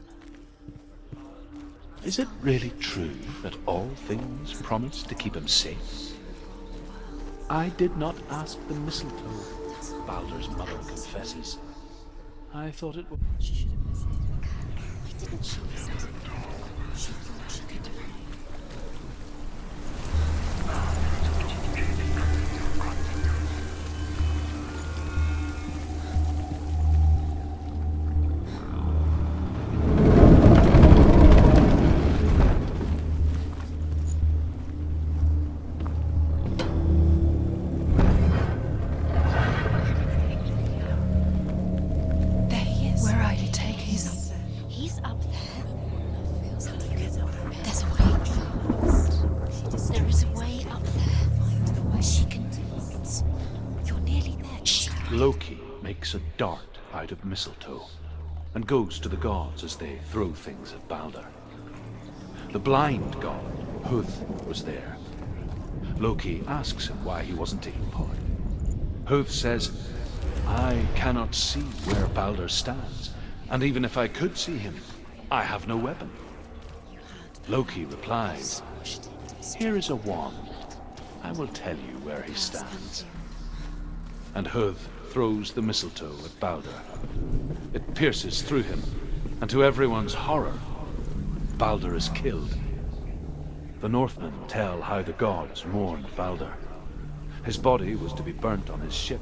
Is it really true that all things promise to keep him safe? I did not ask the mistletoe, Baldur's mother confesses. I thought it was... She should have listened. Why didn't she listen? She thought she could. Loki makes a dart out of mistletoe and goes to the gods as they throw things at Baldur. The blind god, Huth, was there. Loki asks him why he wasn't taking part. Huth says, I cannot see where Baldur stands, and even if I could see him, I have no weapon. Loki replies, here is a wand. I will tell you where he stands. And Huth throws the mistletoe at Baldur. It pierces through him, and to everyone's horror, Baldur is killed. The Northmen tell how the gods mourned Baldur. His body was to be burnt on his ship,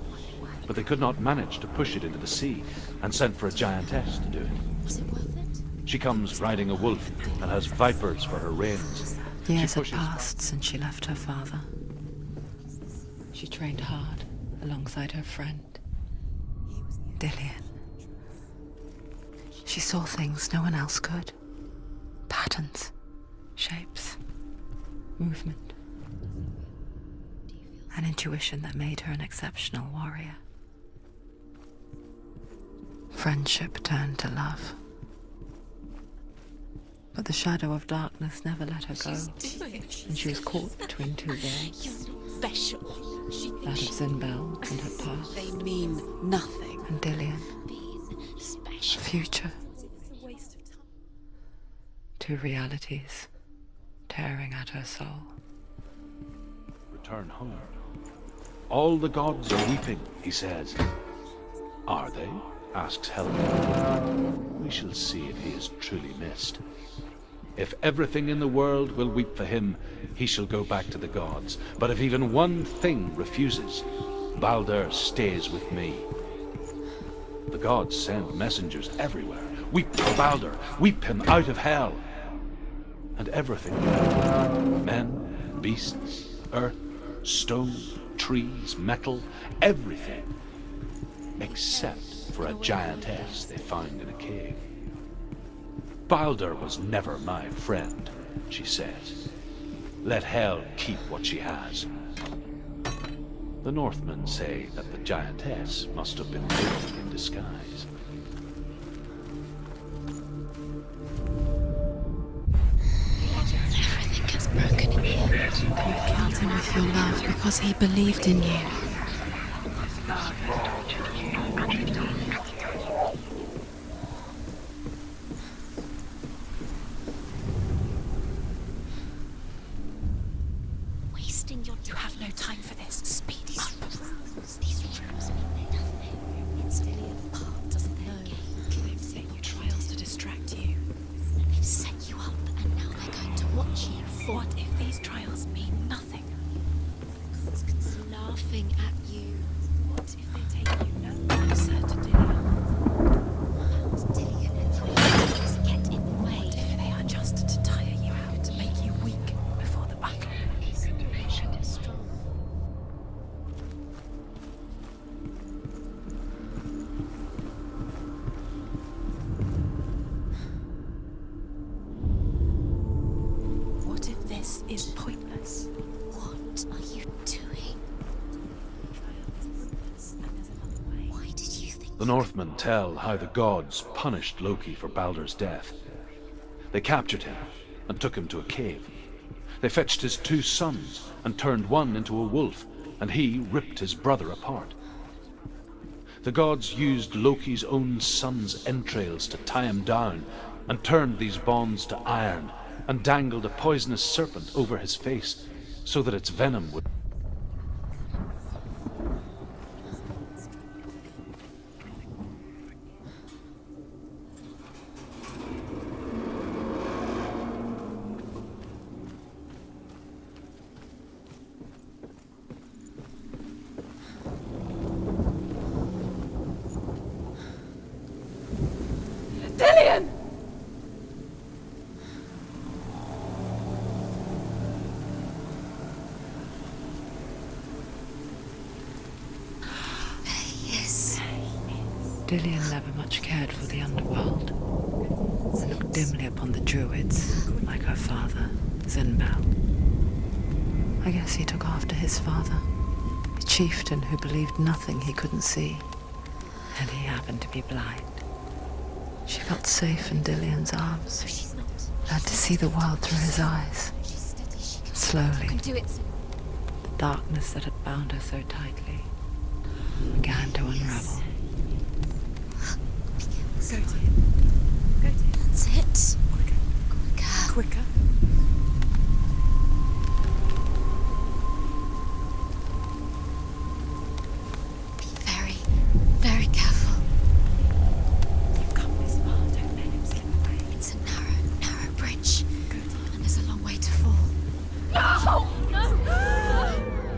but they could not manage to push it into the sea, and sent for a giantess to do it. Was it worth it? She comes riding a wolf and has vipers for her reins. Years had passed since she left her father. She trained hard alongside her friend, Dillian. She saw things no one else could. Patterns, shapes, movement. An intuition that made her an exceptional warrior. Friendship turned to love. But the shadow of darkness never let her go, and she was caught between two worlds. Special. That of Zinbel and her past. They mean nothing. And Dillian. Special. A future. Two realities tearing at her soul. Return home. All the gods are weeping, he says. Are they? Asks Helheim. We shall see if he is truly missed. If everything in the world will weep for him, he shall go back to the gods. But if even one thing refuses, Baldur stays with me. The gods send messengers everywhere. Weep for Baldur. Weep him out of hell. And everything. Men, beasts, earth, stone, trees, metal, everything. Except for a giantess they found in a cave. Baldur was never my friend, she says. Let Hel keep what she has. The Northmen say that the giantess must have been living in disguise. Everything gets broken in here. You killed him with your love because he believed in you. Wasting your time. You have no time for this. Speed up. These rooms mean nothing. It's Dillian part doesn't know. They've set you trials to distract you. They've set you up, and now they're going to watch you. What if these trials mean nothing? It's laughing The Northmen tell how the gods punished Loki for Baldur's death. They captured him and took him to a cave. They fetched his 2 sons and turned one into a wolf, and he ripped his brother apart. The gods used Loki's own son's entrails to tie him down and turned these bonds to iron and dangled a poisonous serpent over his face so that its venom would... Dillion never much cared for the underworld, and looked dimly upon the druids, like her father, Zinbel. I guess he took after his father, a chieftain who believed nothing he couldn't see, and he happened to be blind. She felt safe in Dillion's arms, learned to see the world through his eyes. Slowly, the darkness that had bound her so tightly began to unravel. Go to him. Go to him. That's it. Quicker. Quicker. Be very, very careful. You've come this far, don't let him slip away. It's a narrow bridge. Go to him. And there's a long way to fall. No! No!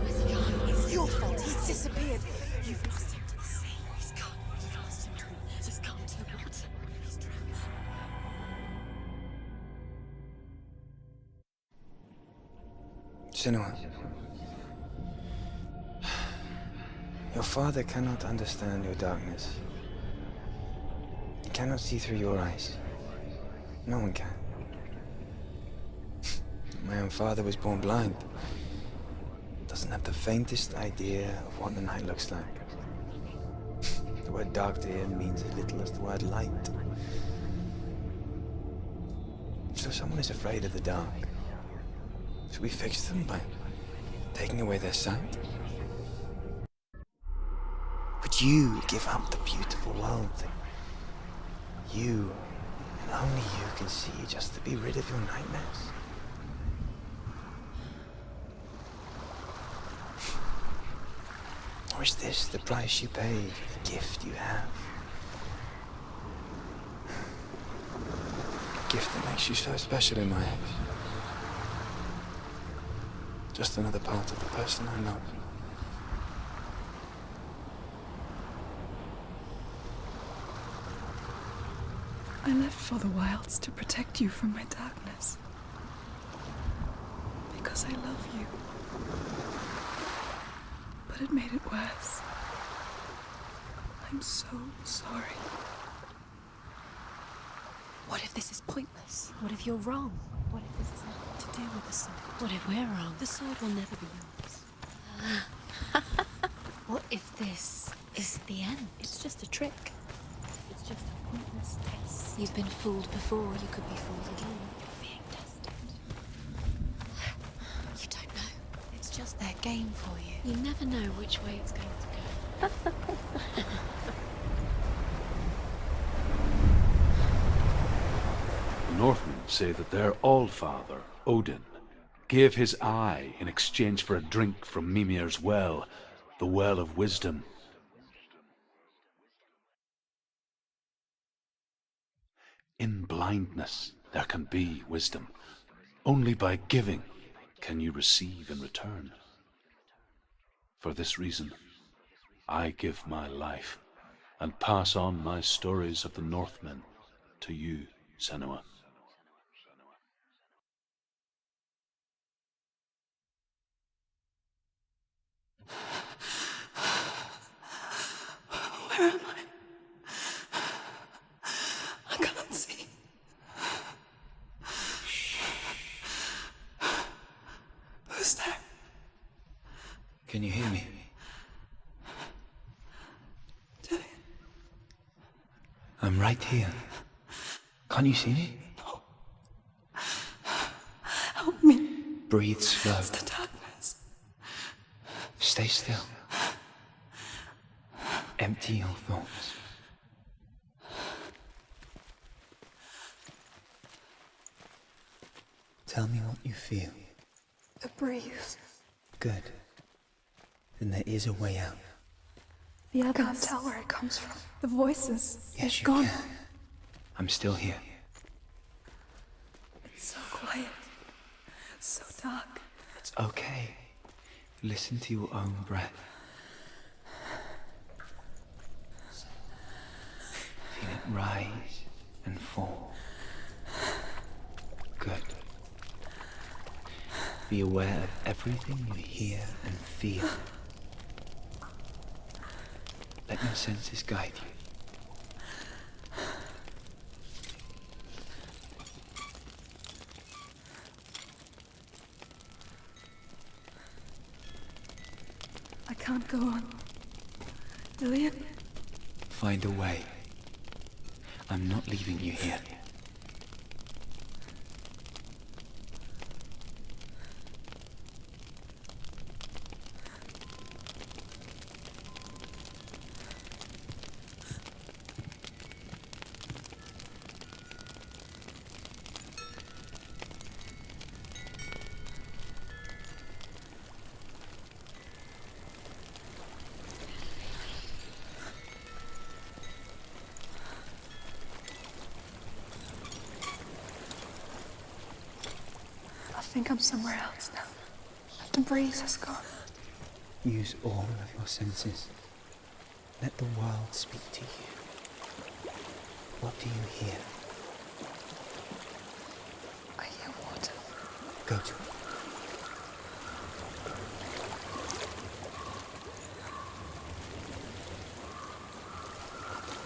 Where's he gone? It's your fault. He's disappeared. You've lost him to the sea. He's gone. You've lost him to him. Just come to the water. He's drowned. Senua, your father cannot understand your darkness. He cannot see through your eyes. No one can. My own father was born blind. Doesn't have the faintest idea of what the night looks like. The word dark to him means as little as the word light. So someone is afraid of the dark. Should we fix them by taking away their sight? Would you give up the beautiful world that you, and only you, can see just to be rid of your nightmares? Or is this the price you pay for the gift you have? A gift that makes you so special in my eyes. Just another part of the person I love. I left for the wilds to protect you from my darkness. Because I love you. But it made it worse. I'm so sorry. What if this is pointless? What if you're wrong? What if this has nothing to do with the sword? What if we're wrong? The sword will never be yours. What if this is the end? It's just a trick. It's just a pointless test. You've been fooled before. You could be fooled again. You're being tested. You don't know. It's just their game for you. You never know which way it's going to go. The Northmen say that their Allfather, Odin, gave his eye in exchange for a drink from Mimir's well, the Well of Wisdom. In blindness there can be wisdom. Only by giving can you receive in return. For this reason, I give my life and pass on my stories of the Northmen to you, Senua. Where am I? I can't see. Who's there? Can you hear me? Dillion. I'm right here. Can't you see me? No. Help me. Breathe slow. It's the darkness. Stay still. Empty your thoughts. Tell me what you feel. The breeze. Good. Then there is a way out. The others. I can't tell where it comes from. The voices. Yes, They've you gone. can. I'm still here. It's so quiet. So dark. It's okay. Listen to your own breath. Feel it rise and fall. Good. Be aware of everything you hear and feel. Let your senses guide you. I can't go on. Lillian? Find a way. I'm not leaving you here. I think I'm somewhere else now. The breeze has gone. Use all of your senses. Let the world speak to you. What do you hear? I hear water. Go to it.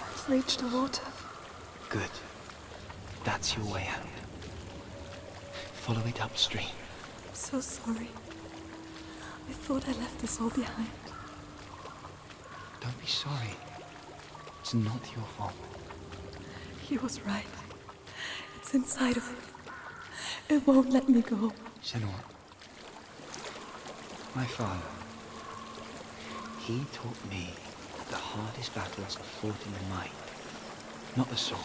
I've reached the water. Good. That's your way out. Follow it upstream. I'm so sorry. I thought I left this all behind. Don't be sorry. It's not your fault. He was right. It's inside of me. It won't let me go. Senua. My father. He taught me that the hardest battles are fought in the mind, not the sword.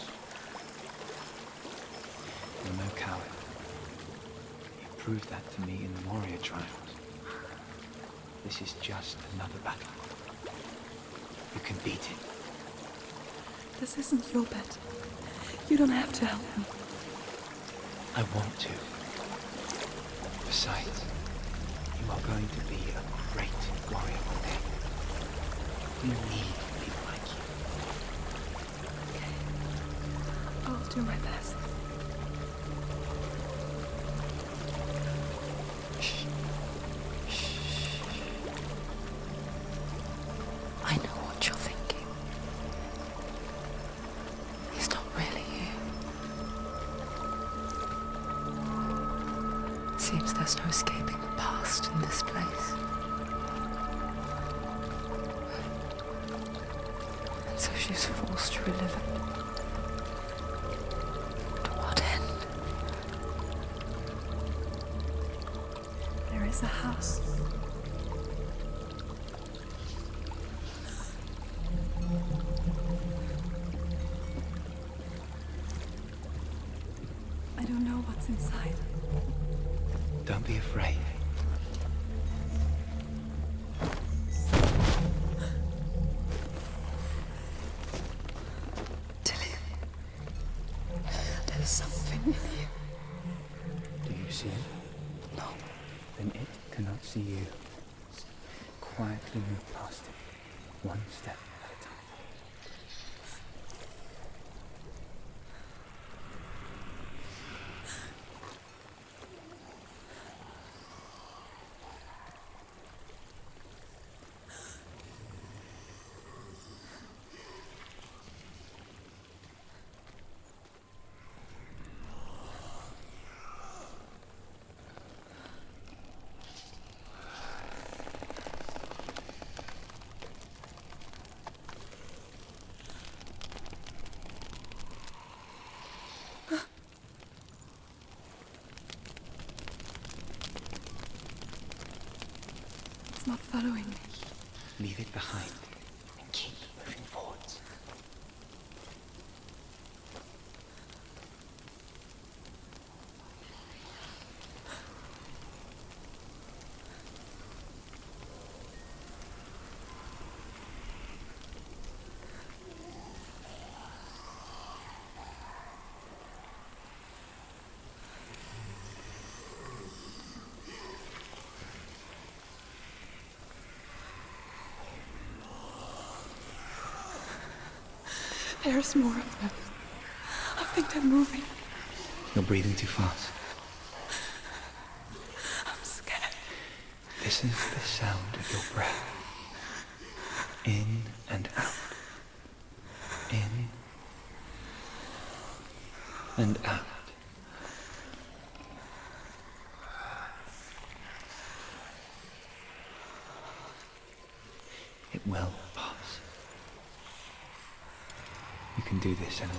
You're no coward. You proved that to me in the warrior trials. This is just another battle. You can beat it. This isn't your bet. You don't have to help me. I want to. Besides, you are going to be a great warrior one day. We need people like you. Okay. I'll do my best. I know what you're thinking. He's not really here. It seems there's no escaping the past in this place. And so she's forced to relive it. To what end? There is a house. I don't know what's inside. Don't be afraid. Tilly, there's something in here. Do you see it? No. Then it cannot see you. Quietly move past it, one step at a time. not following me. Leave it behind and keep moving forwards. There's more of them. I think they're moving. You're breathing too fast. I'm scared. This is the sound of your breath. In and out. In and out. It will pass. You can do this, Senua.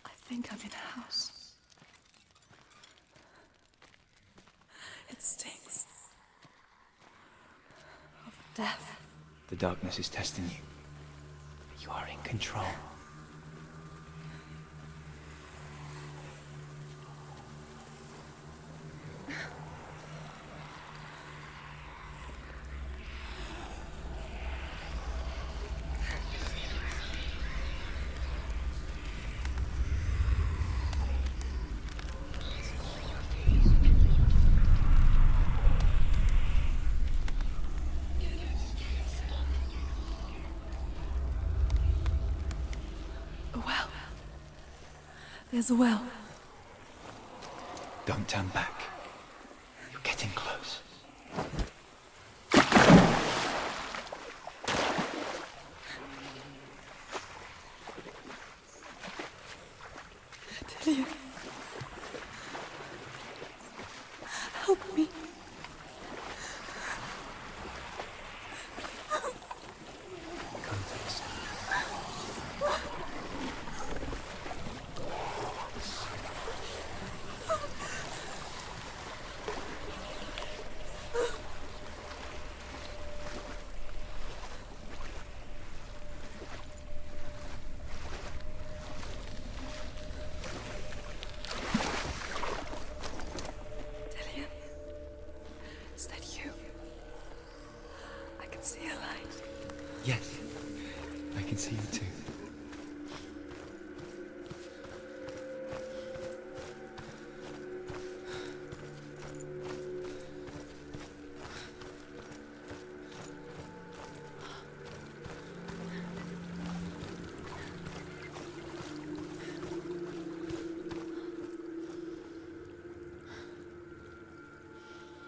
I think I'm in a house. It stinks of death. The darkness is testing you. You are in control. There's a well. Don't turn back. You're getting close. Delia. Help me. Come to the center. Yes, I can see you too.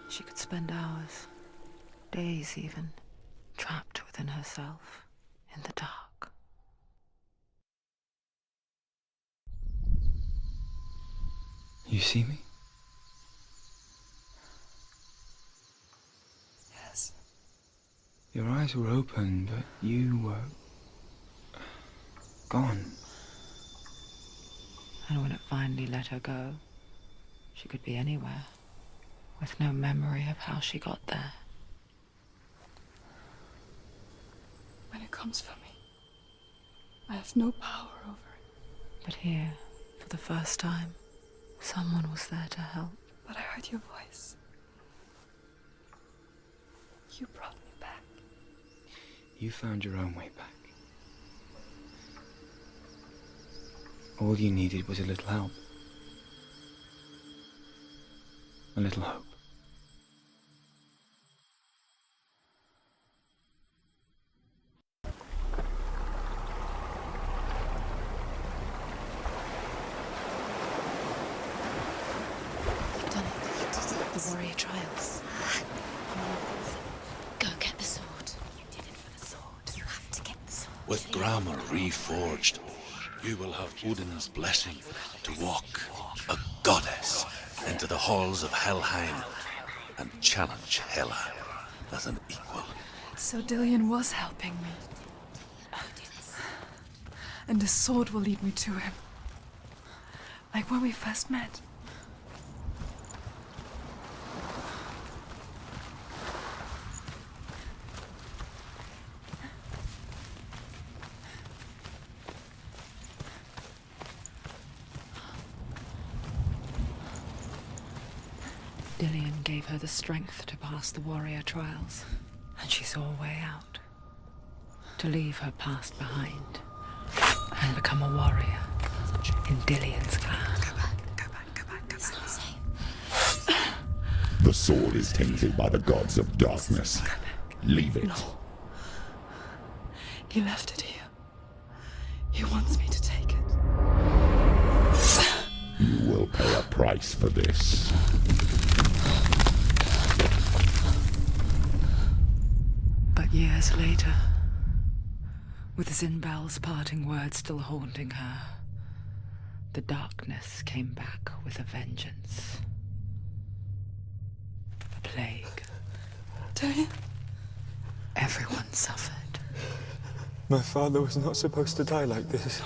She could spend hours, days even, trapped within herself, in the dark. You see me? Yes. Your eyes were open, but you were gone. And when it finally let her go, she could be anywhere, with no memory of how she got there. When it comes for me, I have no power over it. But here, for the first time, someone was there to help. But I heard your voice. You brought me back. You found your own way back. All you needed was a little help. A little hope. You've done it. The warrior trials. Go get the sword. You did it for the sword. You have to get the sword. With grammar reforged, you will have Odin's blessing to walk, a goddess, into the halls of Helheim and challenge Hela as an equal. So Dillion was helping me. And the sword will lead me to him. Like when we first met. Dillion gave her the strength to pass the warrior trials, and she saw a way out. To leave her past behind and become a warrior in Dillion's clan. Go back. It's not safe. The sword is tainted by the gods of darkness. Leave it. No. He left it here. He wants me to take it. You will pay a price for this. But years later, with Zinbel's parting words still haunting her, the darkness came back with a vengeance. A plague. Dillion? Everyone suffered. My father was not supposed to die like this.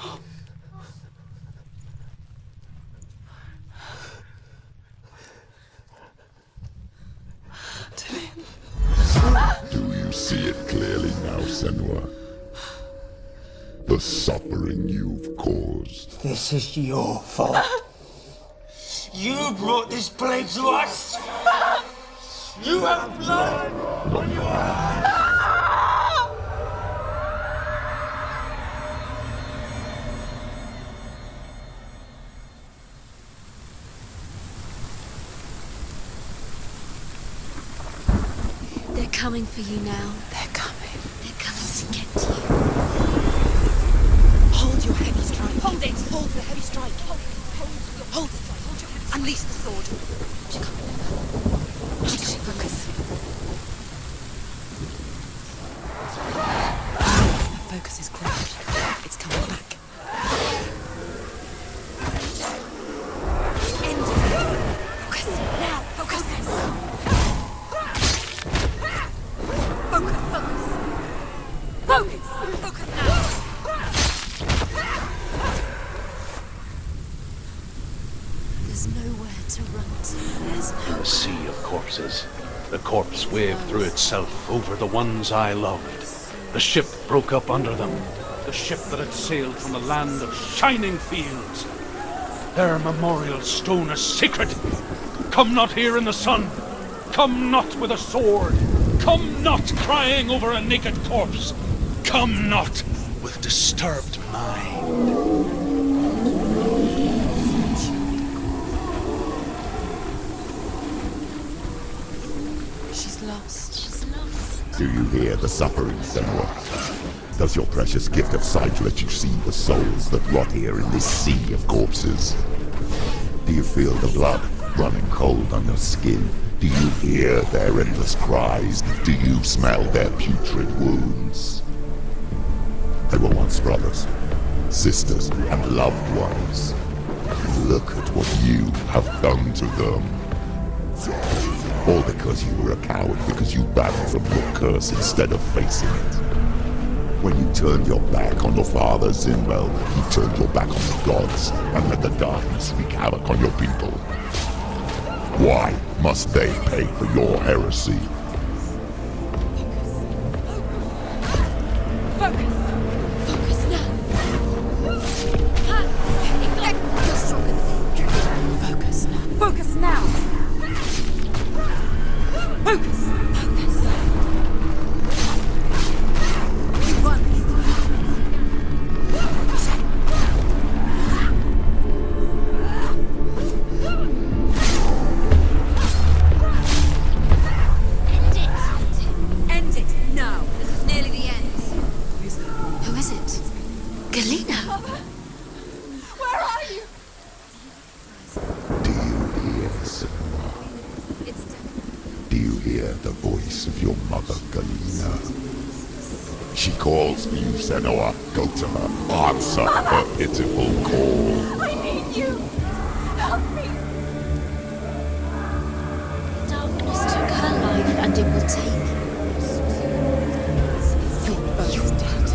Do you see it clearly now, Senua? The suffering you've caused. This is your fault. You brought this plague to us. You have blood on your hands. They're coming for you now. They're coming. They're coming to get you. Hold your heavy strike. Hold it. Hold the heavy strike. Hold it. Hold it. Hold your heavy strike. Unleash the sword. How does she focus? The focus is cracked. It's coming back. End it. Focus. Now. Focus. Focus! Focus now! There's nowhere to run to. There's In a sea of corpses, the corpse waved through itself over the ones I loved. The ship broke up under them. The ship that had sailed from a land of shining fields. Their memorial stone is sacred. Come not here in the sun. Come not with a sword. Come not crying over a naked corpse. Come not with disturbed mind. She's lost. She's lost. Do you hear the suffering, Senua? Does your precious gift of sight let you see the souls that rot here in this sea of corpses? Do you feel the blood running cold on your skin? Do you hear their endless cries? Do you smell their putrid wounds? They were once brothers, sisters, and loved ones. Look at what you have done to them. All because you were a coward, because you ran from your curse instead of facing it. When you turned your back on your father, Zinbel, you turned your back on the gods and let the darkness wreak havoc on your people. Why must they pay for your heresy? Focus now. Do you hear the voice of your mother, Galena? She calls for you, Senua. Go to her. Answer her pitiful call. I need you! Help me! Darkness took her life, and it will take yours. You're both dead.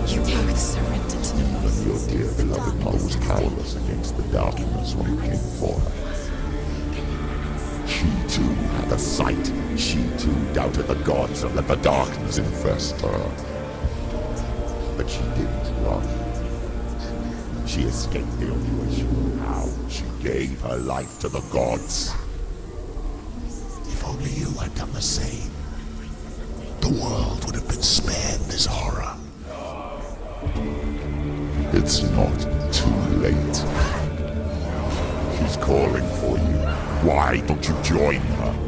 You both surrendered to the voices. Your dear beloved mother was powerless against the darkness when it came for her. She too had a sight. She too doubted the gods and let the darkness infest her. But she didn't run. She escaped the only way she knew how. She gave her life to the gods. If only you had done the same, the world would have been spared this horror. It's not too late. She's calling for you. Why don't you join her?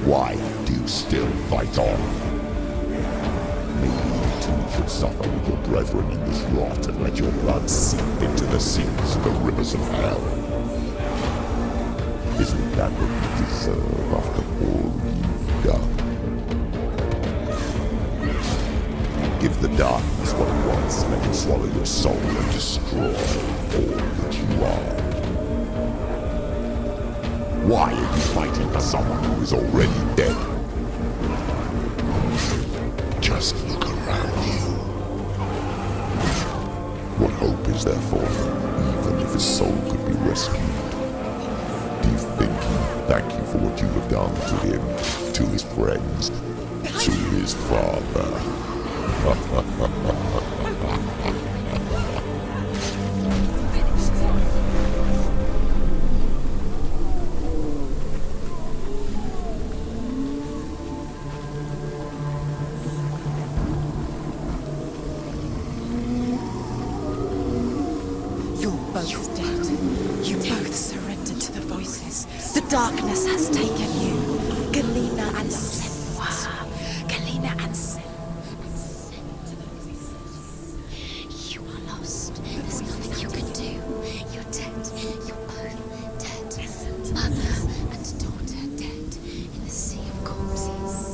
Why do you still fight on? Maybe you too should suffer with your brethren in this rot and let your blood seep into the seas of the rivers of hell. Isn't that what you deserve after all you've done? Give the darkness what it wants, and let it swallow your soul and destroy all that you are. Why are you fighting for someone who is already dead? Just look around you. What hope is there for him, even if his soul could be rescued? Do you think he'd thank you for what you have done to him, to his friends, to his father? darkness has taken you. Galena and Senua. Galena and Senua. You are lost. There's nothing you can do. You're dead. You're both dead. Mother and daughter dead in the sea of corpses.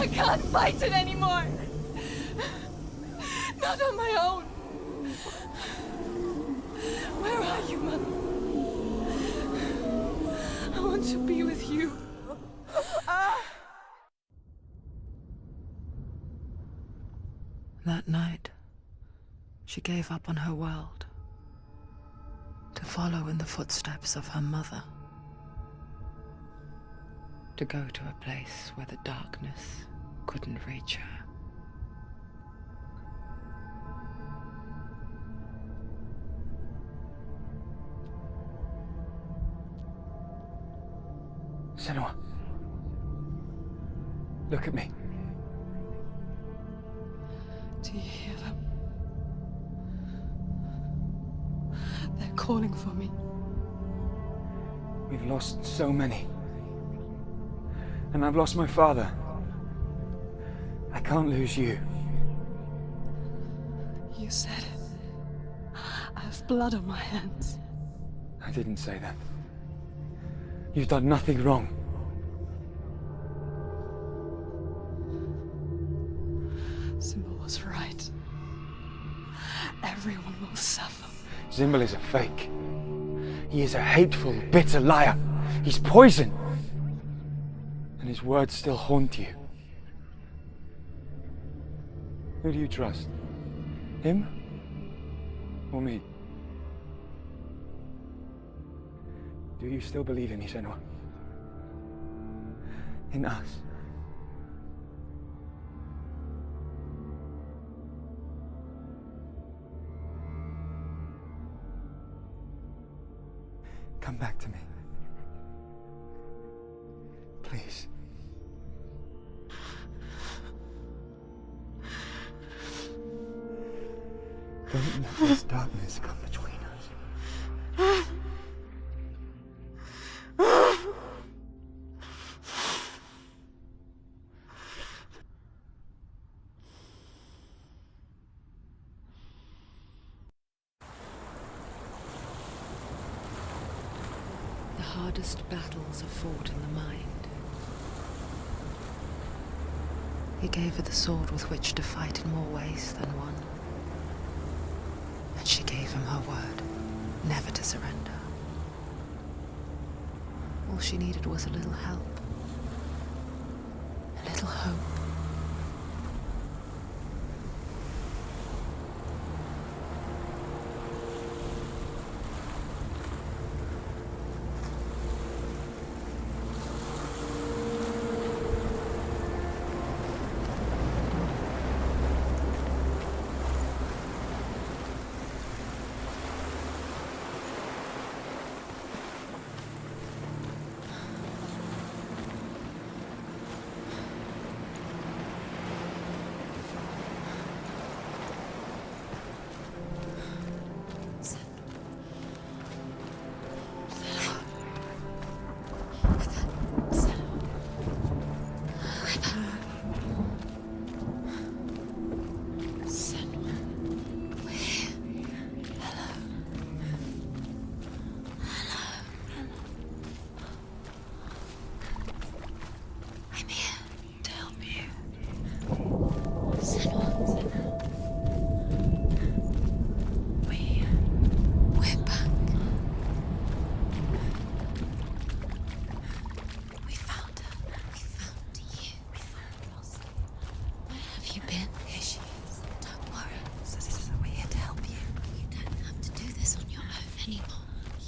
I can't fight it anymore. Not on my own. Where are you, Mother? I want to be with you. That night, she gave up on her world to follow in the footsteps of her mother, to go to a place where the darkness couldn't reach her. Senua. Look at me. Do you hear them? They're calling for me. We've lost so many. And I've lost my father. I can't lose you. You said it. I have blood on my hands. I didn't say that. You've done nothing wrong. Symbol was right. Everyone will suffer. Symbol is a fake. He is a hateful, bitter liar. He's poison. And his words still haunt you. Who do you trust? Him? Or me? Do you still believe in me, Senua? In us? Come back to me. Please. Don't let this darkness come between us. The hardest battles are fought in the mind. He gave her the sword with which to fight in more ways than one. And she gave him her word, never to surrender. All she needed was a little help, a little hope.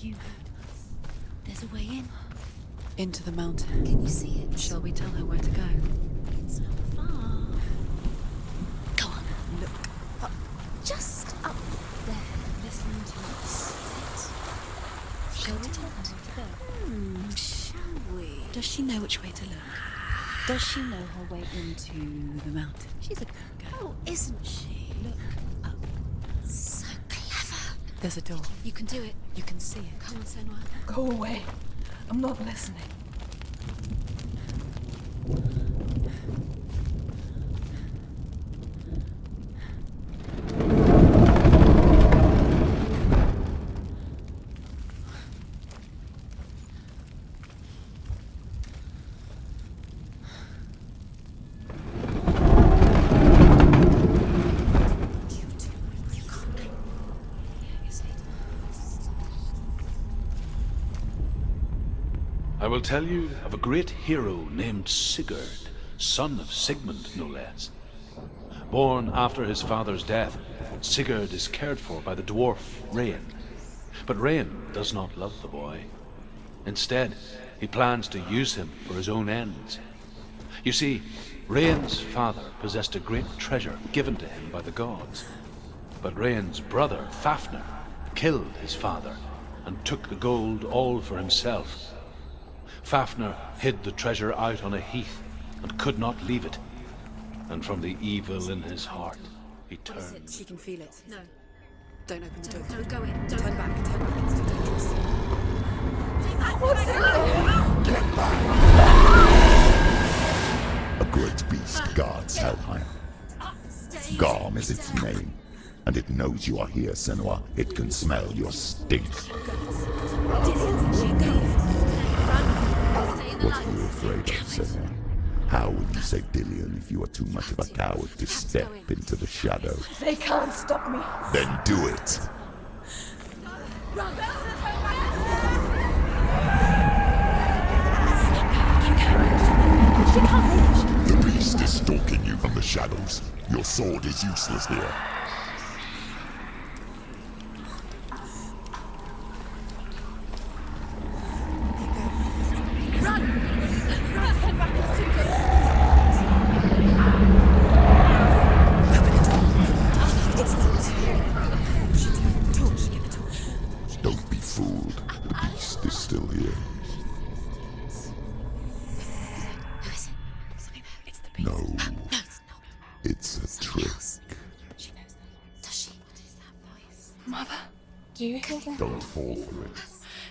You heard us. There's a way in. Into the mountain. Can you see it? Shall we tell her where to go? It's not far. Go on, look up. Just up there. Listen to us. Shall we tell her where to go? Shall we? Does she know which way to look? Does she know her way into the mountain? She's a good girl, isn't she? Look up. So clever. There's a door. You can do it. You can see it. Come on, Senua. Go away. I'm not listening. I will tell you of a great hero named Sigurd, son of Sigmund, no less. Born after his father's death, Sigurd is cared for by the dwarf Rain. But Rain does not love the boy. Instead, he plans to use him for his own ends. You see, Rain's father possessed a great treasure given to him by the gods. But Rain's brother, Fafnir, killed his father and took the gold all for himself. Fafnir hid the treasure out on a heath and could not leave it. And from the evil in his heart, he turned. She can feel it. No. Don't open the door. Don't go in. Don't. Turn back. Turn back. It's too dangerous. What's in there? Get back! A great beast guards Helheim. Garm is its name, and it knows you are here, Senua. It can smell your stink. What are you afraid of, Senua? How will you save Dillion if you are too much of a coward to step into the shadow? They can't stop me. Then do it! The beast is stalking you from the shadows. Your sword is useless here. Don't be fooled. The beast is still here. No. It's a trick. Mother, do you hear that? Don't fall for it.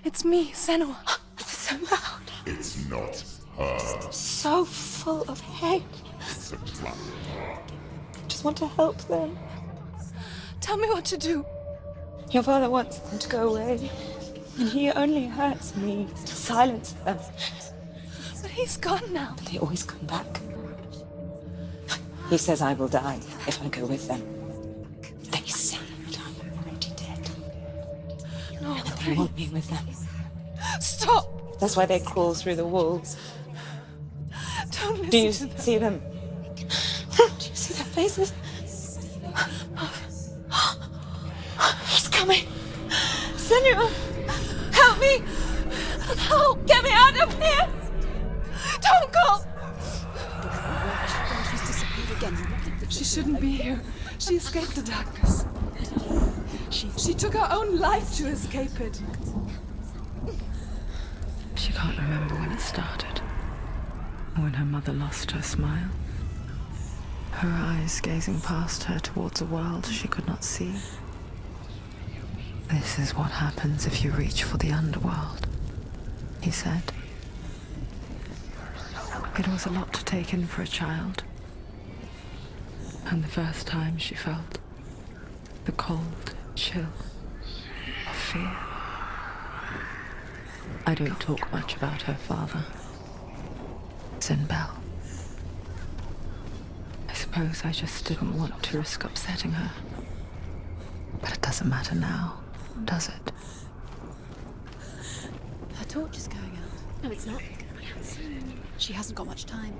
It's me, Senua. It's so loud. It's not her. So full of hate. It's a trap. I just want to help them. Tell me what to do. Your father wants them to go away, and he only hurts me to silence them. But he's gone now. But they always come back. He says I will die if I go with them. They say that I'm already dead. No, And they want me with them. Stop! That's why they crawl through the walls. Don't listen Do you to them. see them? Do you see their faces? He's coming! Senua! Help me! Help! Get me out of here! Don't go! She's disappeared again. She shouldn't be here. She escaped the darkness. She took her own life to escape it. She can't remember when it started. Or when her mother lost her smile. Her eyes gazing past her towards a world she could not see. This is what happens if you reach for the underworld, he said. It was a lot to take in for a child. And the first time she felt the cold chill of fear. I don't talk much about her father, Sinbel. I suppose I just didn't want to risk upsetting her. But it doesn't matter now, does it? Her torch is going out. No, it's not. She hasn't got much time.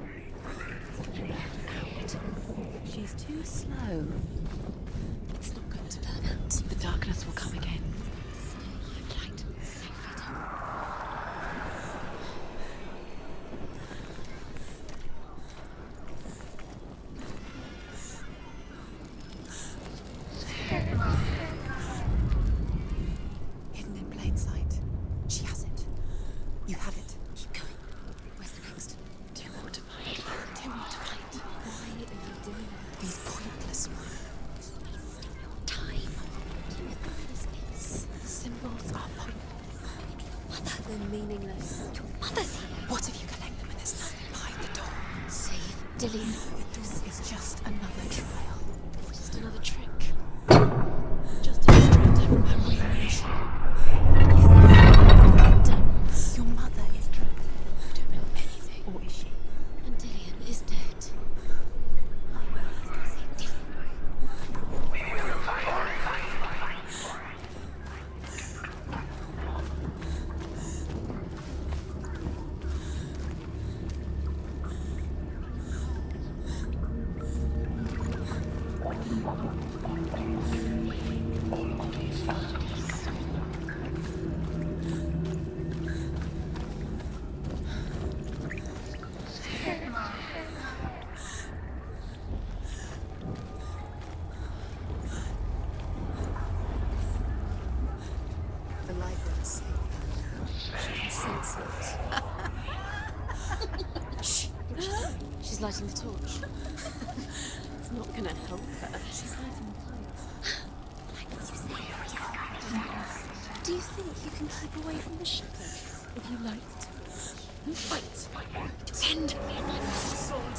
She's too slow. It's not going to burn out. The darkness will come again. They're meaningless. Your mother's here. What if you collect them and there's nothing behind the door? Save Dillian. This is just another trial. Just another trick. Just to distract her from her real mission. Your mother is dead. You don't know anything. Or is she? And Dillian is dead. The light doesn't save her. She can sense it. Shh. She's lighting the torch. It's not gonna help her. She's lighting the fire. Do you think you can keep away from the Shipwreck if you liked? Fight! Pretend you're my sword.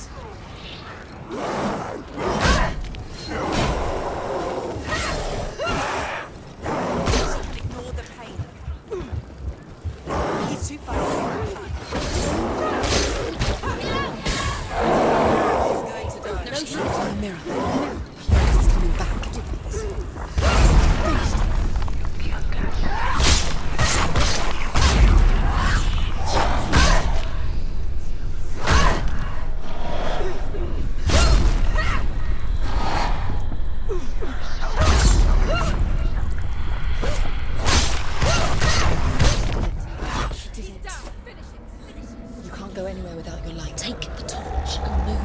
Ignore the pain. He's too far. He's going to die. No, she's in the mirror. He's coming back. You can't go anywhere without your light. take the torch and move.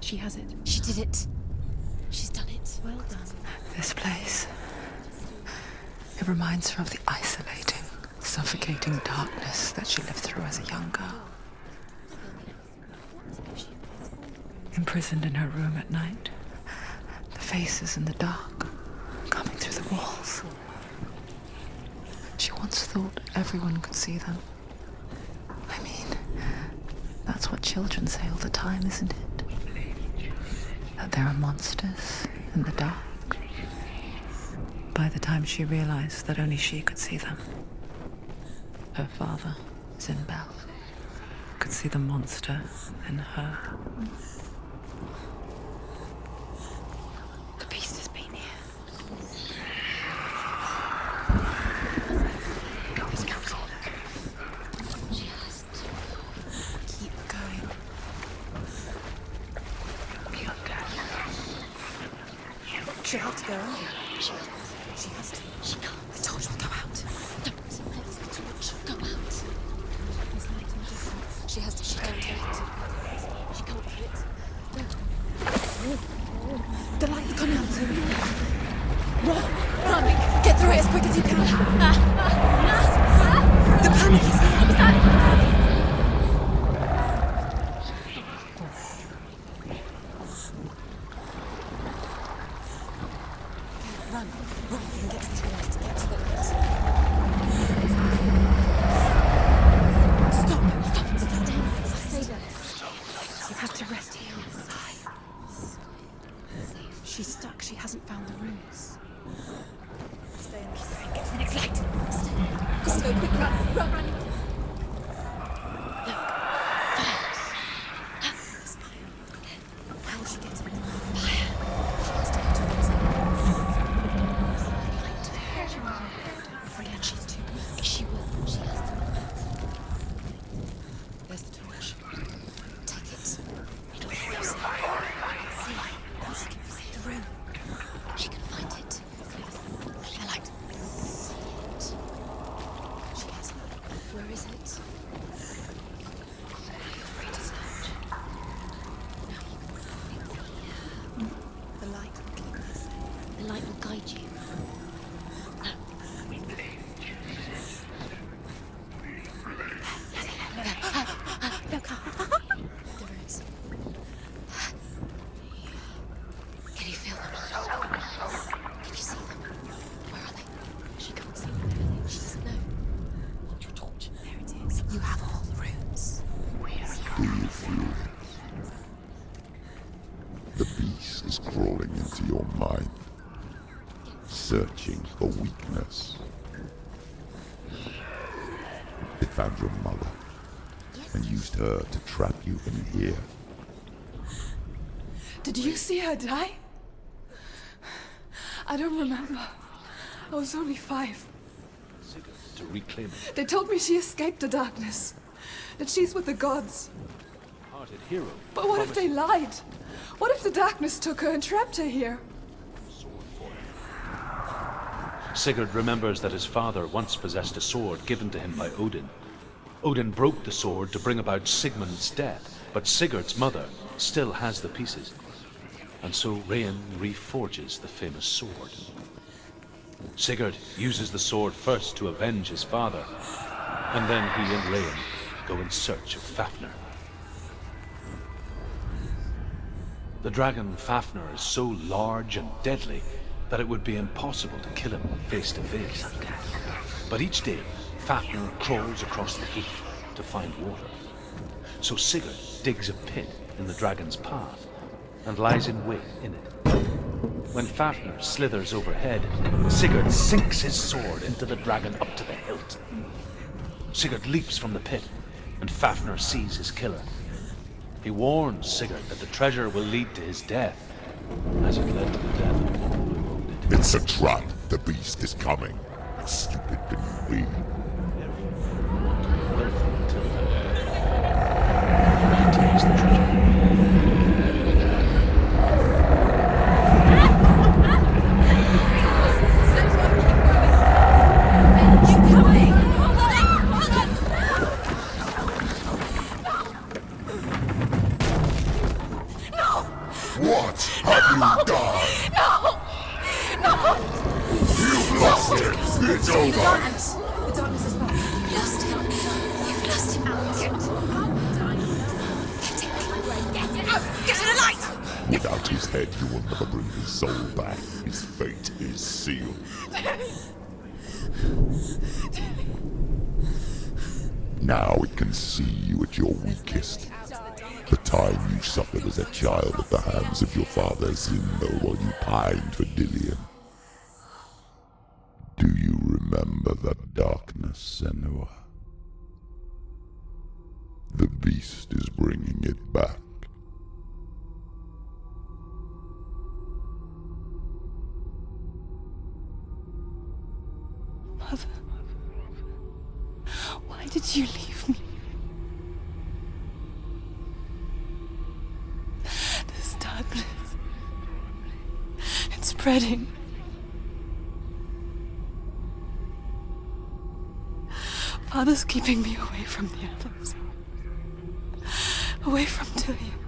She has it. She did it. She's done it. Well done. This place. It reminds her of the isolating, suffocating darkness that she lived through as a young girl. Imprisoned in her room at night. The faces in the dark, coming through the walls. She once thought everyone could see them. I mean, that's what children say all the time, isn't it? That there are monsters in the dark. By the time she realized that only she could see them, her father, Zinbel, could see the monster in her. The beast has been here. She has to Keep going. She'll have to go under. She has to. She can't. The torch will go out. Don't let the torch go out. There's light in the distance. She has to. She can't do it. She can't do it. The light's gone out. Run! Get through it as quick as you can. The panic is here. Run, and get to the light, get to the light. Stop, stay there. You have to rest here. She's stuck, she hasn't found the rooms. Stay in this way, get to the next light. Stay. Just go quick, run. There's fire. How will she get to it? Fire. She has to go towards it. Forget she's too weak. She will. She has to. There's the torch. Take it. It'll fuse it. See how she can see the room. She can find it. The light. is it? Are you free to search? Now you can see it's here. The light will keep us safe. The light will guide you. Look. The roots. Can you feel them? Can you see them? Where are they? She can't see them. She doesn't know. Hold your torch. There it is. You have all the roots. Do you feel it? The beast is crawling into your mind, searching for weakness. It found your mother and used her to trap you in here. Did you see her die? I don't remember. I was only 5. To reclaim it. They told me she escaped the darkness. That she's with the gods. Hearted hero. But what if they lied? What if the darkness took her and trapped her here? Sigurd remembers that his father once possessed a sword given to him by Odin. Odin broke the sword to bring about Sigmund's death, but Sigurd's mother still has the pieces. And so Rain reforges the famous sword. Sigurd uses the sword first to avenge his father, and then he and Rain go in search of Fafnir. The dragon Fafnir is so large and deadly that it would be impossible to kill him face to face. But each day, Fafnir crawls across the heath to find water. So Sigurd digs a pit in the dragon's path and lies in wait in it. When Fafnir slithers overhead, Sigurd sinks his sword into the dragon up to the hilt. Sigurd leaps from the pit, and Fafnir sees his killer. He warns Sigurd that the treasure will lead to his death, as it led to the death of all who owned it. It's a trap. The beast is coming. How stupid can you be? He takes the treasure. What have you done? No! You've lost it. It's over. The darkness is back. You've lost him. You've lost him. Get it out. Get to the light. Without his head, you will never bring his soul back. His fate is sealed. Now it can see you at your weakest. The time you suffered as a child at the hands of your father Zindo while you pined for Dillion. Do you remember that darkness, Senua? The beast is bringing it back. Mother, why did you leave me? This darkness, it's spreading. Father's keeping me away from the others. Away from Dillion.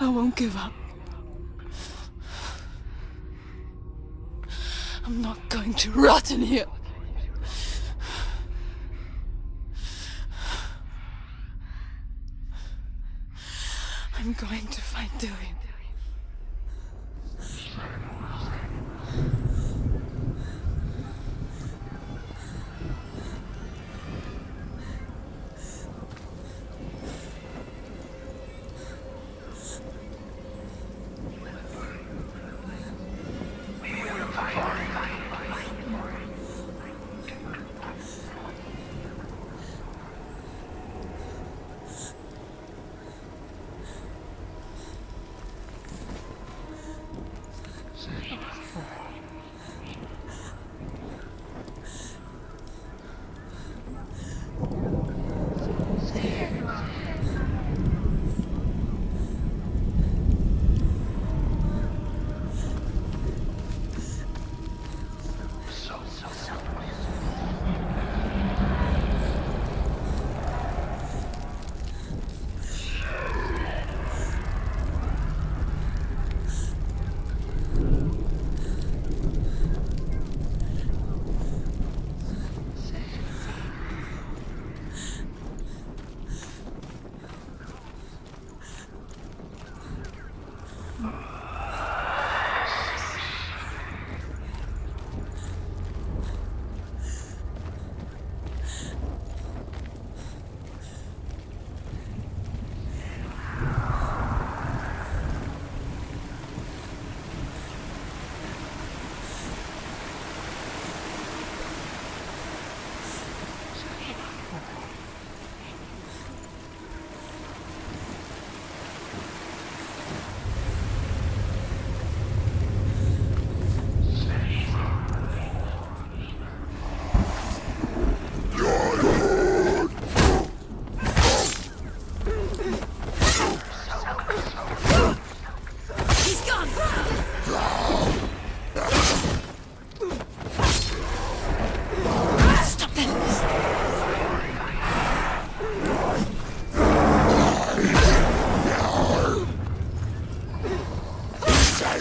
I won't give up. I'm not going to rot in here. I'm going to find Dillion.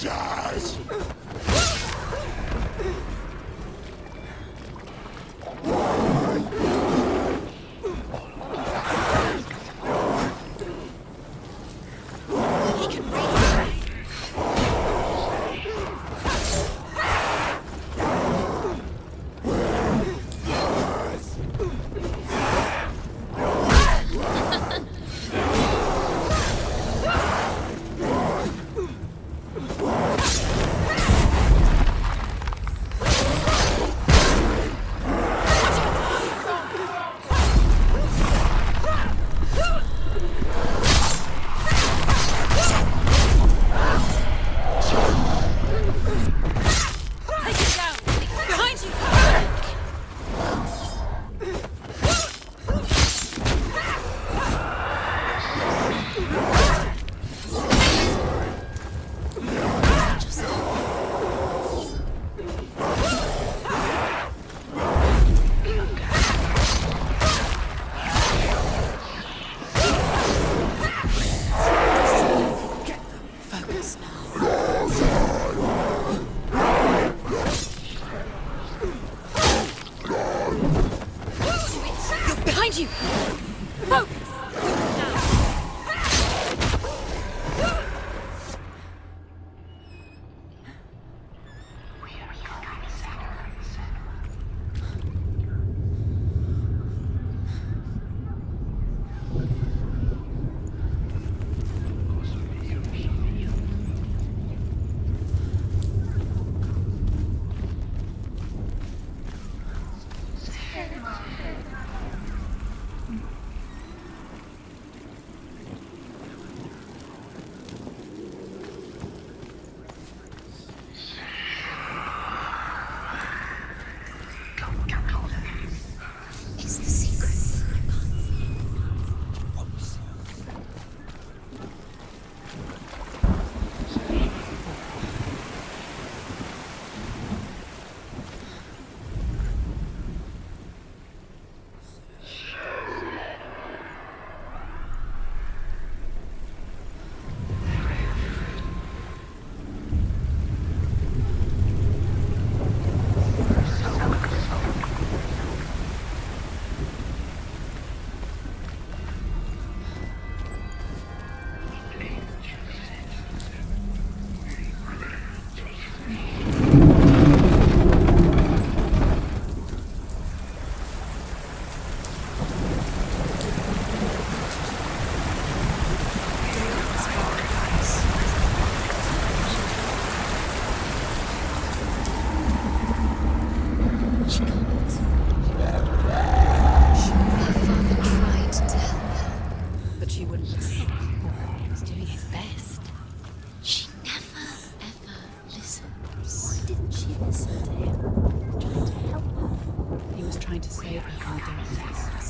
Losers!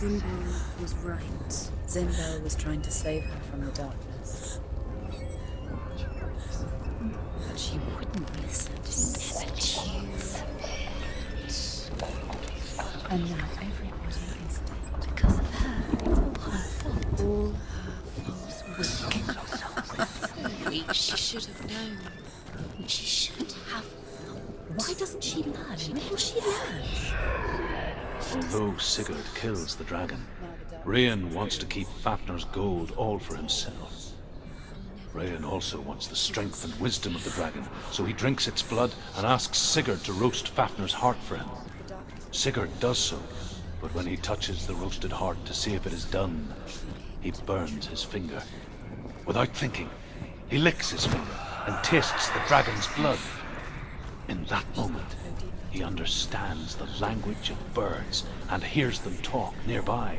Zimbel was right. Zimbel was trying to save her from the darkness. But she wouldn't listen. She never chose. And now everybody is dead. Because of her. All her fault. All her fault. Weak. She should have known. She should have known. Why doesn't she learn? When will she learn? Though Sigurd kills the dragon, Rain wants to keep Fafnir's gold all for himself. Rain also wants the strength and wisdom of the dragon, so he drinks its blood and asks Sigurd to roast Fafnir's heart for him. Sigurd does so, but when he touches the roasted heart to see if it is done, he burns his finger. Without thinking, he licks his finger and tastes the dragon's blood. In that moment, he understands the language of birds and hears them talk nearby.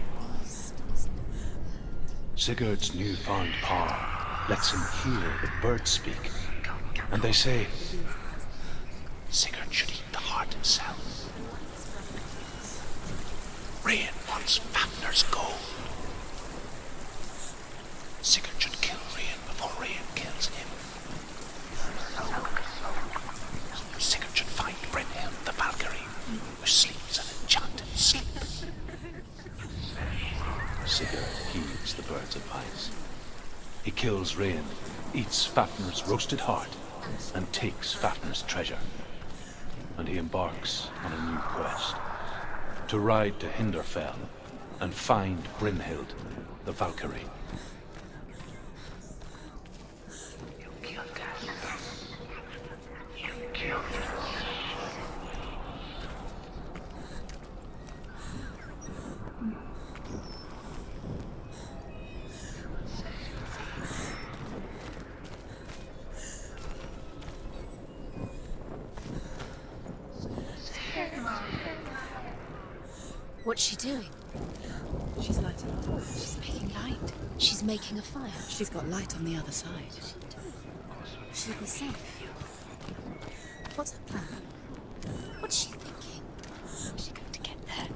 Sigurd's newfound power lets him hear the birds speak, and they say, Sigurd should eat the heart himself. Rain wants Fafnir's gold. Sigurd should kill Rain before Rain kills him. Sigurd should find Brynhild the Valkyrie, who sleeps an enchanted sleep. Sigurd heeds the bird's advice. He kills Rain, eats Fafnir's roasted heart, and takes Fafnir's treasure. And he embarks on a new quest, to ride to Hinderfell and find Brynhild, the Valkyrie. What's she doing? She's lighting up. She's making light. She's making a fire. She's got light on the other side. She'll be safe. What's her plan? What's she thinking? How's she going to get there?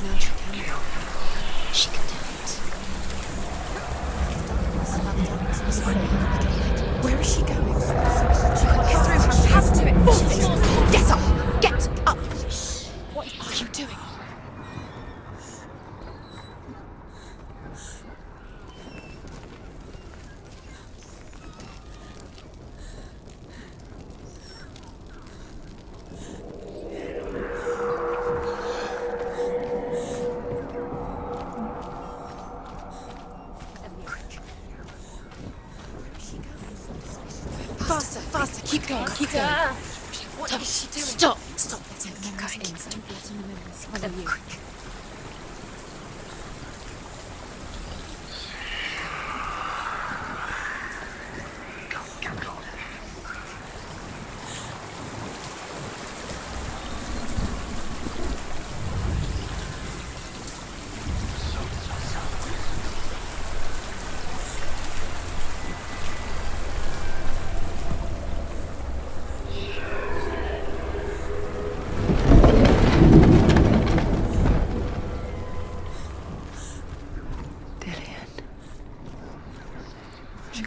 Now she can. She can do it. Where is she going? She can't get through her. She has to do it. Force it. Get up! Get up! What are you doing? Faster, faster, keep going, keep going. What is she doing? Stop! Stop. Keep going. Don't let him follow you. Quick.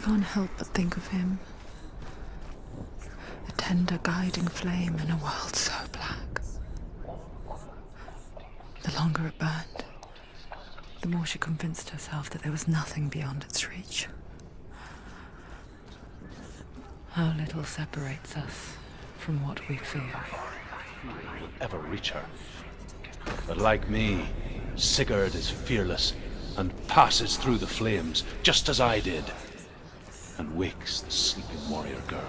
Can't help but think of him. A tender guiding flame in a world so black. The longer it burned, the more she convinced herself that there was nothing beyond its reach. How little separates us from what we fear. Will ever reach her. But like me, Sigurd is fearless and passes through the flames, just as I did, and wakes the sleeping warrior girl.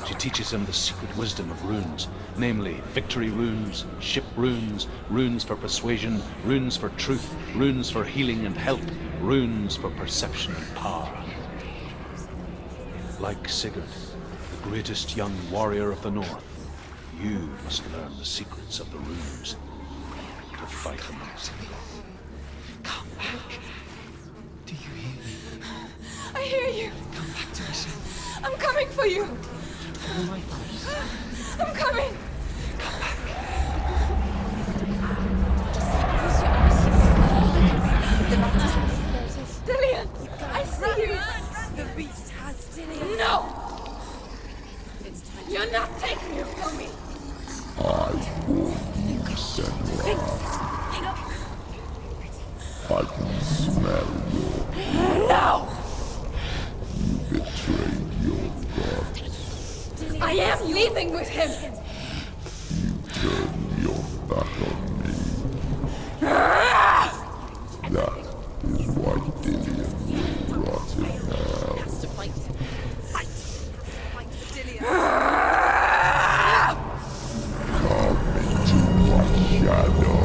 She teaches him the secret wisdom of runes, namely victory runes, ship runes, runes for persuasion, runes for truth, runes for healing and help, runes for perception and power. Like Sigurd, the greatest young warrior of the North, you must learn the secrets of the runes to fight amongst them. Come back. Do you hear me? I hear you. Come back to us. I'm coming for you. Follow my thoughts. I'm coming. Come back. Dillian, I see you. The beast has Dillian. No. You're not taking it from me. I warn you, Senua. I can smell your No. You betrayed your god. I am leaving with him. You turned your back on me. That is why Dillian will rot in hell. Come into my shadow.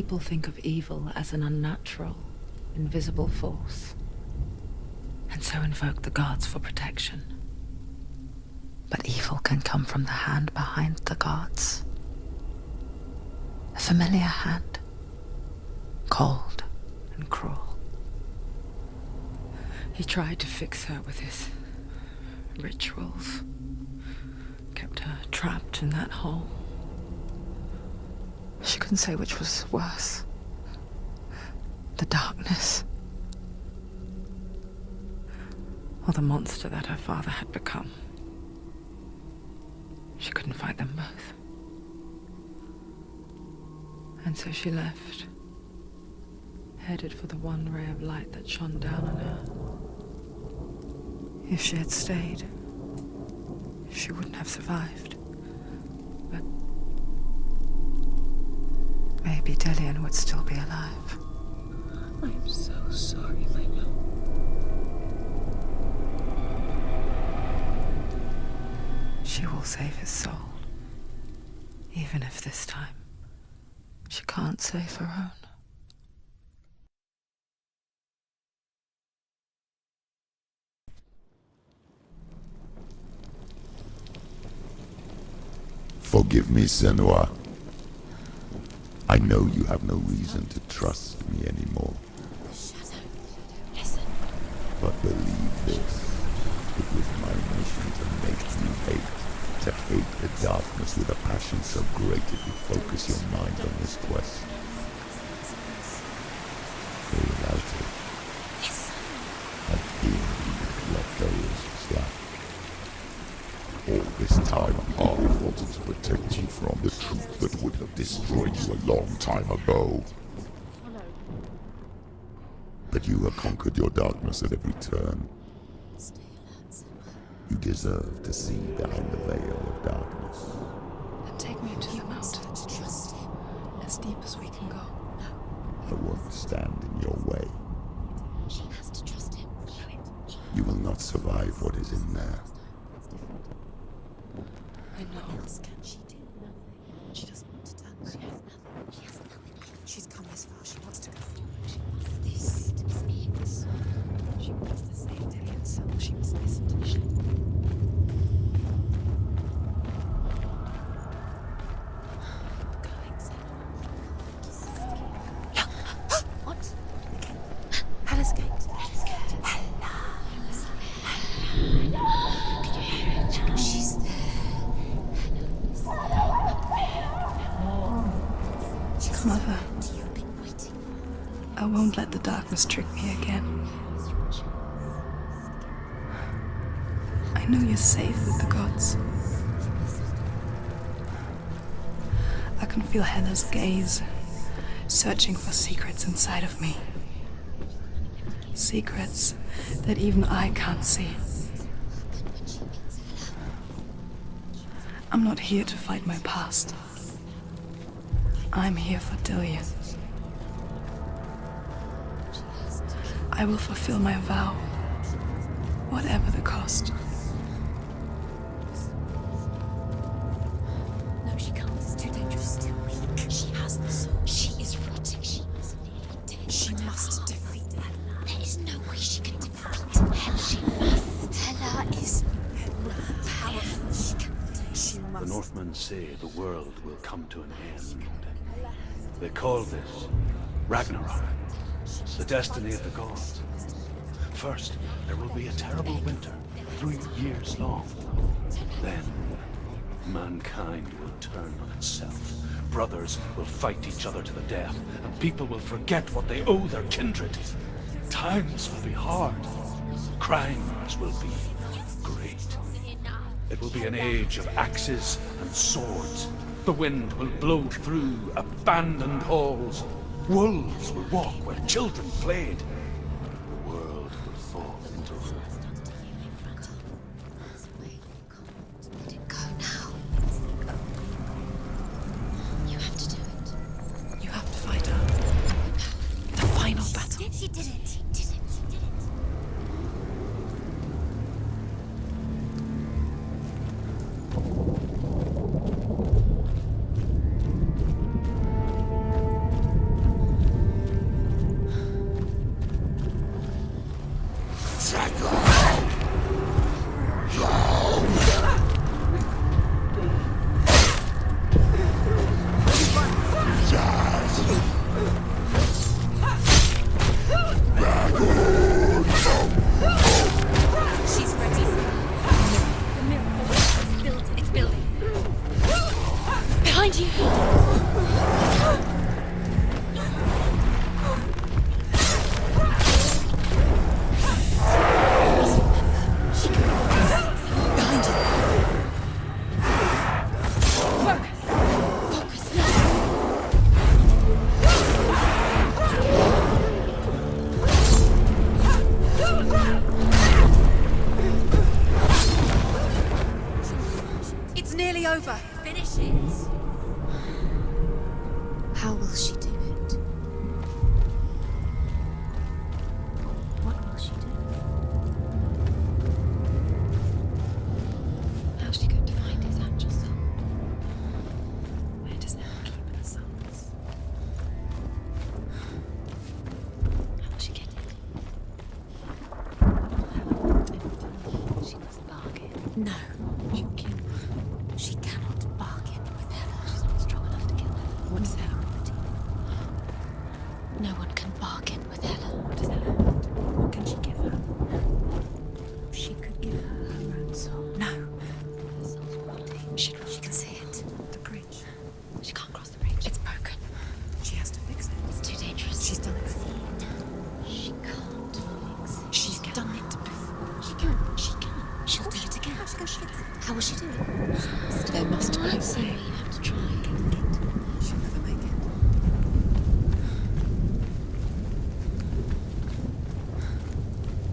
People think of evil as an unnatural, invisible force, and so invoke the gods for protection. But evil can come from the hand behind the gods. A familiar hand, cold and cruel. He tried to fix her with his rituals, kept her trapped in that hole. She couldn't say which was worse. The darkness, or the monster that her father had become. She couldn't fight them both. And so she left, headed for the one ray of light that shone down on her. If she had stayed, she wouldn't have survived. But maybe Dillian would still be alive. I'm so sorry, my love. She will save his soul, even if this time she can't save her own. Forgive me, Senua. I know you have no reason to trust me anymore. Listen. But believe this, it was my mission to make you hate. To hate the darkness with a passion so great it would focus your mind on this quest. For without it, I'd feel you left over slack. All this time, I wanted to protect you from the truth that would have destroyed you a long time ago. But you have conquered your darkness at every turn. You deserve to see behind the veil of darkness. Then take me to the mountain, to trust him, as deep as we can go. I won't stand in your way. She has to trust him. You will not survive what is in there. I know. What else can she do? Nothing. She doesn't want to turn back. She has nothing. She has nothing. She's come this far. She wants to go forward. She wants this to be it. She wants to save Dillian's soul. She must listen to the shadow. What? Hela's gate. Hela's gate. Hela. Can you hear it? She's there. Mother, I won't let the darkness trick me again. I know you're safe with the gods. I can feel Hela's gaze, searching for secrets inside of me. Secrets that even I can't see. I'm not here to fight my past. I'm here for Dillian. I will fulfill my vow, whatever the cost. No, she can't. It's too dangerous. Still weak. She has the soul. She is rotting. She is nearly dead. She must defeat her. There is no way she can defeat Hela. She must. Hela is powerful. She must. The Northmen say the world will come to an end. They call this Ragnarok, the destiny of the gods. First, there will be a terrible winter, 3 years long. Then, mankind will turn on itself. Brothers will fight each other to the death, and people will forget what they owe their kindred. Times will be hard. Crimes will be great. It will be an age of axes and swords. The wind will blow through abandoned halls. Wolves will walk where children played. The world will fall into ruin. Let it go now. You have to do it. You have to fight her. The final battle. She did it. She did it. She did it. over. Finish it. How will she do it? What will she do? How's she going to find his angel soul? Where does Hela keep the souls? How will she get it? Hela won't enter. She must bargain. No. She cannot bargain with Hela. She's not strong enough to kill Hela. What does Hela want? No one can bargain with Hela. What does Hela want? What can she give her? She could give her her own soul. No. Her soul's quality. She can see it. The bridge. She can't cross the bridge. It's broken. She has to fix it. It's too dangerous. She's done it before. She can't fix it. She's done it before. She can. She can. She'll do it again. How's she going to fix it? How will she do it? There must be a way. You have to try. She'll never make it.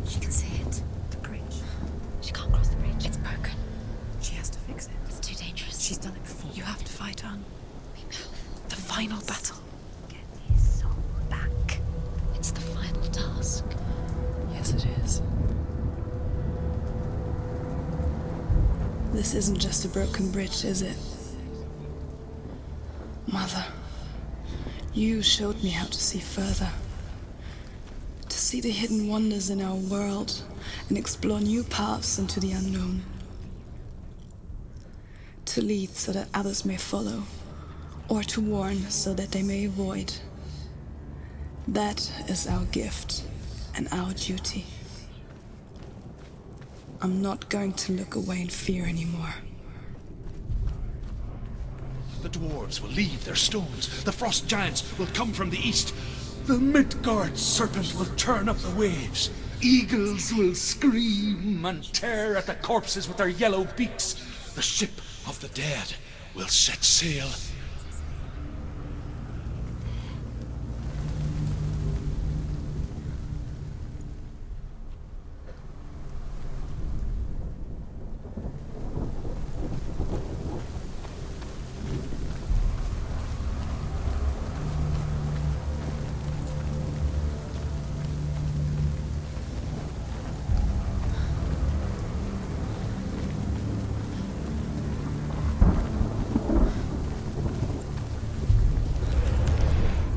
She can see it. The bridge. She can't cross the bridge. It's broken. She has to fix it. It's too dangerous. She's done it before. You have to fight on. Be powerful. The final battle. Get his soul back. It's the final task. Yes, it is. This isn't just a broken bridge, is it? Mother, you showed me how to see further. To see the hidden wonders in our world and explore new paths into the unknown. To lead so that others may follow, or to warn so that they may avoid. That is our gift and our duty. I'm not going to look away in fear anymore. The dwarves will leave their stones. The frost giants will come from the east. The Midgard serpent will turn up the waves. Eagles will scream and tear at the corpses with their yellow beaks. The ship of the dead will set sail.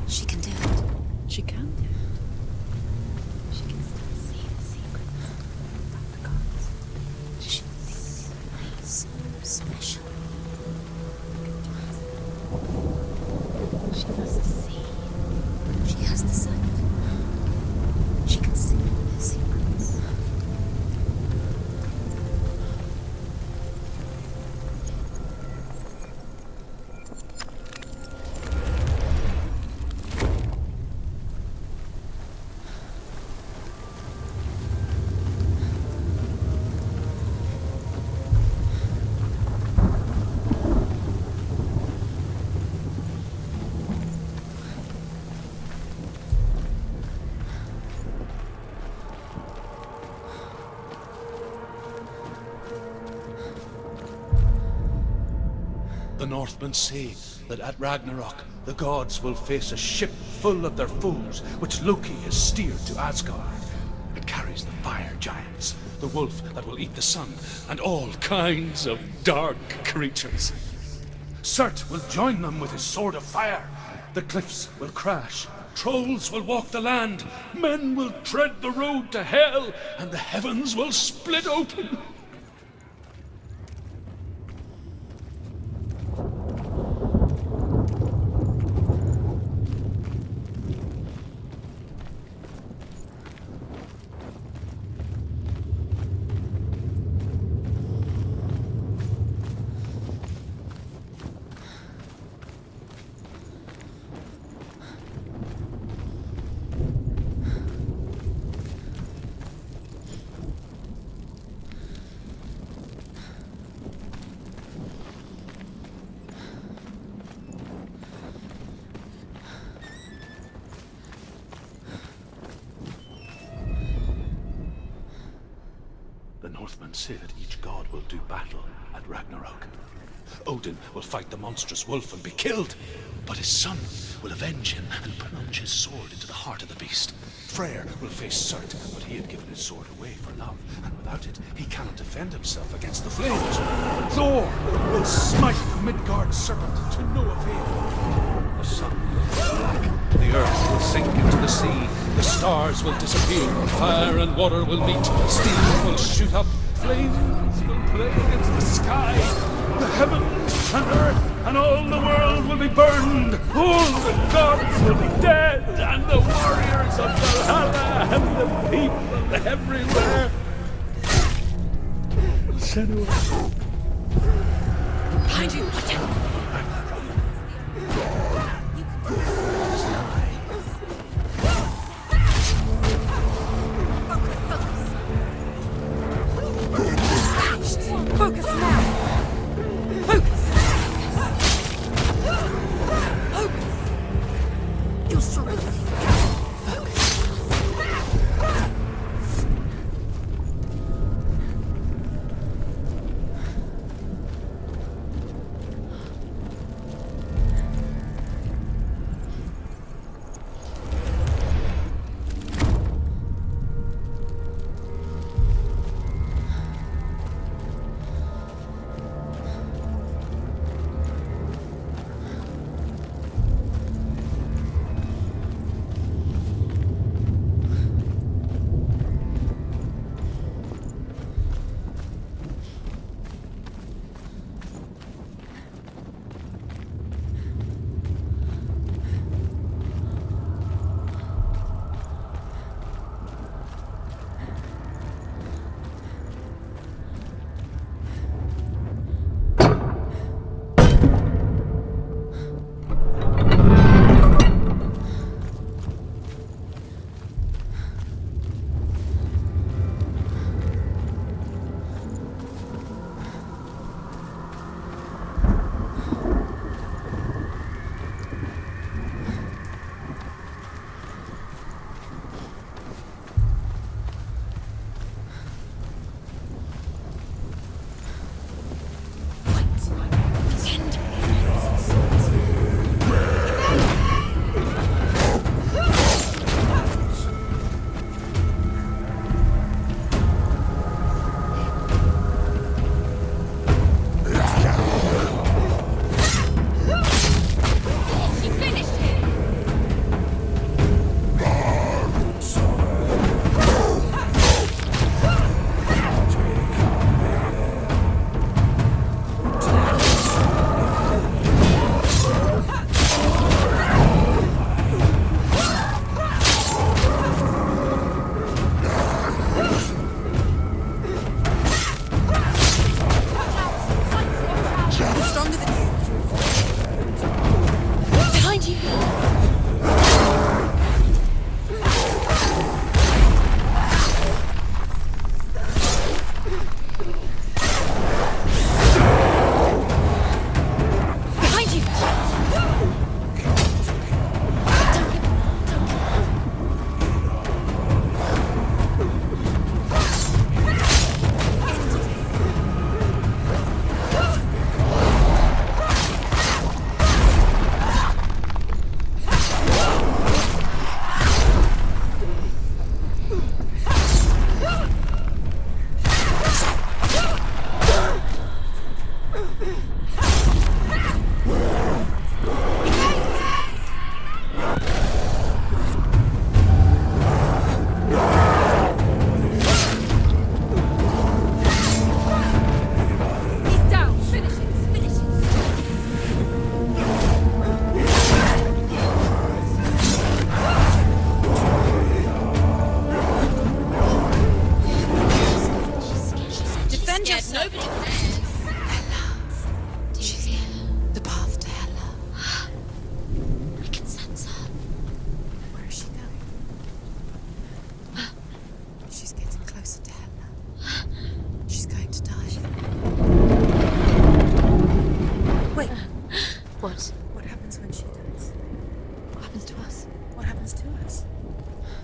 She can do it. She can do it. She can still see the secrets of the gods. She thinks he's special. She must see. She has the sight. She can see all their secrets. The Northmen say that at Ragnarok, the gods will face a ship full of their foes, which Loki has steered to Asgard. It carries the fire giants, the wolf that will eat the sun, and all kinds of dark creatures. Surtr will join them with his sword of fire. The cliffs will crash. Trolls will walk the land. Men will tread the road to hell, and the heavens will split open. The Northmen say that each god will do battle at Ragnarok. Odin will fight the monstrous wolf and be killed, but his son will avenge him and plunge his sword into the heart of the beast. Freyr will face Surtr, but he had given his sword away for love, and without it, he cannot defend himself against the flames. Thor will smite the Midgard serpent to no avail. The sun will go black, the earth will sink into the sea, the stars will disappear, fire and water will meet, steel will shoot up, flames will play against the sky, the heavens and earth and all the world will be burned, all the gods will be dead, and the warriors of Valhalla and the people everywhere. Senua. Behind you! Watch out! Focus now! Focus! Focus! You're stronger than me.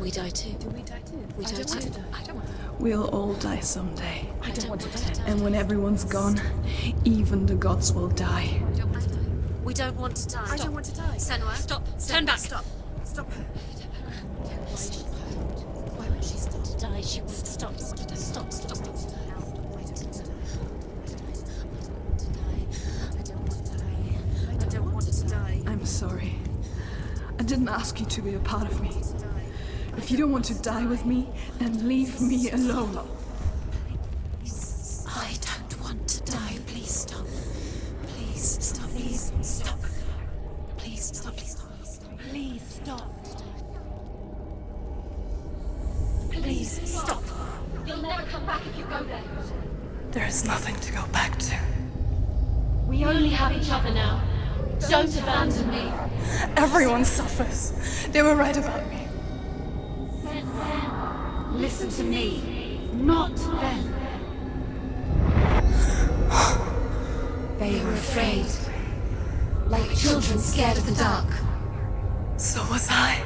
We die too. Do we die too? We die too. I don't want to. We'll all die someday. I don't want to die. And when everyone's gone, even the gods will die. We don't want to die. I don't want to die. Senua, stop. Turn back. Stop. Stop her. Why would she stop to die? She won't stop. Stop. I don't want to die. I'm sorry. I didn't ask you to be a part of me. If you don't want to die with me, then leave me alone. I don't want to die. Please stop. Please stop. Please stop. Please stop. Please stop. Please stop. Please stop. You'll never come back if you go there. There is nothing to go back to. We only have each other now. Don't abandon me. Everyone suffers. They were right about me. Listen to me, not them. They were afraid. Like children scared of the dark. So was I.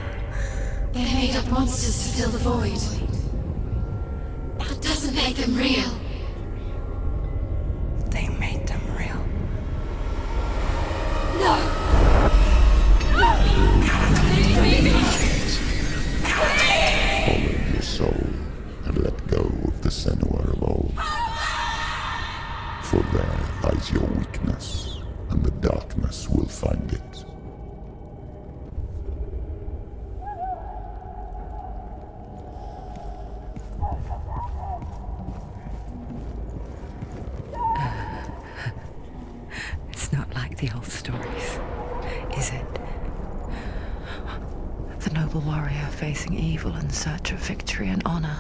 They made up monsters to fill the void. That doesn't make them real. They made them real. No! Follow your soul and let go of the Senua of old. For there lies your weakness, and the darkness will find it. It's not like the old stories, is it? The noble warrior facing evil in search of victory and honor.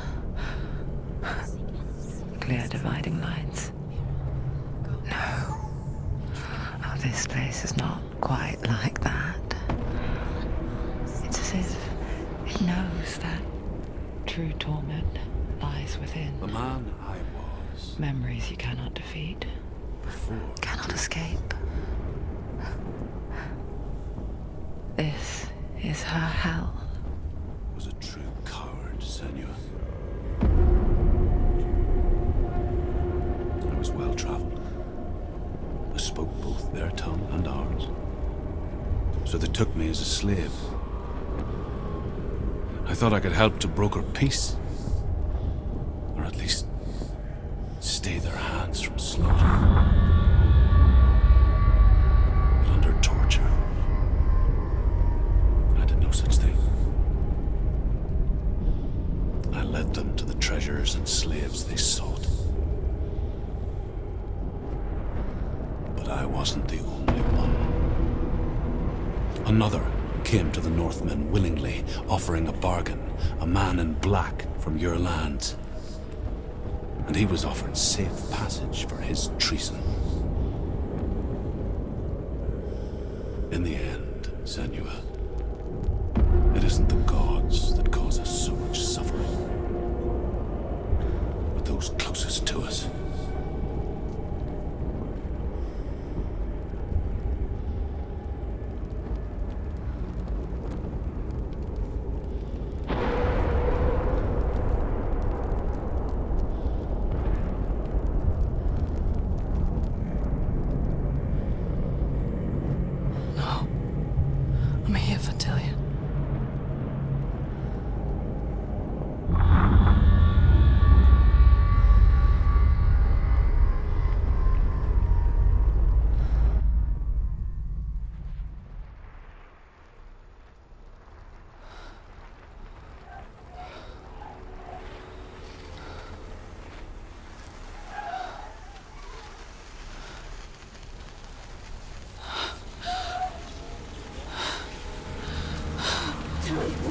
Clear dividing lines. No. Oh, this place is not quite like that. It's as if it knows that true torment lies within. The man I was. Memories you cannot defeat. Cannot escape. This is her hell. Was a true coward, Senua. I was well traveled. I spoke both their tongue and ours. So they took me as a slave. I thought I could help to broker peace. Or at least stay their hands from slaughter. But under torture, I did no such thing. I led them to the treasures and slaves they sought. But I wasn't the only one. Another came to the Northmen willingly, offering a bargain, a man in black from your lands. And he was offered safe passage for his treason. In the end, Senua, it isn't the gods that cause us so much suffering, but those closest to us. I'm here for Tillian.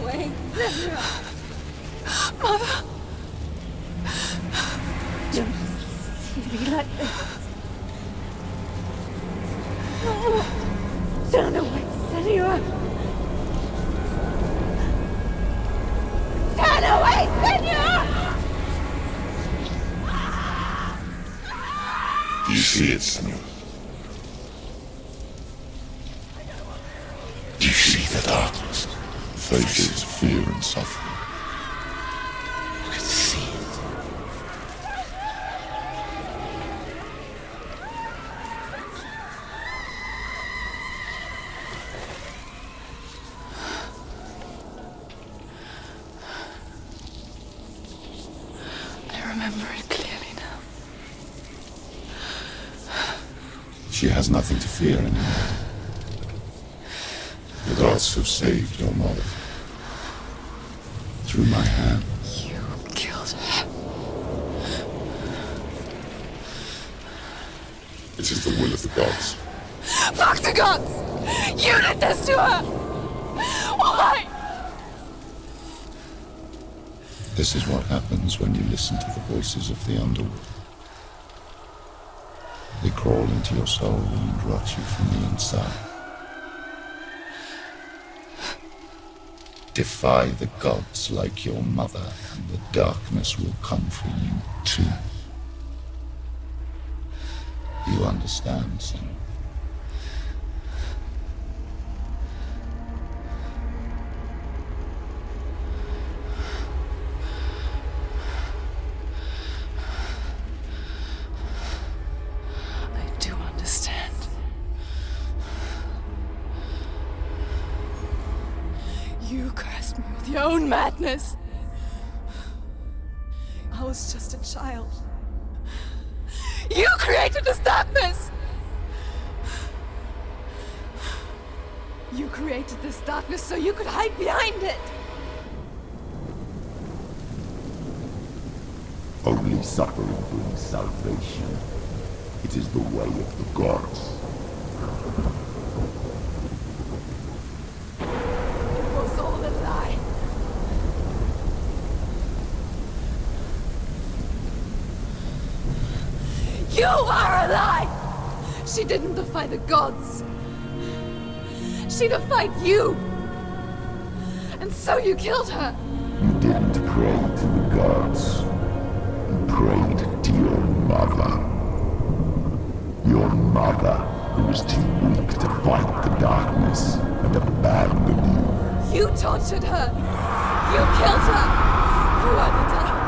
Wait, Mother! don't see me like this. No. Turn away, Senua! Turn away, Senua! Do you see it, Senua? Do you see the darkness? Faces fear and suffering. You can see it. remember it clearly now. She has nothing to fear anymore. The gods have saved your mother. Through my hand. You killed her. It is the will of the gods. Fuck the gods! You did this to her! Why? This is what happens when you listen to the voices of the underworld. They crawl into your soul and rot you from the inside. Defy the gods like your mother, and the darkness will come for you too. You understand, Senua? I do understand. You cursed me with your own madness. I was just a child. You created this darkness! You created this darkness so you could hide behind it. Only suffering brings salvation. It is the way of the gods. It was all a lie. You are a lie! She didn't defy the gods. She defied you. And so you killed her. You didn't pray to the gods. You prayed to your mother. Your mother, who was too weak to fight the darkness and abandon you. You tortured her. You killed her. You are the darkness.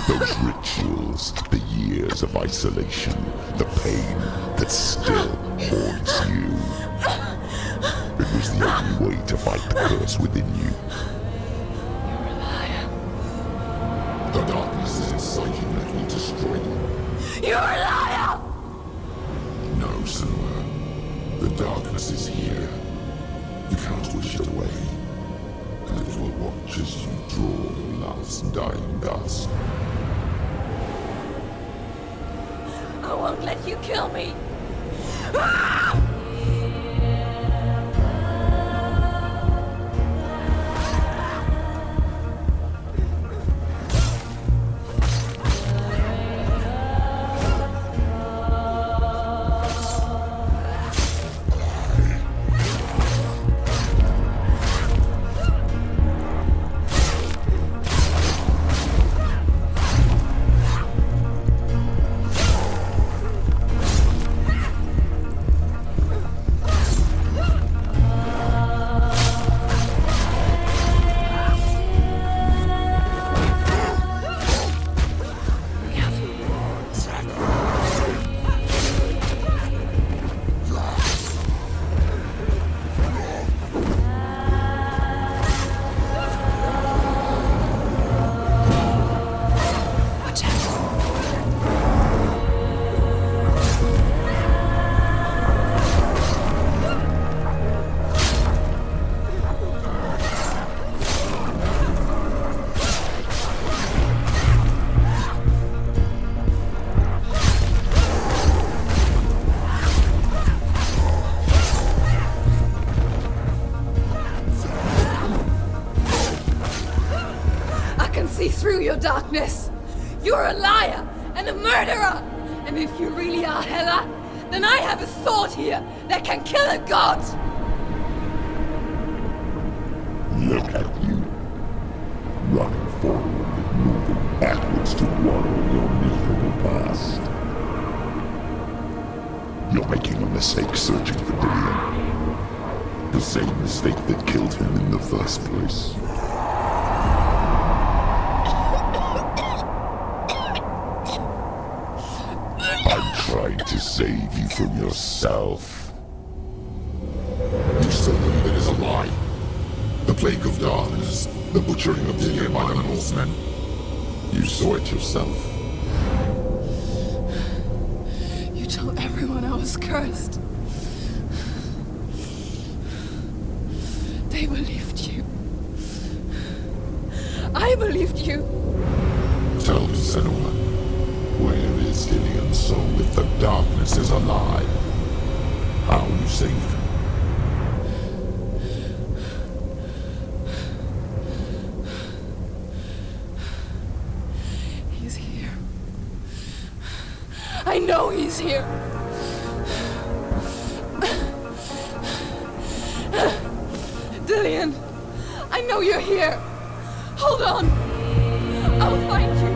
Those rituals, the years of isolation, the pain that still haunts you. It was the only way to fight the curse within you. You're a liar. The darkness is inside you, let me destroy you. You're a liar! No, Senua. The darkness is here. You cannot wish it away. And it will watch as you draw the last dying gasp. I won't let you kill me. Through your darkness. You're a liar and a murderer. And if you really are Hela, then I have a sword here that can kill a god. Look at you. Running forward and moving backwards to wallow your miserable past. You're making a mistake searching for Dillion. The same mistake that killed him in the first place. Trying to save you from yourself. You still believe it is a lie. The place plague of darkness, the butchering of Dillion by the Northmen. You saw it yourself. You told everyone I was cursed. They believed you. I believed you. Tell me, Senua, where is Dillion's soul if the darkness is alive? How you saved him? He's here. I know he's here. Dillion, I know you're here. Hold on. I'll find you.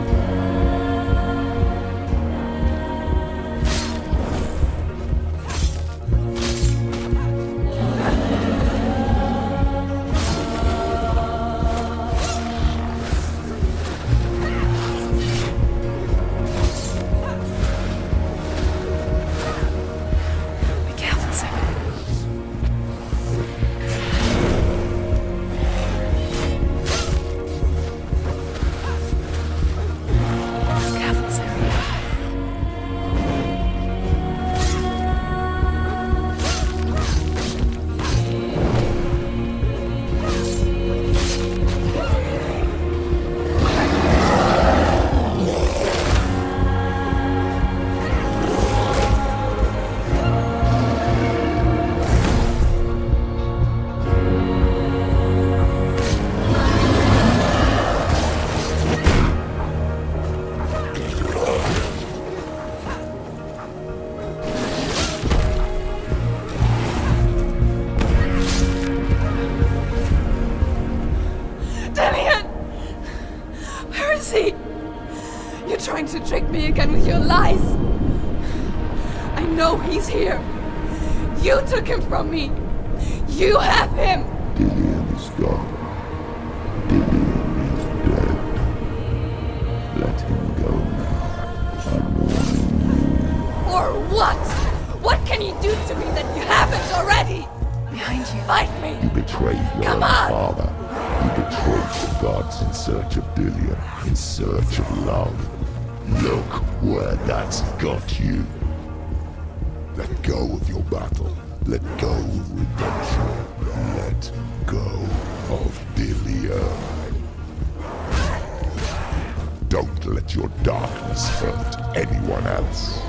To trick me again with your lies. I know he's here. You took him from me. You have him. Dillion is gone. Dillion is dead. Let him go now. I'm warning you. Or what? What can you do to me that you haven't already? Behind you. Fight me. You betrayed your Come own on. father. You betrayed the gods in search of Dillion, in search of love. Look where that's got you. Let go of your battle. Let go of redemption. Let go of Dillion. Don't let your darkness hurt anyone else.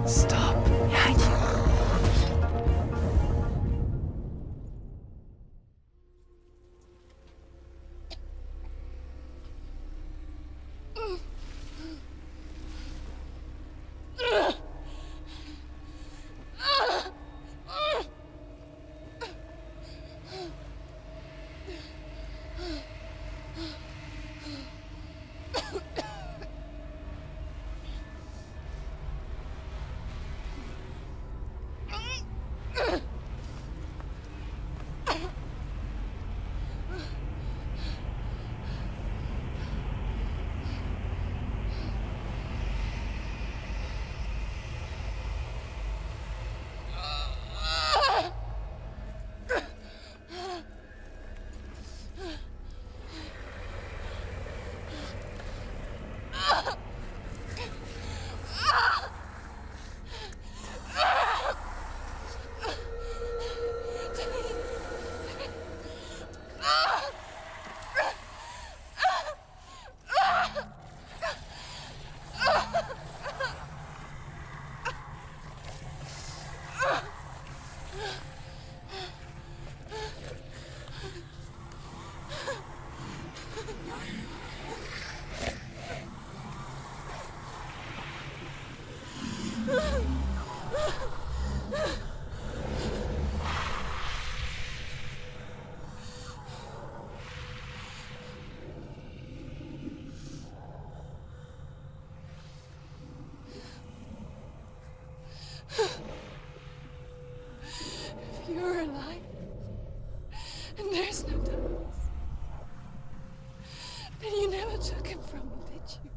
Stop. Behind you. If you're alive, and there's no darkness, then you never took him from me, did you?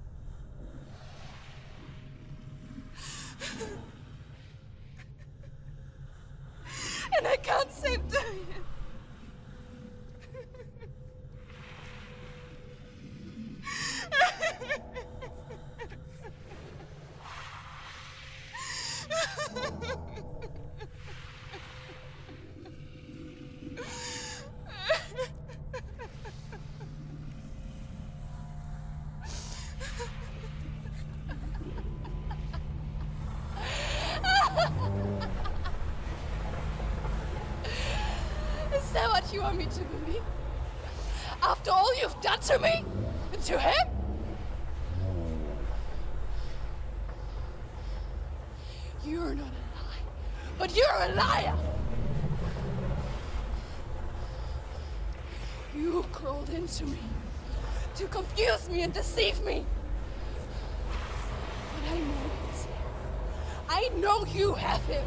And I can't save Dorian. Is that what you want me to believe? After all you've done to me? And to him? You're not a lie, but you're a liar! You crawled into me to confuse me and deceive me. But I know it. I know you have him.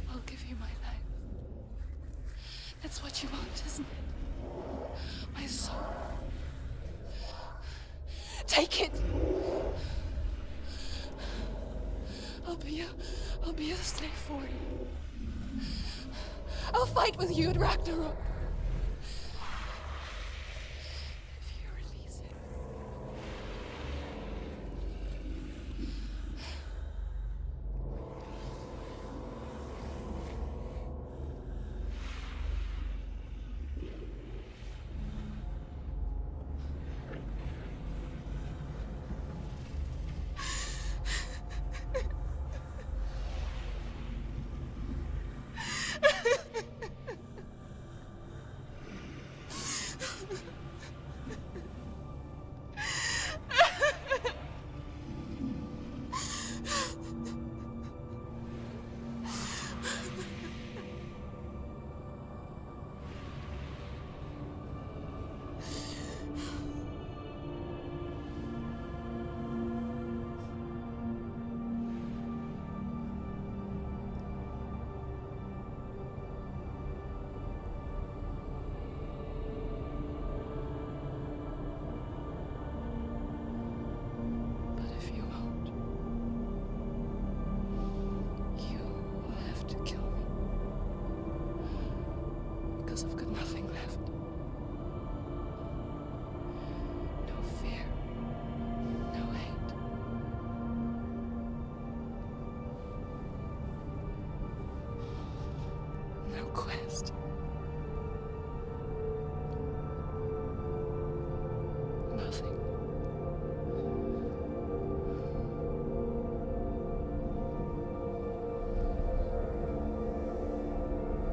I'll give you my life. That's what you want, isn't it? My soul. Take it. I'll be a slave for you. I'll fight with you at Ragnarok. If you release it. I've got nothing left. No fear, no hate. no quest. Nothing.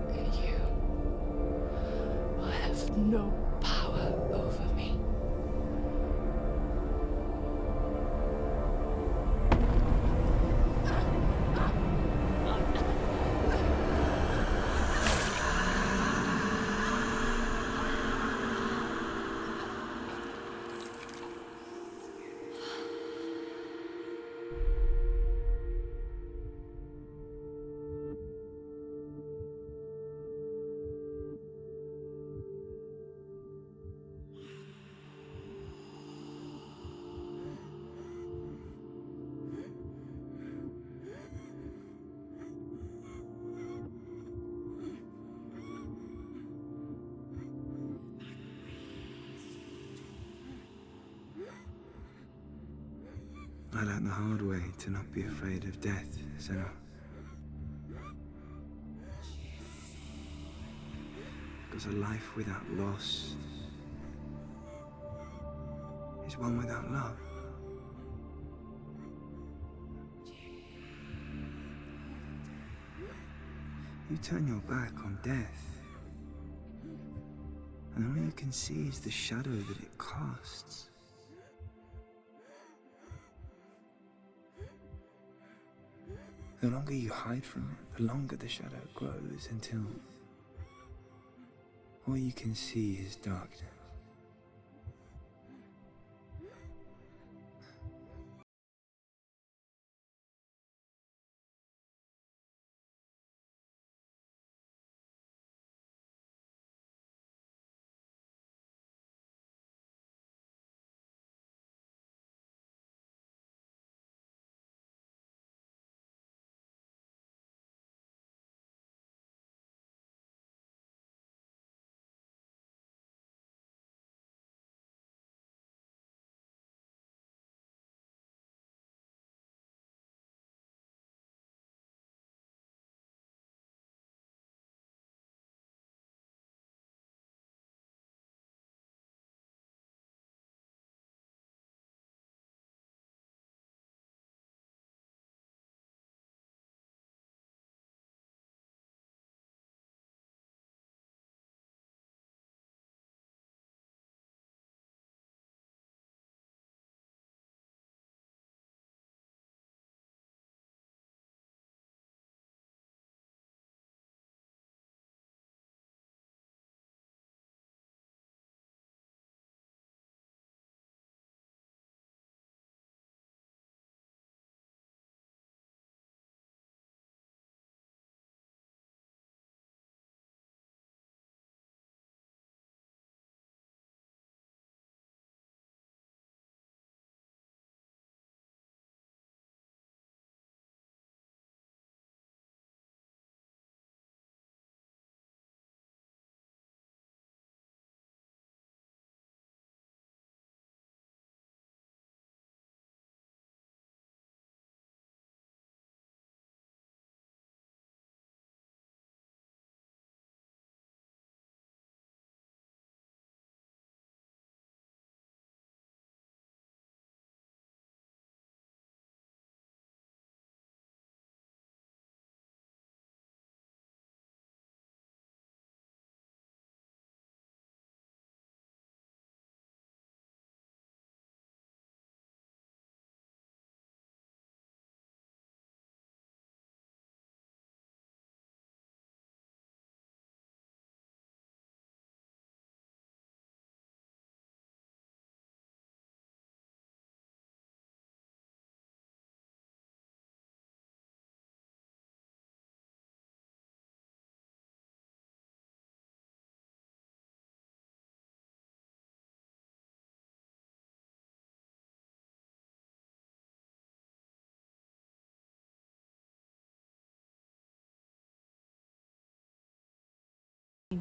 And you will have no power over me. I learned the hard way to not be afraid of death, Senua. Because a life without loss is one without love. You turn your back on death, and all you can see is the shadow that it casts. The longer you hide from it, the longer the shadow grows until all you can see is darkness.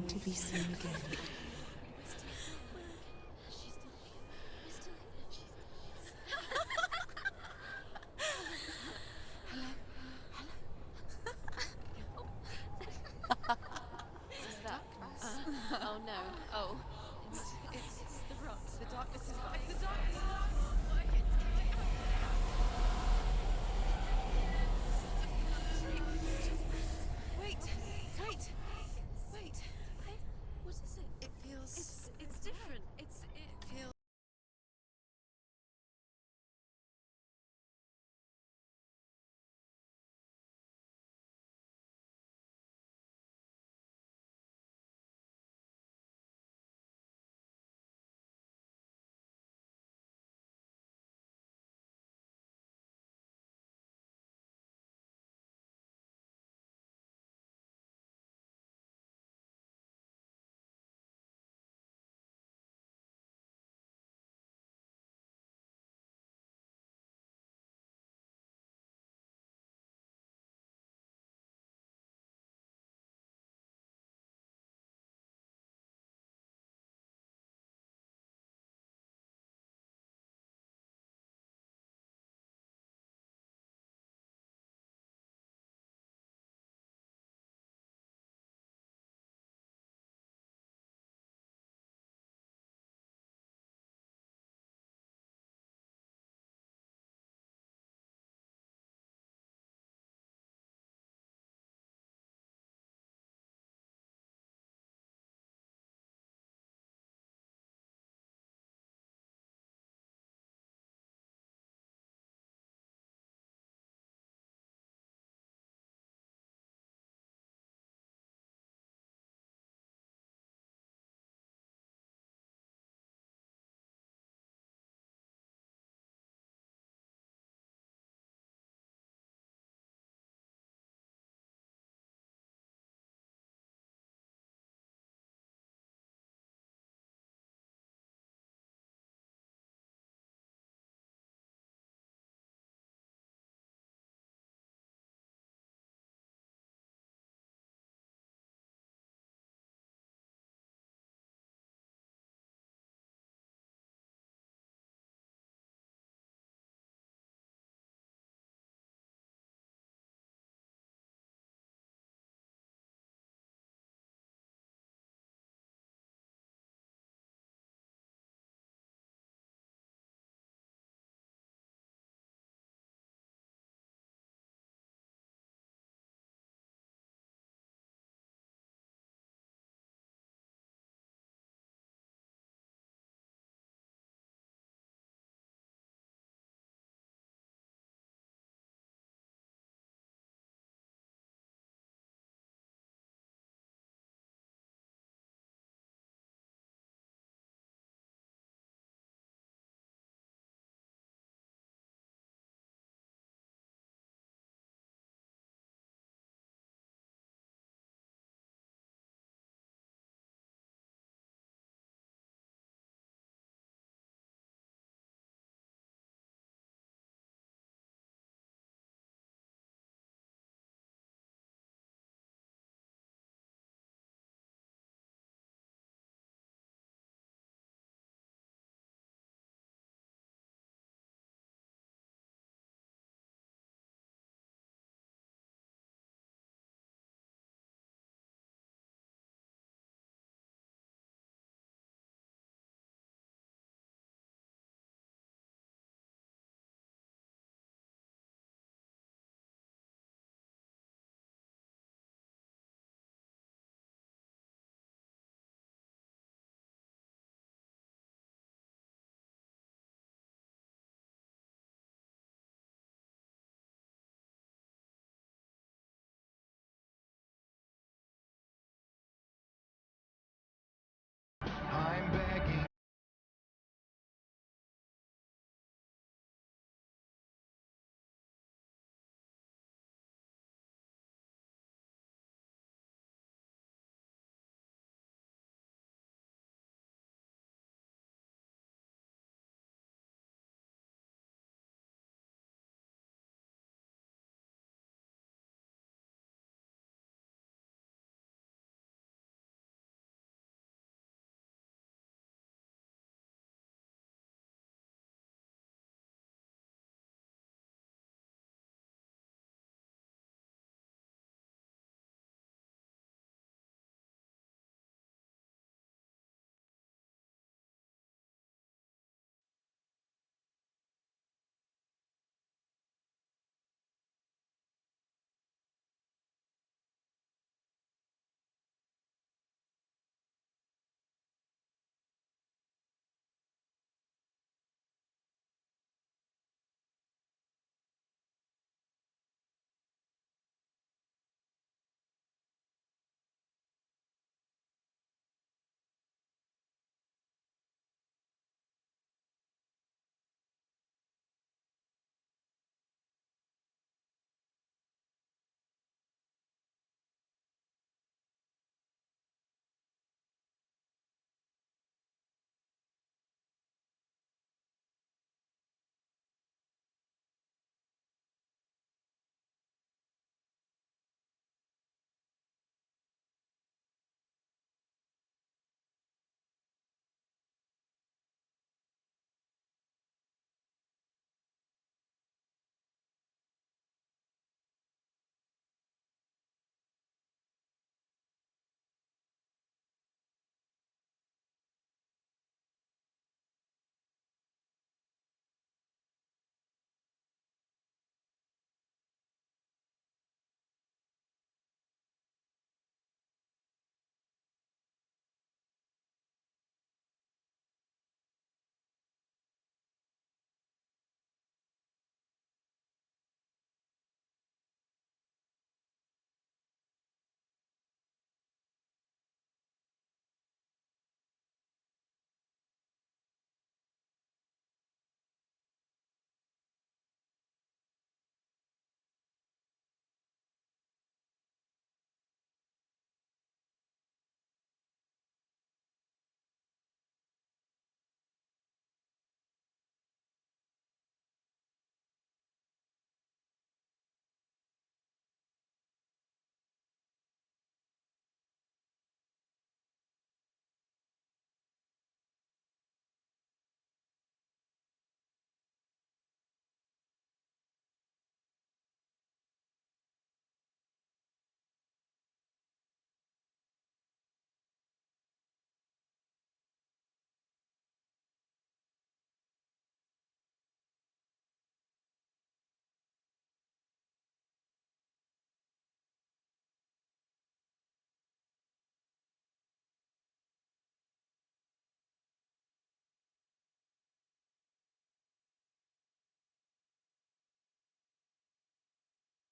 To be seen again.